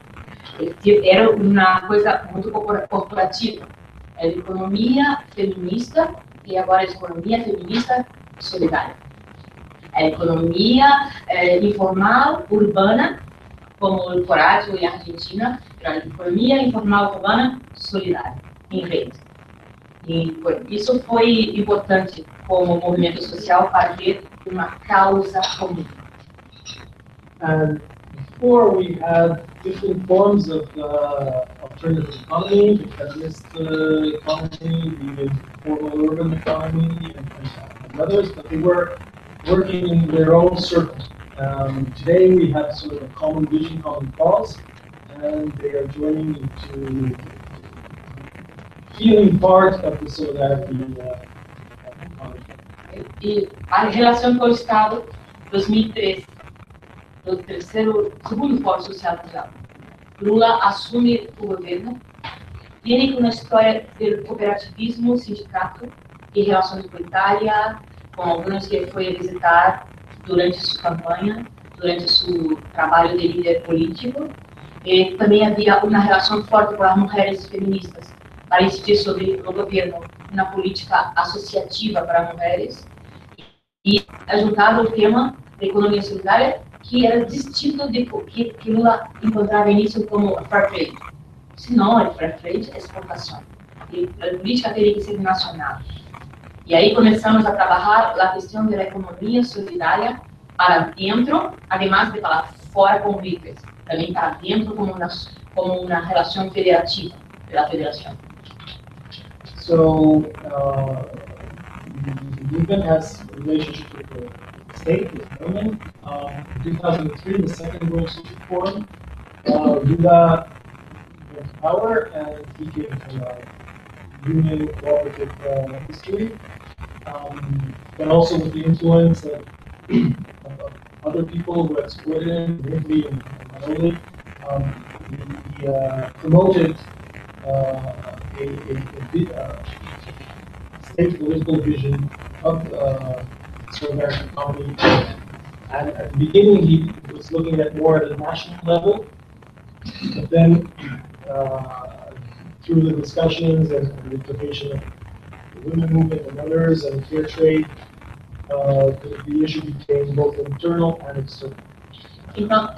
Era uma coisa muito corporativa. Era economia feminista e agora é economia feminista solidária. É economia informal, urbana, como o Corádio e a Argentina, era economia informal, urbana, solidária, em rede. E isso foi importante como movimento social para ter uma causa comum.
And before we had different forms of alternative economy, the feminist economy, the informal urban economy, and others, but they were working in their own circle. Today we have sort of a common vision, common cause, and they are joining into feeling part of the solidarity economy.
E a relação com o Estado, 2013, do segundo Fórum Social Mundial. Lula assume o governo, viene com uma história do cooperativismo, sindicato e relações com a Itália, com alguns que foi visitar durante sua campanha, durante seu trabalho de líder político. E também havia uma relação forte com as mulheres feministas, para incidir sobre o governo na política associativa para mulheres e juntado o tema da economia solidária, que era distinto de que Lula encontrava início como fair trade. Se não é fair trade, é exportação. E a política teria que ser nacional. E aí começamos a trabalhar a questão da economia solidária para dentro, además de para fora com ricas. Também para dentro como uma relação federativa pela federação.
So, the movement has a relationship with the state, with government. In 2003, the second World Social Forum, Lula went to power, and he came from a union cooperative history, but also with the influence of other people who exploited him, Brésil and Brésil. He promoted a state political vision of solidarity economy. And at the beginning, he was looking at more at a national level, but then through the discussions and the implication of the women movement and others and fair trade, the issue became both internal and external.
Então,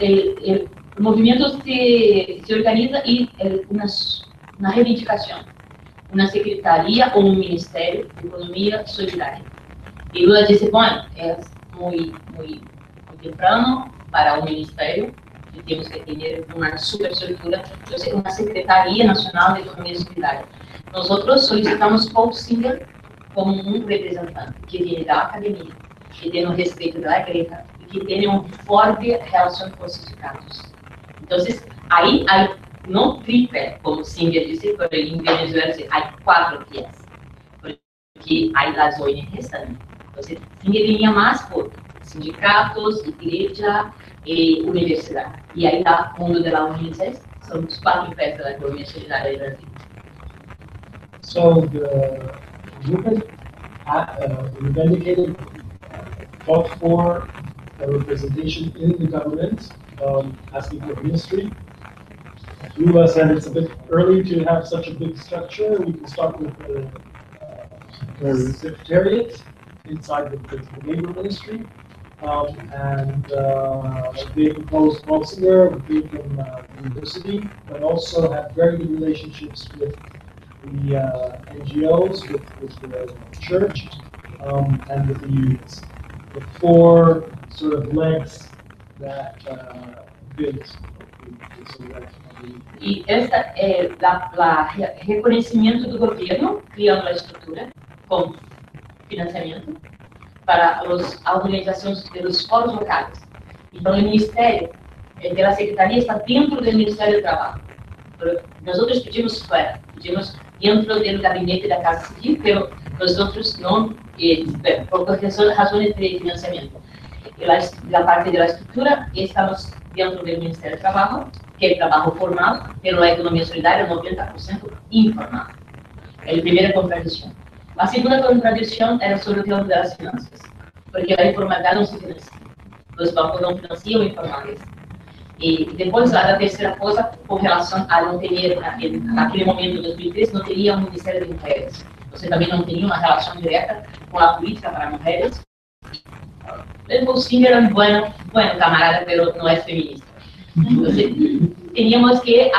o movimento se organiza e uma reivindicação, uma secretaria ou um ministério de economia solidária. E Lula disse, bom, é muito temprano para o ministério, e temos que ter uma superestrutura, uma secretaria nacional de economia solidária. Nós solicitamos Paul Singer como um representante que viene da academia, que tem o respeito da igreja e que tem uma forte relação com os sindicatos. Então, aí não triple, como Singer disse, porque em Venezuela há 4 pies, porque há as ONGs também. Então, Singer vinha mais por sindicatos, igreja e universidade. E aí dá o mundo da ONGs, são os 4 pés da economia solidária do Brasil.
So the movement reivindicated, fought for a representation in the government, asking for a ministry, Lula said it's a bit early to have such a big structure. We can start with the secretariat inside the labor ministry. And they proposed Bolsinger, who came from university, but also have very good relationships with the NGOs, with the church, and with the unions. The four sort of legs that built
E essa é reconhecimento do governo, criando a estrutura com financiamento para as organizações dos fóruns locais. Então, o Ministério da Secretaria está dentro do Ministério do Trabalho. Nós outros pedimos fora, pedimos dentro do gabinete da Casa Civil, mas nós outros não, por razões de financiamento. E a parte da estrutura, estamos dentro do Ministério do Trabalho, que é trabalho formal, mas a economia solidária é 90% informal. É a primeira contradição. A segunda contradição era sobre o tema das finanças, porque a informalidade não se financia. Os bancos não financiam informais. E depois, a terceira coisa, com relação a não ter, naquele momento, em 2003, não teria um Ministério de Mulheres. Você também não teria uma relação direta com a política para mulheres. El Bolsinho era um bom camarada, mas não é feminista. Teníamos que,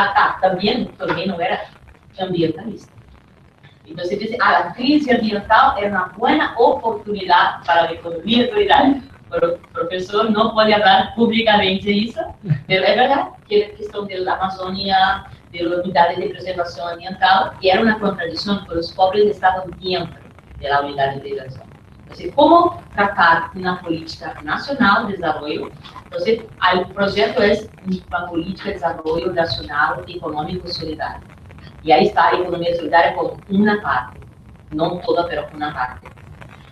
também não era ambientalista. Então, você diz, a crise ambiental é uma boa oportunidade para a economia solidária. O professor não pode falar publicamente isso, mas é verdade que a questão da Amazônia, da unidade de preservação ambiental, era uma contradição, porque os pobres estavam dentro da unidade de preservação. Então, como tratar uma política nacional de desenvolvimento? Então, o projeto é uma política de desenvolvimento nacional econômico solidário. E aí está a economia solidária como uma parte, não toda, mas uma parte.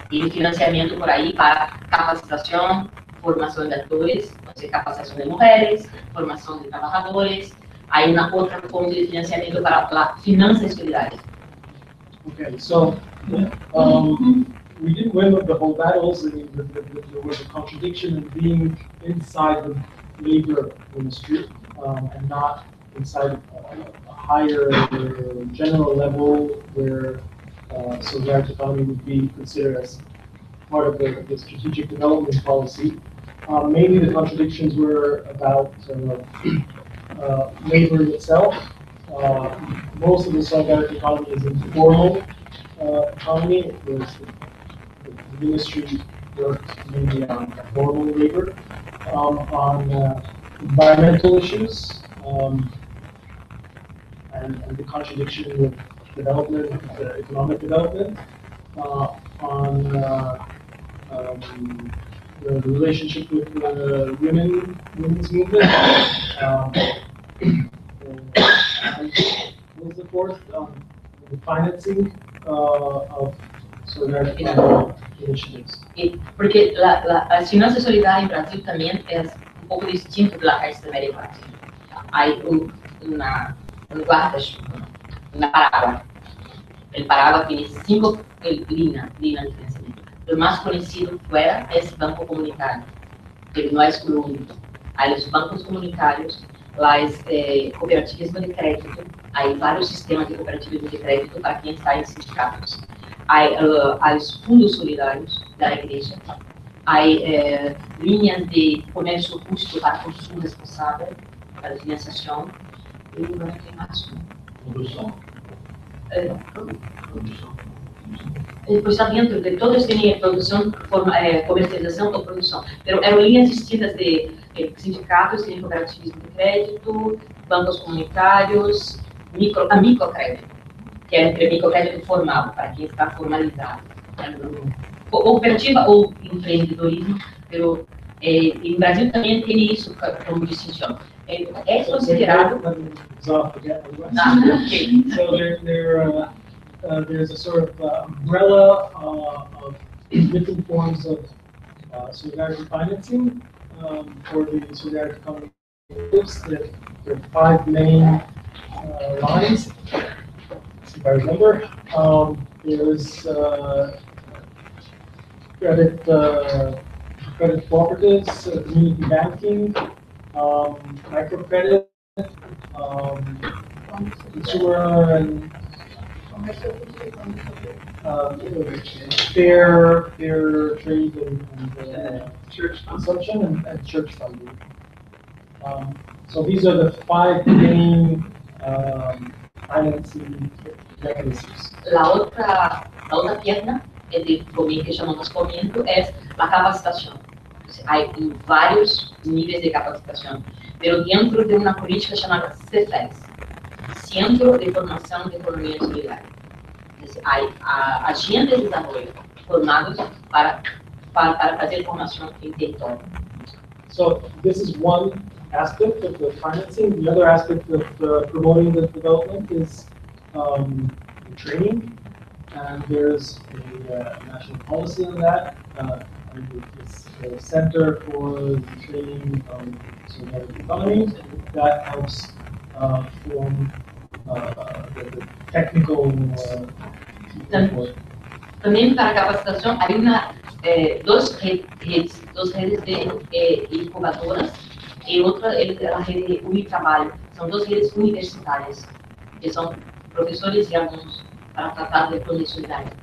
E financiamento por aí para capacitação, formação de atores, capacitação de mulheres, formação de trabalhadores. Aí uma outra fonte de financiamento para finanças solidárias.
Okay, so we didn't win the whole battles. I mean, there was a contradiction in being inside the labor ministry and not inside a higher general level where solidarity economy would be considered as part of the strategic development policy. Mainly the contradictions were about labor itself. Most of the solidarity economy is informal economy, whereas the ministry worked mainly on formal labor, on environmental issues, and the contradiction with development, economic development, on the relationship with the women's movement. What was the fourth? The financing of solidarity initiatives.
Porque as finanças solidárias no Brasil também é pouco distinto do resto da América Latina. Há um guarda-chuva na Paraguai. El Paraguai tem 5 líneas de financiamento. O mais conhecido fora é esse banco comunitário, que não é o único. Há os bancos comunitários, as cooperativas de crédito, há vários sistemas de cooperativas de crédito para quem está em sindicatos. Há os fundos solidários da igreja, há linhas de comércio justo para consumo responsável, para financiação, e agora tem mais
Produção.
Depois está dentro de todos têm produção, comercialização ou produção. Eram linhas distintas de sindicatos, tem cooperativismo de crédito, bancos comunitários, microcrédito, que é entre microcrédito formal, para quem está formalizado. Cooperativa ou empreendedorismo, em Brasil também tem isso como distinção. É considerado...
So there's a sort of umbrella of different forms of solidarity financing for the solidarity economy. There are 5 main lines, if I remember. There's credit cooperatives, community banking, microcredit, consumer and fair trade and church consumption and church funding. So these are the 5 main financing mechanisms.
La otra pierna de que llamamos comienzo es la capacitación. Hay varios niveles de capacitación, pero dentro de una política llamada SSE, Centro de Formación de Economía Solidaria. Hay agendas de desarrollo formados para fazer formación en territorio.
So this is one aspect of the financing. The other aspect of promoting the development is training, and there's a national policy on that. It's the Center for Training Solidaire Economy that helps form the technical
También para capacitación hay dos redes de incubadoras y otra es la red de Unitrabalho. São 2 redes universitárias que são professores e alunos para tratar de economia solidária.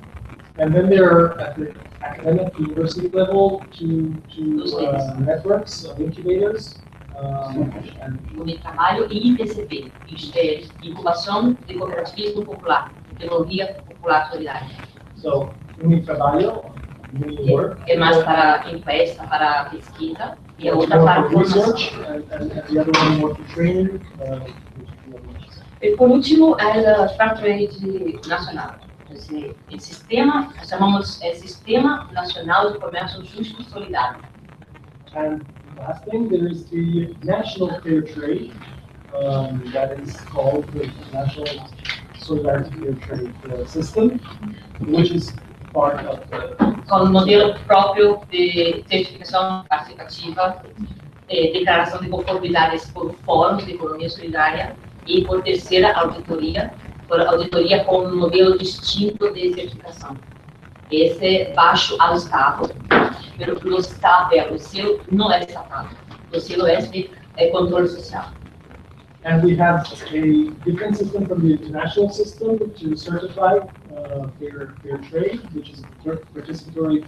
And then there are at the academic university level two networks of incubators.
Unitrabalho e IPCP, Incubação de Cooperativismo Popular, Tecnologia Popular Solidária.
So Unitrabalho,
que é mais para empresa, para pesquisa, e a outra para formação.
And the other one more for training.
E por último, é o Fair Trade Nacional. O sistema, chamamos Sistema Nacional de Comércio Justo e Solidário.
And last thing, there is the National Fair Trade, that is called the National Solidarity Fair Trade System, which is part of the...
Com um modelo próprio de certificação participativa, declaração de conformidades por fóruns de economia solidária e por terceira auditoria, com um modelo distinto de certificação. Esse é baixo ao Estado, mas o selo não é estatal, o selo é de controle social.
And we have a different system from the international system to certify fair trade, which is a participatory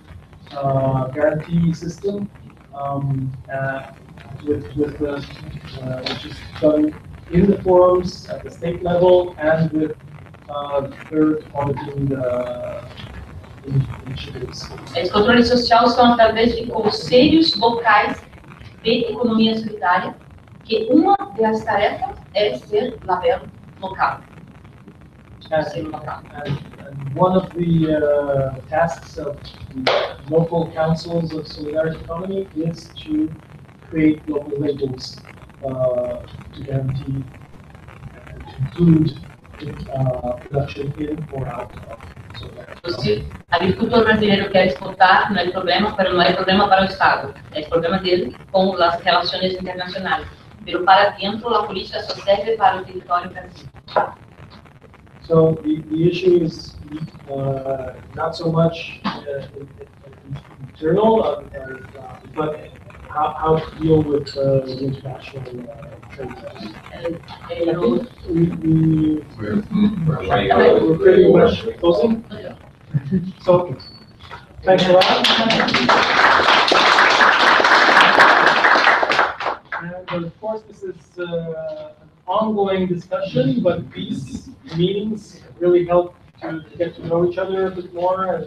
guarantee system, which is done in the forums at the state level and with third auditing initiatives.
Os controles sociais são através de conselhos locais de economia solidária, que uma das tarefas é ser labelo local.
And one of the tasks of the local councils of solidarity economy is to create local labels to guarantee and to include production in or out of solidarity.
O agricultor brasileiro quer exportar, não é problema, mas não é problema para o Estado. É problema dele com as relações internacionais. Pero para dentro, a política só serve para o território brasileiro.
So the issue is not so much internal, but how to deal with the international trade. We're pretty much closing. So thanks a lot. And of course, this is an ongoing discussion, but these meetings really help to get to know each other a bit more, and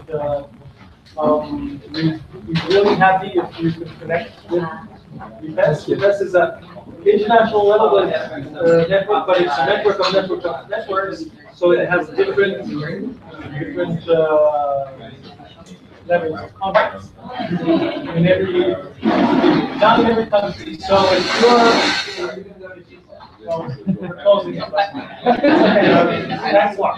we're really happy if you could connect with Quels. Quels is an international level network, but it's a network of networks, so it has different levels of contacts not in every country. So if you're we're closing. Thanks a lot.